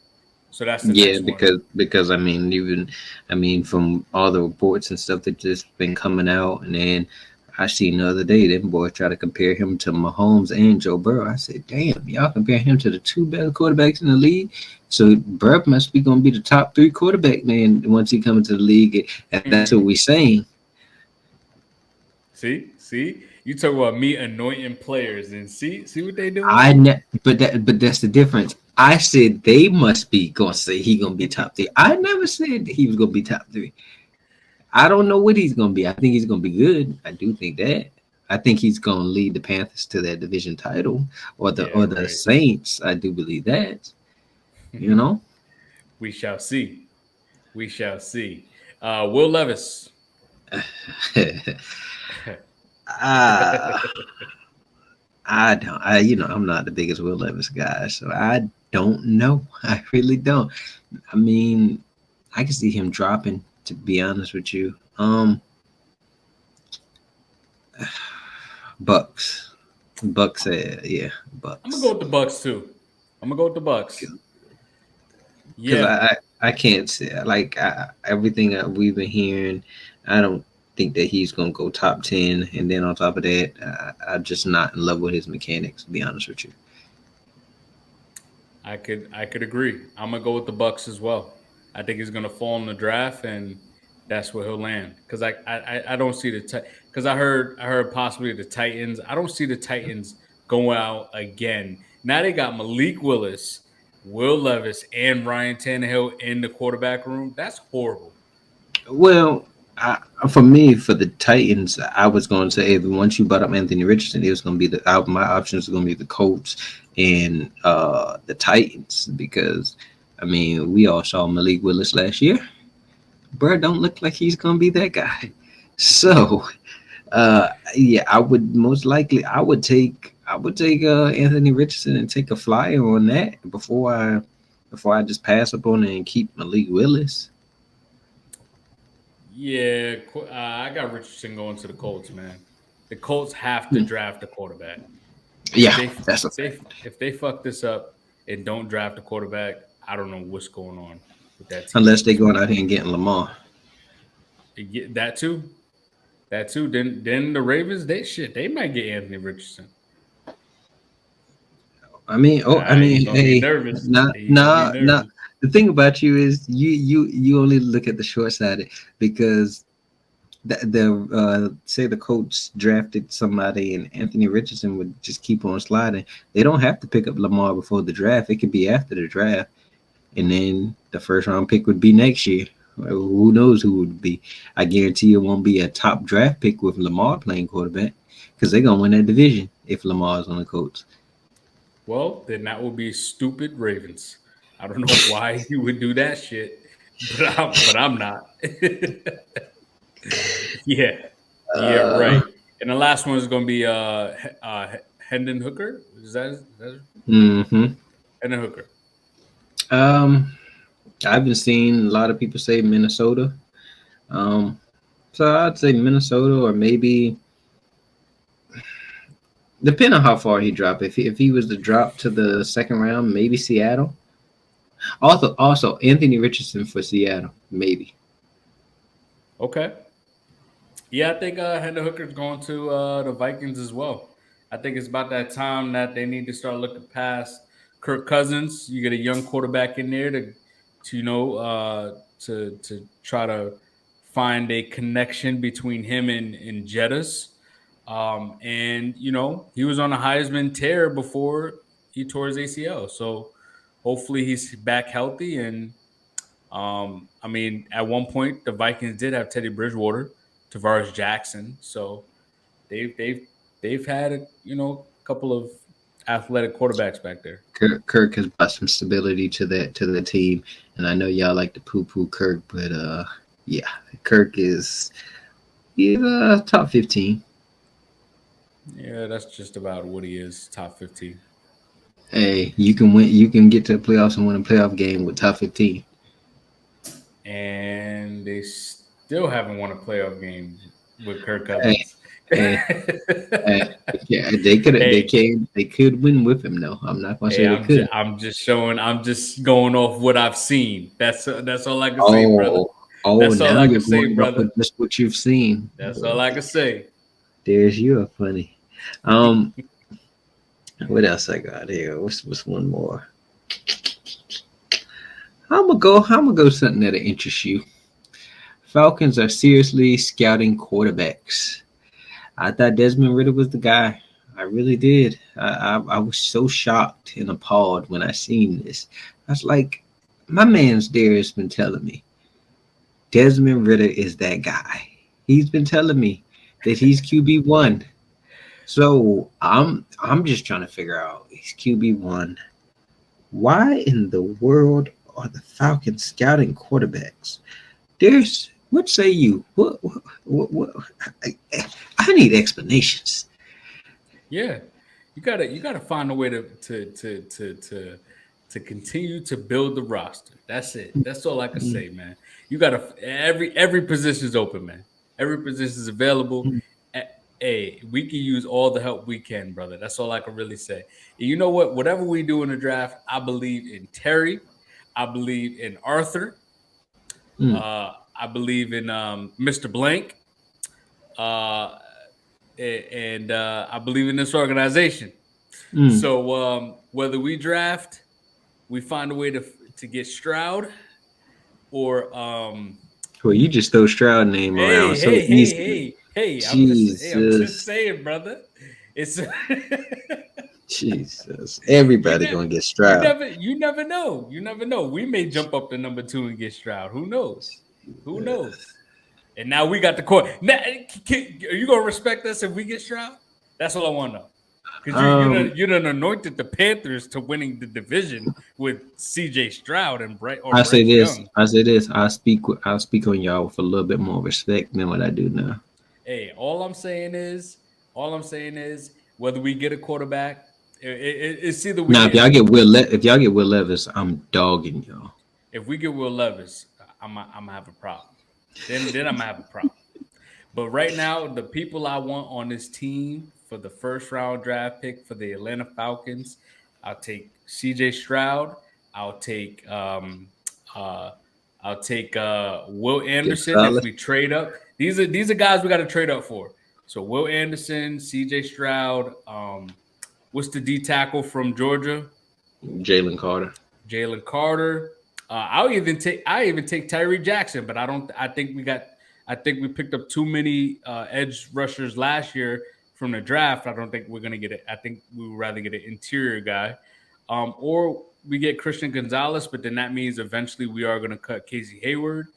[SPEAKER 2] so that's the
[SPEAKER 3] Yeah,
[SPEAKER 2] next one.
[SPEAKER 3] because I mean, even I mean, from all the reports and stuff that just been coming out, and then I seen the other day them boys try to compare him to Mahomes and Joe Burrow. I said, damn, y'all compare him to the 2 best quarterbacks in the league. So Burrow must be going to be the top 3 quarterback man once he comes to the league, and that's what we saying.
[SPEAKER 2] See, you talk about me anointing players, and see what they doing.
[SPEAKER 3] But that's the difference. I said they must be gonna say he gonna be top 3. I never said he was gonna be top 3. I don't know what he's gonna be. I think he's gonna be good. I do think that. I think he's gonna lead the Panthers to that division title,
[SPEAKER 2] Yeah,
[SPEAKER 3] or the
[SPEAKER 2] right.
[SPEAKER 3] Saints. I do believe that. You know.
[SPEAKER 2] We shall see. We shall see. Will Levis.
[SPEAKER 3] Ah, I don't. I'm not the biggest Will Levis guy, so I don't know. I really don't. I mean, I can see him dropping. To be honest with you, Bucks. Bucks. Yeah,
[SPEAKER 2] I'm gonna go
[SPEAKER 3] Bucks.
[SPEAKER 2] with the Bucks too. I'm gonna go with the Bucks.
[SPEAKER 3] Because
[SPEAKER 2] Yeah,
[SPEAKER 3] I can't say like everything that we've been hearing. I don't think that he's gonna go top 10. And then on top of that, I'm just not in love with his mechanics. To be honest with you.
[SPEAKER 2] I could agree. I'm gonna go with the Bucks as well. I think he's gonna fall in the draft, and that's where he'll land. Because I don't see because I heard possibly the Titans. I don't see the Titans going out again. Now they got Malik Willis, Will Levis, and Ryan Tannehill in the quarterback room. That's horrible.
[SPEAKER 3] Well, for me, for the Titans, I was going to say if once you brought up Anthony Richardson, it was going to be my options are going to be the Colts and the Titans because I mean we all saw Malik Willis last year. Bro, don't look like he's going to be that guy. So yeah, I would most likely I would take Anthony Richardson and take a flyer on that before I just pass up on it and keep Malik Willis.
[SPEAKER 2] Yeah, I got Richardson going to the Colts, man. The Colts have to
[SPEAKER 3] Hmm.
[SPEAKER 2] draft a quarterback. If
[SPEAKER 3] Yeah,
[SPEAKER 2] they
[SPEAKER 3] that's a
[SPEAKER 2] if they
[SPEAKER 3] fact.
[SPEAKER 2] if they fuck this up and don't draft a quarterback, I don't know what's going on with that team
[SPEAKER 3] Unless
[SPEAKER 2] at
[SPEAKER 3] they're
[SPEAKER 2] this
[SPEAKER 3] going
[SPEAKER 2] point.
[SPEAKER 3] out here and getting Lamar.
[SPEAKER 2] That too, that too. Then the Ravens, they might get Anthony Richardson.
[SPEAKER 3] I
[SPEAKER 2] You're
[SPEAKER 3] mean,
[SPEAKER 2] gonna be
[SPEAKER 3] hey,
[SPEAKER 2] nervous.
[SPEAKER 3] nah,
[SPEAKER 2] You're gonna be
[SPEAKER 3] nah, nah.
[SPEAKER 2] nervous.
[SPEAKER 3] The thing about you is you only look at the short side because the say the coach drafted somebody and Anthony Richardson would just keep on sliding. They don't have to pick up Lamar before the draft. It could be after the draft, and then the first round pick would be next year. Well, who knows who would be? I guarantee it won't be a top draft pick with Lamar playing quarterback because they're gonna win that division if Lamar's on the coach.
[SPEAKER 2] Well, then that would be stupid Ravens. I don't know why you would do that shit, but I'm not. Yeah, yeah,
[SPEAKER 3] Uh,
[SPEAKER 2] right. And the last one is going to be Hendon Hooker. Is that
[SPEAKER 3] hmm
[SPEAKER 2] Hendon Hooker?
[SPEAKER 3] Um, I've been seeing a lot of people say Minnesota. Um, so I'd say Minnesota or maybe depending on how far he dropped. If he was to drop to the second round, maybe Seattle. Also Anthony Richardson for Seattle, maybe.
[SPEAKER 2] Okay. Yeah, I think Hendon Hooker's going to the Vikings as well. I think it's about that time that they need to start looking past Kirk Cousins. You get a young quarterback in there to try to find a connection between him and Jettas. And he was on a Heisman tear before he tore his ACL. So hopefully he's back healthy. And I mean, at one point the Vikings did have Teddy Bridgewater, Tavares Jackson. So they've they've they've had a couple of athletic quarterbacks back there.
[SPEAKER 3] Kirk has brought some stability to the team, and I know y'all like to poo Kirk, but yeah, Kirk is top 15.
[SPEAKER 2] Yeah, that's just about what he is. Top 15.
[SPEAKER 3] Hey, you can win. You can get to the playoffs and win a playoff game with top 15.
[SPEAKER 2] And they still haven't won a playoff game with Kirk
[SPEAKER 3] Hey,
[SPEAKER 2] Cousins.
[SPEAKER 3] hey, yeah, they could. They could win with him. though. I'm not gonna say they could.
[SPEAKER 2] I'm just showing. I'm just going off what I've seen. That's all I can say, brother.
[SPEAKER 3] Oh,
[SPEAKER 2] That's all
[SPEAKER 3] now
[SPEAKER 2] I
[SPEAKER 3] you're
[SPEAKER 2] can say,
[SPEAKER 3] going off
[SPEAKER 2] brother.
[SPEAKER 3] with just what you've seen.
[SPEAKER 2] That's all I can say.
[SPEAKER 3] There's you are funny. What else I got here? What's one more? I'm gonna go something that'll interest you. Falcons are seriously scouting quarterbacks. I thought Desmond Ritter was the guy. I really did. I was so shocked and appalled when I seen this. I was like, my man's Darius been telling me Desmond Ritter is that guy. He's been telling me that he's QB1. So I'm just trying to figure out he's QB1. Why in the world are the Falcons scouting quarterbacks? What say you? What I need explanations.
[SPEAKER 2] Yeah, you gotta find a way to continue to build the roster. That's it. That's all I can say, man. You gotta every position is open, man. Every position is available. Hey, we can use all the help we can, brother. That's all I can really say. And you know what? Whatever we do in the draft, I believe in Terry. I believe in Arthur. I believe in Mr. Blank. Uh, and I believe in this organization. So whether we draft, we find a way to get Stroud, or
[SPEAKER 3] well, you just throw Stroud name around so easily.
[SPEAKER 2] Hey! I'm just saying, brother. It's
[SPEAKER 3] Jesus. Everybody gonna get Stroud.
[SPEAKER 2] You never know. You never know. We may jump up to number 2 and get Stroud. Who knows? Who knows? And now we got the court. Now, are you gonna respect us if we get Stroud? That's all I want to know. Because you done anointed the Panthers to winning the division with C.J. Stroud and Bryce Young.
[SPEAKER 3] I say this. I'll speak on y'all with a little bit more respect than what I do now.
[SPEAKER 2] Hey, all I'm saying is, whether we get a quarterback, it's either we.
[SPEAKER 3] Now, if y'all get Will Levis, I'm dogging y'all.
[SPEAKER 2] If we get Will Levis, I'm gonna have a problem. Then I'm gonna have a problem. But right now, the people I want on this team for the first round draft pick for the Atlanta Falcons, I'll take C.J. Stroud. I'll take Will Anderson if we trade up. These are guys we got to trade up for. So Will Anderson, C.J. Stroud. What's the D tackle from Georgia?
[SPEAKER 3] Jalen Carter.
[SPEAKER 2] I even take Tyree Jackson, but I think we picked up too many edge rushers last year from the draft. I don't think we're gonna get it. I think we would rather get an interior guy, or we get Christian Gonzalez. But then that means eventually we are gonna cut Casey Hayward,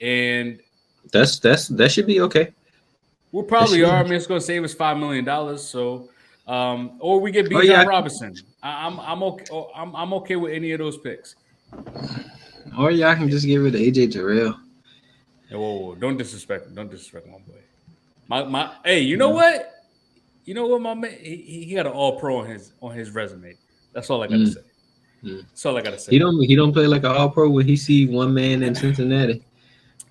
[SPEAKER 2] and
[SPEAKER 3] that should be okay.
[SPEAKER 2] We probably are. I mean, it's gonna save us $5 million. So, or we get Bijan Robinson. I'm okay. I'm okay with any of those picks.
[SPEAKER 3] Or y'all can just get rid of AJ Terrell.
[SPEAKER 2] Whoa, don't disrespect my boy. My hey, you know what? My man, he got an All-Pro on his resume. That's all I gotta say. That's all I gotta say.
[SPEAKER 3] He don't play like an All-Pro when he see one man in Cincinnati.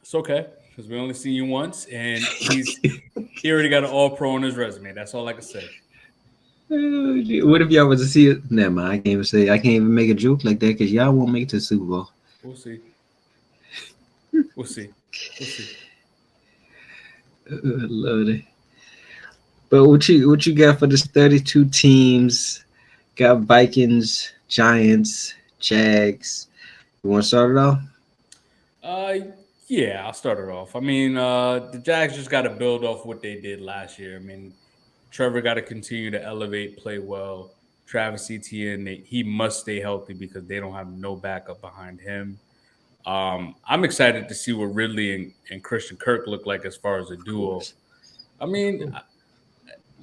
[SPEAKER 2] It's okay because we only seen you once, and he already got an All-Pro on his resume. That's all I can say.
[SPEAKER 3] What if y'all was to see it? Never mind. I can't even make a joke like that because y'all won't make it to the Super Bowl.
[SPEAKER 2] We'll see.
[SPEAKER 3] Lordy. But what you got for this 32 teams? Got Vikings, Giants, Jags. You want to start it off?
[SPEAKER 2] Yeah, I'll start it off. I mean, the Jags just got to build off what they did last year. I mean, Trevor got to continue to elevate, play well. Travis Etienne, he must stay healthy because they don't have no backup behind him. I'm excited to see what Ridley and Christian Kirk look like as far as a duo. I mean,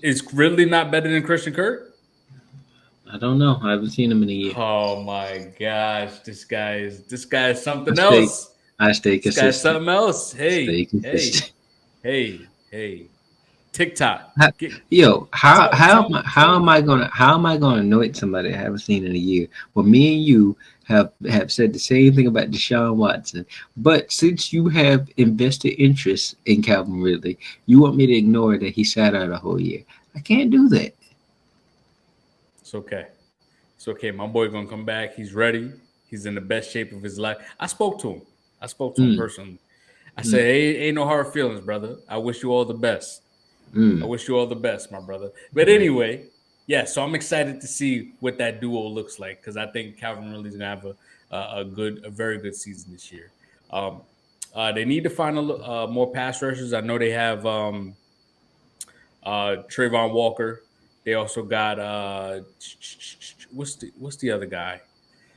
[SPEAKER 2] is Ridley not better than Christian Kirk?
[SPEAKER 3] I don't know. I haven't seen him in a year.
[SPEAKER 2] Oh my gosh, this guy is
[SPEAKER 3] I
[SPEAKER 2] something
[SPEAKER 3] stay
[SPEAKER 2] else.
[SPEAKER 3] I stay
[SPEAKER 2] This guy's
[SPEAKER 3] consistent.
[SPEAKER 2] something else.
[SPEAKER 3] Stay
[SPEAKER 2] Hey, hey,
[SPEAKER 3] consistent.
[SPEAKER 2] hey. TikTok.
[SPEAKER 3] How-
[SPEAKER 2] Get,
[SPEAKER 3] Yo,
[SPEAKER 2] tell, tell,
[SPEAKER 3] how
[SPEAKER 2] tell.
[SPEAKER 3] am I gonna annoy somebody I haven't seen in a year? Well, me and you have said the same thing about Deshaun Watson, but since you have invested interest in Calvin Ridley, you want me to ignore that he sat out a whole year. I can't do that.
[SPEAKER 2] It's okay. It's okay. My boy gonna come back. He's ready. He's in the best shape of his life. I spoke to him. I spoke to him
[SPEAKER 3] Mm,
[SPEAKER 2] personally. I said,
[SPEAKER 3] mm,
[SPEAKER 2] "Hey, ain't no hard feelings, brother. I wish you all the best. I
[SPEAKER 3] mm.
[SPEAKER 2] wish you all the best, my brother." But anyway, yeah. So I'm excited to see what that duo looks like because I think Calvin Ridley's gonna have a very good season this year. Um, they need to find more pass rushers. I know they have Trayvon Walker. They also got what's the other guy?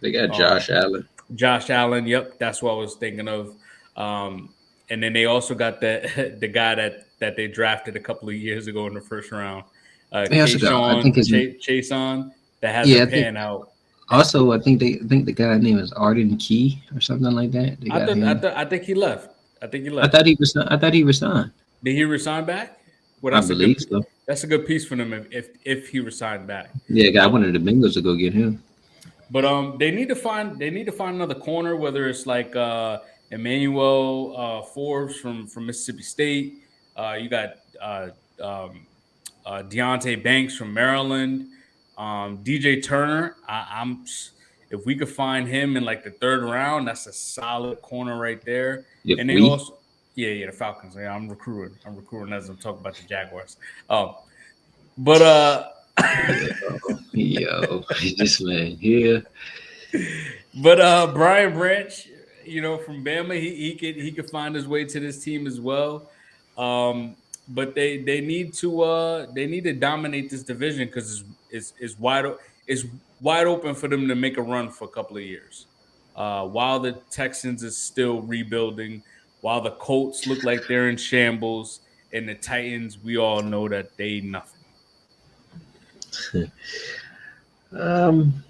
[SPEAKER 3] They got
[SPEAKER 2] Um,
[SPEAKER 3] Josh Allen.
[SPEAKER 2] Josh Allen. Yep, that's what I was thinking of. And then they also got the the guy that they drafted a couple of years ago in the first round,
[SPEAKER 3] They also got, I think
[SPEAKER 2] Kayshawn
[SPEAKER 3] his,
[SPEAKER 2] Chason, that
[SPEAKER 3] yeah,
[SPEAKER 2] hasn't
[SPEAKER 3] I think
[SPEAKER 2] panned out.
[SPEAKER 3] also I think the guy's name is Arden Key or something like that. They
[SPEAKER 2] I
[SPEAKER 3] got
[SPEAKER 2] thought I
[SPEAKER 3] him.
[SPEAKER 2] thought I think he left. I think he
[SPEAKER 3] I
[SPEAKER 2] left.
[SPEAKER 3] thought he was. I thought he resigned.
[SPEAKER 2] Did he resign back? Well,
[SPEAKER 3] I believe so.
[SPEAKER 2] that's a good piece for them if he resigned back.
[SPEAKER 3] Yeah, I
[SPEAKER 2] Um,
[SPEAKER 3] wanted the Bengals to go get him.
[SPEAKER 2] But they need to find another corner, whether it's like Emmanuel Forbes from Mississippi State. You got uh, um, Deontay Banks from Maryland. DJ Turner. If we could find him in like the third round, that's a solid corner right there.
[SPEAKER 3] If
[SPEAKER 2] And they
[SPEAKER 3] we,
[SPEAKER 2] also, yeah, the Falcons. Yeah, I'm recruiting. I'm recruiting as I'm talking about the Jaguars. But
[SPEAKER 3] yo, this man here.
[SPEAKER 2] But Brian Branch, from Bama, he could find his way to this team as well. But they need to dominate this division because it's wide open for them to make a run for a couple of years. While the Texans is still rebuilding, while the Colts look like they're in shambles, and the Titans, we all know that they nothing.
[SPEAKER 3] Um,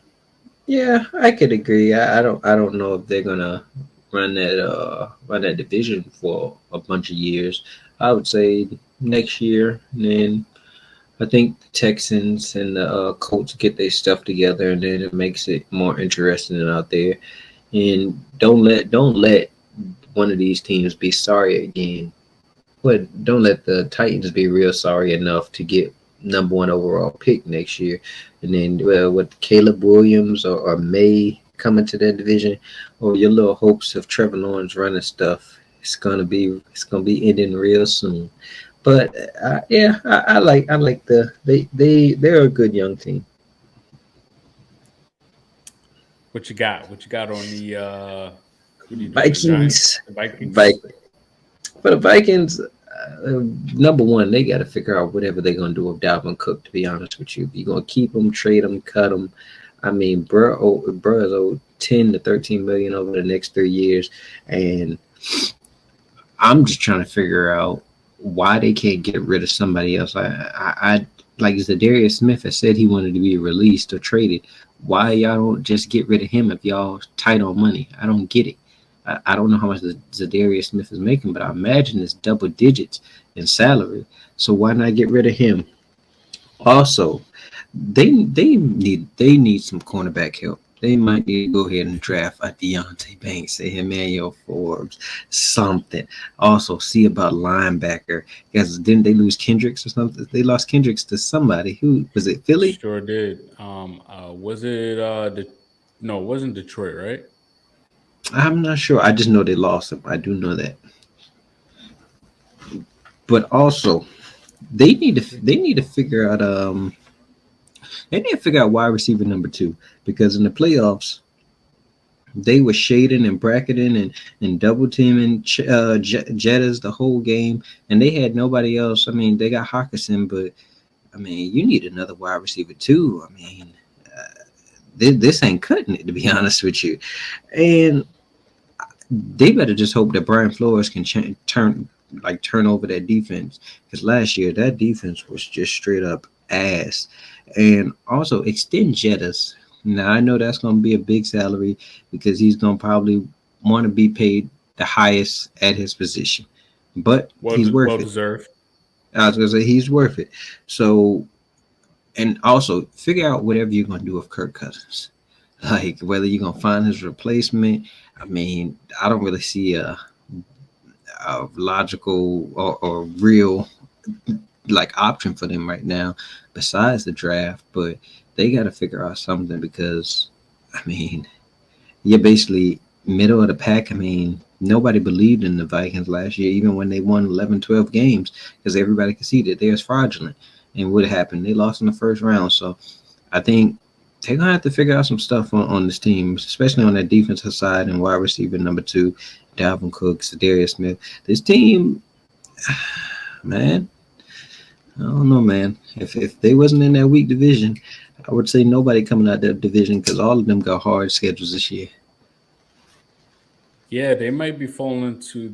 [SPEAKER 3] yeah, I could agree. I don't know if they're gonna run that division for a bunch of years. I would say next year, and then I think the Texans and the Colts get their stuff together, and then it makes it more interesting out there. And don't let one of these teams be sorry again. But don't let the Titans be real sorry enough to get number one overall pick next year. And then with Caleb Williams or May coming to that division, or your little hopes of Trevor Lawrence running stuff, it's gonna be ending real soon. But yeah, I like they're a good young team.
[SPEAKER 2] What you got? What you got on the who do you doing? The Giants?
[SPEAKER 3] Vikings,
[SPEAKER 2] The Vikings?
[SPEAKER 3] Vikings. For the Vikings, number one, they got to figure out whatever they're gonna do with Dalvin Cook. To be honest with you, you gonna keep him, trade him, cut him. I mean, bro is owed 10 to 13 million over the next 3 years, and I'm just trying to figure out why they can't get rid of somebody else. I like Darius Smith has said he wanted to be released or traded. Why y'all don't just get rid of him if y'all tight on money? I don't get it. I don't know how much Zadarius Smith is making, but I imagine it's double digits in salary. So why not get rid of him? Also, they need some cornerback help. They might need to go ahead and draft a Deontay Banks, a Emmanuel Forbes, something. Also, see about linebacker because didn't they lose Kendricks or something? They lost Kendricks to somebody. Who was it? Philly?
[SPEAKER 2] Sure did. Was it no, it wasn't Detroit, right?
[SPEAKER 3] I'm not sure. I just know they lost him. I do know that. But also, they need to figure out they need to figure out wide receiver number two because in the playoffs they were shading and bracketing and double teaming Jettas the whole game, and they had nobody else. I mean, they got Hawkinson, but I mean, you need another wide receiver too. I mean, this ain't cutting it to be honest with you, and they better just hope that Brian Flores can turn over that defense because last year that defense was just straight up ass. And also extend Jettas. Now I know that's going to be a big salary because he's going to probably want to be paid the highest at his position, but he's
[SPEAKER 2] Well
[SPEAKER 3] worth it.
[SPEAKER 2] deserved.
[SPEAKER 3] I was going to say he's worth it. So, and also figure out whatever you're going to do with Kirk Cousins, like whether you're going to find his replacement. I mean, I don't really see a logical or real like option for them right now besides the draft, but they got to figure out something because I mean, you're basically middle of the pack. I mean, nobody believed in the Vikings last year, even when they won 11, 12 games, because everybody could see that they was fraudulent. And what happened? They lost in the first round. So I think they're gonna have to figure out some stuff on this team, especially on that defensive side and wide receiver number two, Dalvin Cook, Darius Smith. This team, man, I don't know, man. If they wasn't in that weak division, I would say nobody coming out that division because all of them got hard schedules this year.
[SPEAKER 2] Yeah, they might be falling to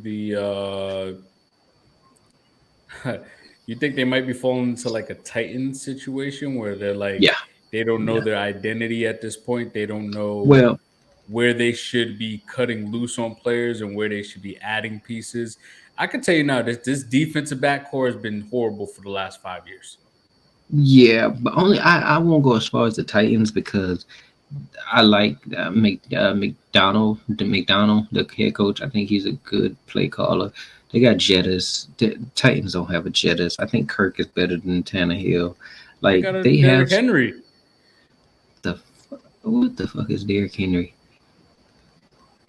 [SPEAKER 2] you think they might be falling into like a Titan situation where they're like
[SPEAKER 3] Yeah,
[SPEAKER 2] they don't know
[SPEAKER 3] yeah.
[SPEAKER 2] their identity at this point. They don't know
[SPEAKER 3] Well,
[SPEAKER 2] where they should be cutting loose on players and where they should be adding pieces. I can tell you now, this defensive back core has been horrible for the last 5 years.
[SPEAKER 3] yeah, but only I won't go as far as the Titans because I like McDonald, the head coach. I think he's a good play caller. They got Jettas. The Titans don't have a Jettas. I think Kirk is better than Tannehill.
[SPEAKER 2] They
[SPEAKER 3] Like
[SPEAKER 2] got a
[SPEAKER 3] they have
[SPEAKER 2] Derrick Henry.
[SPEAKER 3] the what the fuck is Derrick Henry?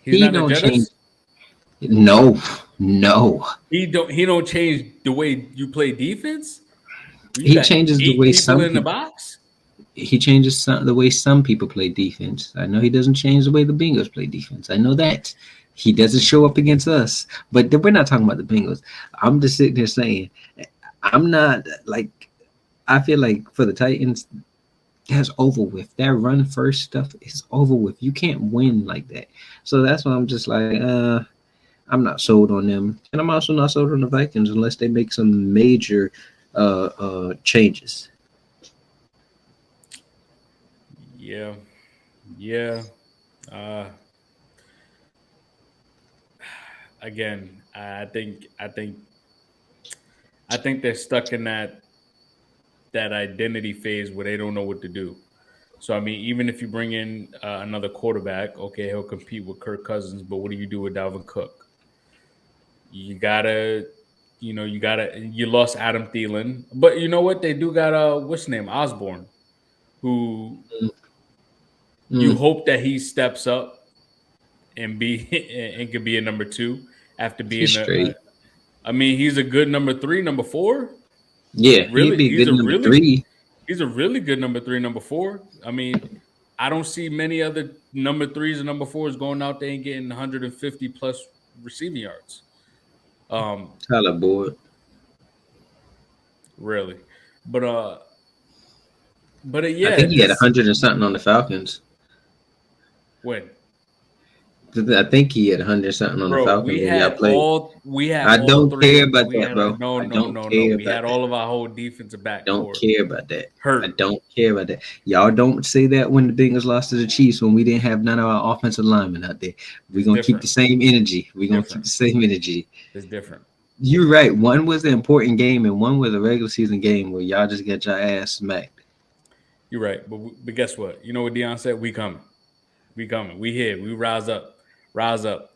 [SPEAKER 2] He's
[SPEAKER 3] He
[SPEAKER 2] not a
[SPEAKER 3] don't change.
[SPEAKER 2] Jettas.
[SPEAKER 3] No, no.
[SPEAKER 2] He don't change the way you play defense. You
[SPEAKER 3] He
[SPEAKER 2] got
[SPEAKER 3] changes the
[SPEAKER 2] 8
[SPEAKER 3] way
[SPEAKER 2] people
[SPEAKER 3] some
[SPEAKER 2] in the
[SPEAKER 3] people.
[SPEAKER 2] box.
[SPEAKER 3] He changes the way some people play defense. I know he doesn't change the way the Bengals play defense. I know that. He doesn't show up against us. But we're not talking about the Bengals. I'm just sitting there saying, I'm not like, I feel like for the Titans, that's over with. That run first stuff is over with. You can't win like that. So that's why I'm just like, I'm not sold on them. And I'm also not sold on the Vikings unless they make some major changes.
[SPEAKER 2] Yeah, yeah. Uh, again, I think they're stuck in that identity phase where they don't know what to do. So I mean, even if you bring in another quarterback, okay, he'll compete with Kirk Cousins, but what do you do with Dalvin Cook? You gotta, you lost Adam Thielen, but you know what? They do got what's his name, Osborne, who you
[SPEAKER 3] Mm,
[SPEAKER 2] hope that he steps up and be and could be a number two after
[SPEAKER 3] he's
[SPEAKER 2] being
[SPEAKER 3] straight.
[SPEAKER 2] I mean, he's a good number three, number four.
[SPEAKER 3] Yeah, he'd
[SPEAKER 2] Really,
[SPEAKER 3] be a good number three.
[SPEAKER 2] he's a really good number three, number four. I mean, I don't see many other number threes and number fours going out there and getting 150 plus receiving yards. Um,
[SPEAKER 3] Tyler Boyd.
[SPEAKER 2] really, but
[SPEAKER 3] I
[SPEAKER 2] yeah,
[SPEAKER 3] think he had
[SPEAKER 2] this
[SPEAKER 3] 100 and something on the Falcons.
[SPEAKER 2] when
[SPEAKER 3] I think he had 100 something on the
[SPEAKER 2] bro,
[SPEAKER 3] Falcons when y'all played.
[SPEAKER 2] we had
[SPEAKER 3] I
[SPEAKER 2] all
[SPEAKER 3] don't care
[SPEAKER 2] three.
[SPEAKER 3] about
[SPEAKER 2] We
[SPEAKER 3] that,
[SPEAKER 2] had
[SPEAKER 3] bro.
[SPEAKER 2] no,
[SPEAKER 3] I
[SPEAKER 2] no,
[SPEAKER 3] don't
[SPEAKER 2] no, no.
[SPEAKER 3] care
[SPEAKER 2] We
[SPEAKER 3] about
[SPEAKER 2] had
[SPEAKER 3] that.
[SPEAKER 2] all of our whole defensive back
[SPEAKER 3] Don't
[SPEAKER 2] core
[SPEAKER 3] care about that. I
[SPEAKER 2] hurt.
[SPEAKER 3] don't care about that. Y'all don't say that when the Bengals lost to the Chiefs when we didn't have none of our offensive linemen out there. We're
[SPEAKER 2] It's
[SPEAKER 3] gonna keep
[SPEAKER 2] different.
[SPEAKER 3] the same energy.
[SPEAKER 2] It's
[SPEAKER 3] We're gonna keep
[SPEAKER 2] different.
[SPEAKER 3] the same energy.
[SPEAKER 2] It's different.
[SPEAKER 3] You're right. One was the important game and one was a regular season game where y'all just get your ass smacked.
[SPEAKER 2] You're right, but guess what? You know what Dion said? We coming. We coming. We here. We rise up. Rise up.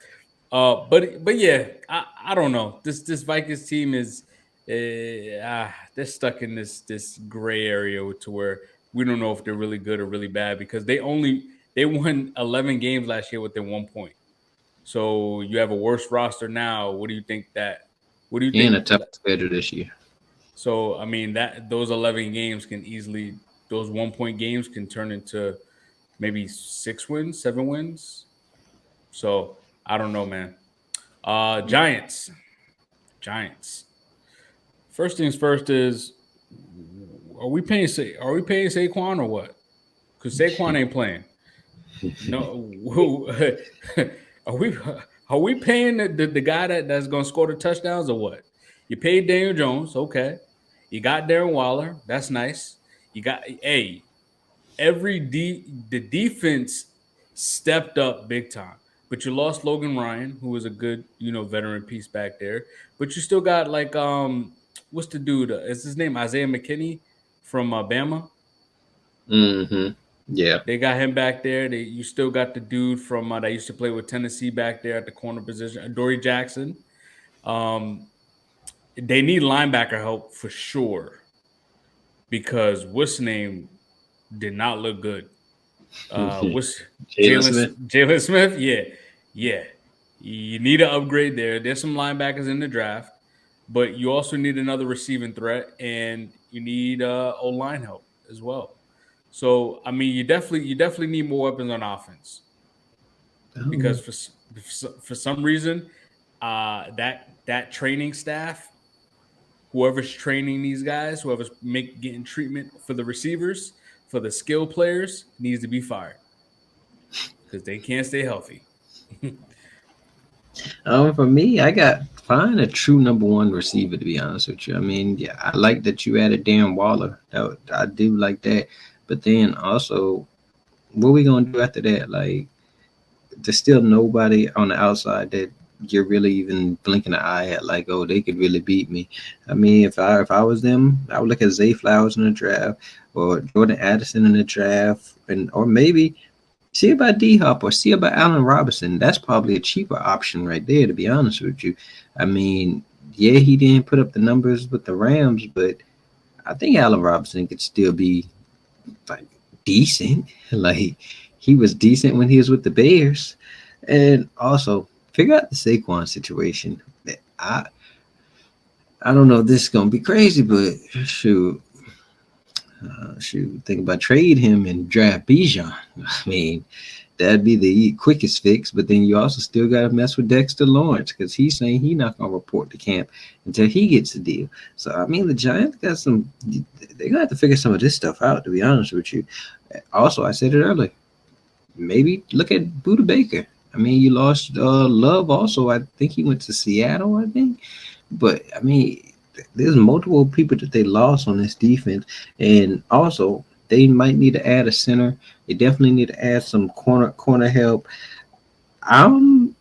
[SPEAKER 2] But yeah, I don't know. This Vikings team is they're stuck in this gray area to where we don't know if they're really good or really bad because they won 11 games last year within 1 point. So you have a worse roster now. What do you think that? What do you
[SPEAKER 3] And a
[SPEAKER 2] think?
[SPEAKER 3] tough schedule this year.
[SPEAKER 2] So I mean that those 11 games can easily those 1 point games can turn into maybe 6 wins, 7 wins. So I don't know, man. Giants. Giants. First things first is are we paying Saquon or what? Because Saquon ain't playing. No, are we are we paying the guy that's gonna score the touchdowns or what? You paid Daniel Jones, okay. You got Darren Waller, that's nice. The defense stepped up big time. But you lost Logan Ryan, who was a good, veteran piece back there. But you still got like what's the dude? Is his name Isaiah McKinney from Bama?
[SPEAKER 3] Mm-hmm. Yeah.
[SPEAKER 2] They got him back there. You still got the dude from that used to play with Tennessee back there at the corner position, Dory Jackson. They need linebacker help for sure because what's his name did not look good. What's
[SPEAKER 3] Jalen Smith.
[SPEAKER 2] Jalen Smith? Yeah. You need an upgrade there. There's some linebackers in the draft, but you also need another receiving threat, and you need O line help as well. So I mean, you definitely need more weapons on offense because for some reason, that training staff, whoever's training these guys, whoever's getting treatment for the receivers, for the skill players, needs to be fired because they can't stay healthy.
[SPEAKER 3] For me, I got find a true number one receiver. To be honest with you, I mean, yeah, I like that you added Darren Waller. I do like that, but then also, what we gonna do after that? Like, there's still nobody on the outside that you're really even blinking an eye at. Like, oh, they could really beat me. I mean, if I was them, I would look at Zay Flowers in the draft or Jordan Addison in the draft, or maybe see about D Hop or see about Allen Robinson. That's probably a cheaper option right there, to be honest with you. I mean, yeah, he didn't put up the numbers with the Rams, but I think Allen Robinson could still be like decent. Like, he was decent when he was with the Bears. And also figure out the Saquon situation. I don't know if this is gonna be crazy, but shoot, think about trade him and draft Bijan. I mean, that'd be the quickest fix. But then you also still got to mess with Dexter Lawrence because he's saying he's not gonna report to camp until he gets the deal. So I mean, the Giants got some. They're gonna have to figure some of this stuff out. To be honest with you. Also, I said it earlier. Maybe look at Buda Baker. I mean, you lost Love also. I think he went to Seattle, I think. But, I mean, there's multiple people that they lost on this defense. And also, they might need to add a center. They definitely need to add some corner help. I'm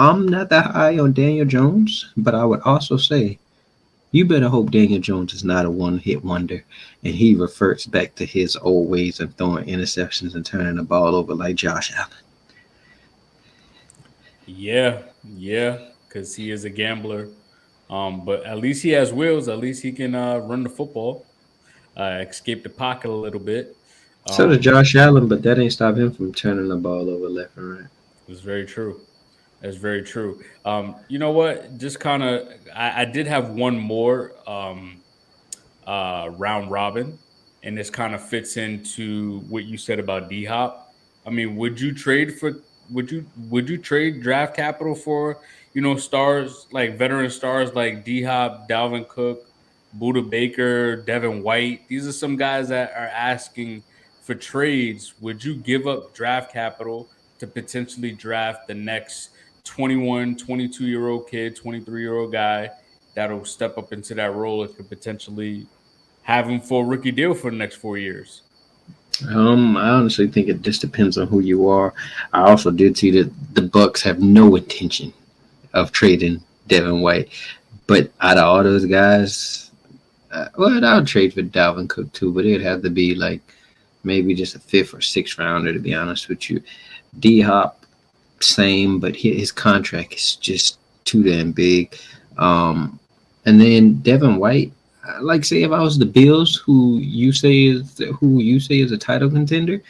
[SPEAKER 3] not that high on Daniel Jones, but I would also say you better hope Daniel Jones is not a one-hit wonder and he reverts back to his old ways of throwing interceptions and turning the ball over like Josh Allen.
[SPEAKER 2] Yeah, because he is a gambler. But at least he has wheels. At least he can run the football, escape the pocket a little bit.
[SPEAKER 3] So does Josh Allen, but that ain't stop him from turning the ball over left and right.
[SPEAKER 2] It's very true. That's very true. You know what? Just kind of, I did have one more round robin, and this kind of fits into what you said about D Hop. I mean, would you trade draft capital for stars like veteran stars like D Hop, Dalvin Cook, Buda Baker, Devin White? These are some guys that are asking for trades. Would you give up draft capital to potentially draft the next 21, 22-year-old kid, 23-year-old guy that'll step up into that role and could potentially have him for a rookie deal for the next 4 years?
[SPEAKER 3] I honestly think it just depends on who you are. I also did see that the Bucks have no intention of trading Devin White, but out of all those guys, I'll trade for Dalvin Cook too, but it'd have to be like maybe just a 5th or 6th rounder, to be honest with you. D Hop, same, but his contract is just too damn big. And then Devin White, like, say if I was the Bills, who you say is a title contender,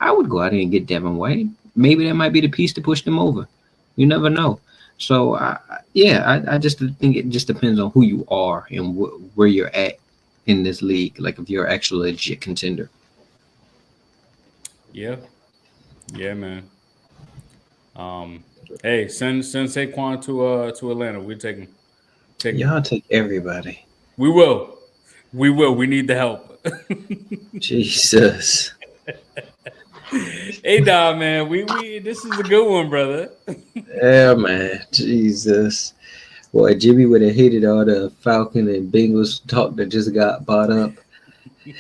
[SPEAKER 3] I would go out there and get Devin White. Maybe that might be the piece to push them over. You never know. So I just think it just depends on who you are and where you're at in this league. Like if you're actually a legit contender.
[SPEAKER 2] Yeah, man. Hey, send Saquon to Atlanta. We take him.
[SPEAKER 3] Y'all take everybody.
[SPEAKER 2] We will. We need the help.
[SPEAKER 3] Jesus.
[SPEAKER 2] Hey, Don, man. We this is a good one, brother.
[SPEAKER 3] Yeah, man. Jesus. Boy, Jimmy would have hated all the Falcon and Bengals talk that just got bought up.
[SPEAKER 2] He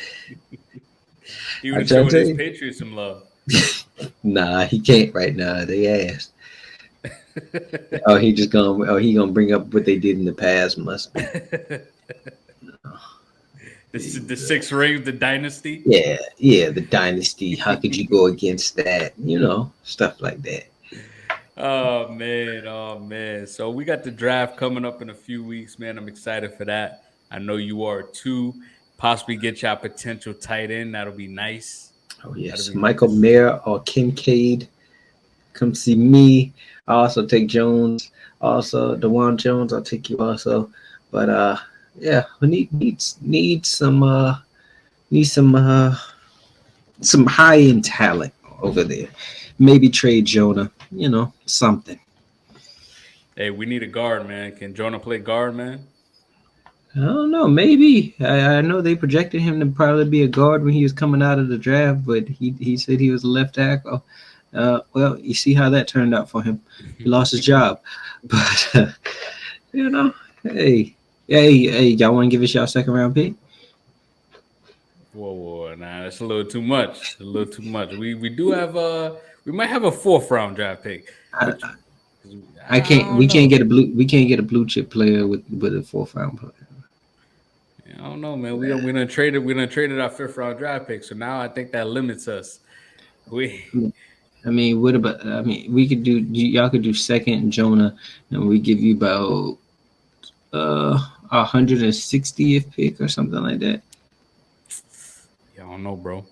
[SPEAKER 3] I
[SPEAKER 2] was
[SPEAKER 3] try to
[SPEAKER 2] showing
[SPEAKER 3] tell
[SPEAKER 2] his
[SPEAKER 3] you.
[SPEAKER 2] Patriots some love.
[SPEAKER 3] Nah, he can't right now. They ass. Oh, he gonna bring up what they did in the past. Must be.
[SPEAKER 2] The six rings, the dynasty.
[SPEAKER 3] Yeah, yeah. The dynasty. How could you go against that? Stuff like that.
[SPEAKER 2] Oh man, oh man. So we got the draft coming up in a few weeks, man. I'm excited for that. I know you are too. Possibly get your potential tight end. That'll be nice.
[SPEAKER 3] Oh
[SPEAKER 2] That'll
[SPEAKER 3] yes,
[SPEAKER 2] be
[SPEAKER 3] Michael
[SPEAKER 2] nice.
[SPEAKER 3] Mayer or Kincaid. Come see me. I also take Jones. Also, Dewan Jones. I'll take you also. But yeah, we need some high end talent over there. Maybe trade Jonah. Something.
[SPEAKER 2] Hey, we need a guard, man. Can Jonah play guard, man?
[SPEAKER 3] I don't know. Maybe I know they projected him to probably be a guard when he was coming out of the draft, but he said he was a left tackle. Well, you see how that turned out for him. He lost his job, but you know, hey, hey, y'all want to give us y'all second round pick?
[SPEAKER 2] Whoa, nah, that's a little too much. A little too much. We do have we might have a fourth round draft pick,
[SPEAKER 3] I,
[SPEAKER 2] but
[SPEAKER 3] I
[SPEAKER 2] I
[SPEAKER 3] can't.
[SPEAKER 2] don't
[SPEAKER 3] We can't
[SPEAKER 2] know.
[SPEAKER 3] get a blue chip player with a fourth round player.
[SPEAKER 2] I don't know, man. We done traded our fifth round draft pick, so now I think that limits us. We
[SPEAKER 3] I mean, what about? I mean, we could do. Y'all could do second and Jonah, and we give you about 160th pick or something like that.
[SPEAKER 2] I don't know, bro.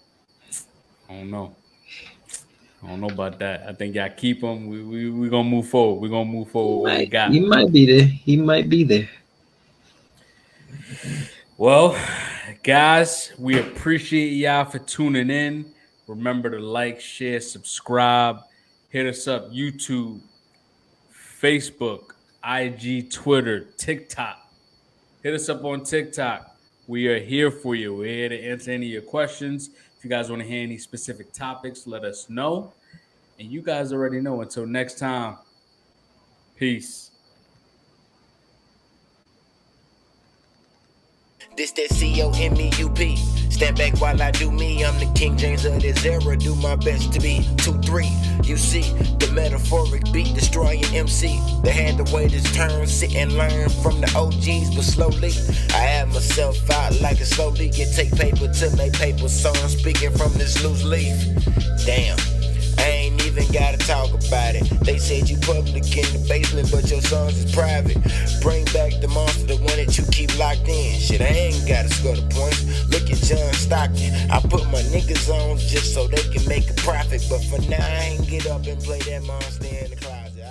[SPEAKER 2] I don't know. I don't know about that. I think y'all keep him. We gonna move forward. We gonna move forward. What we got?
[SPEAKER 3] He might be there. He might be there.
[SPEAKER 2] Well, guys, we appreciate y'all for tuning in. Remember to like, share, subscribe. Hit us up YouTube, Facebook, IG, Twitter, TikTok. Hit us up on TikTok. We are here for you. We're here to answer any of your questions. If you guys want to hear any specific topics, let us know. And you guys already know. Until next time, peace.
[SPEAKER 1] This that COMEUP. Stand back while I do me. I'm the King James of this era. Do my best to be 2-3. You see the metaphoric beat destroying MC. They had to wait his turn, sit and learn from the OGs, but slowly I had myself out like a slowly get take paper to make paper. So I'm speaking from this loose leaf. Damn. I ain't even gotta talk about it. They said you public in the basement, but your songs is private. Bring back the monster, the one that you keep locked in. Shit, I ain't gotta score the points. Look at John Stockton. I put my niggas on just so they can make a profit. But for now, I ain't get up and play that monster in the closet.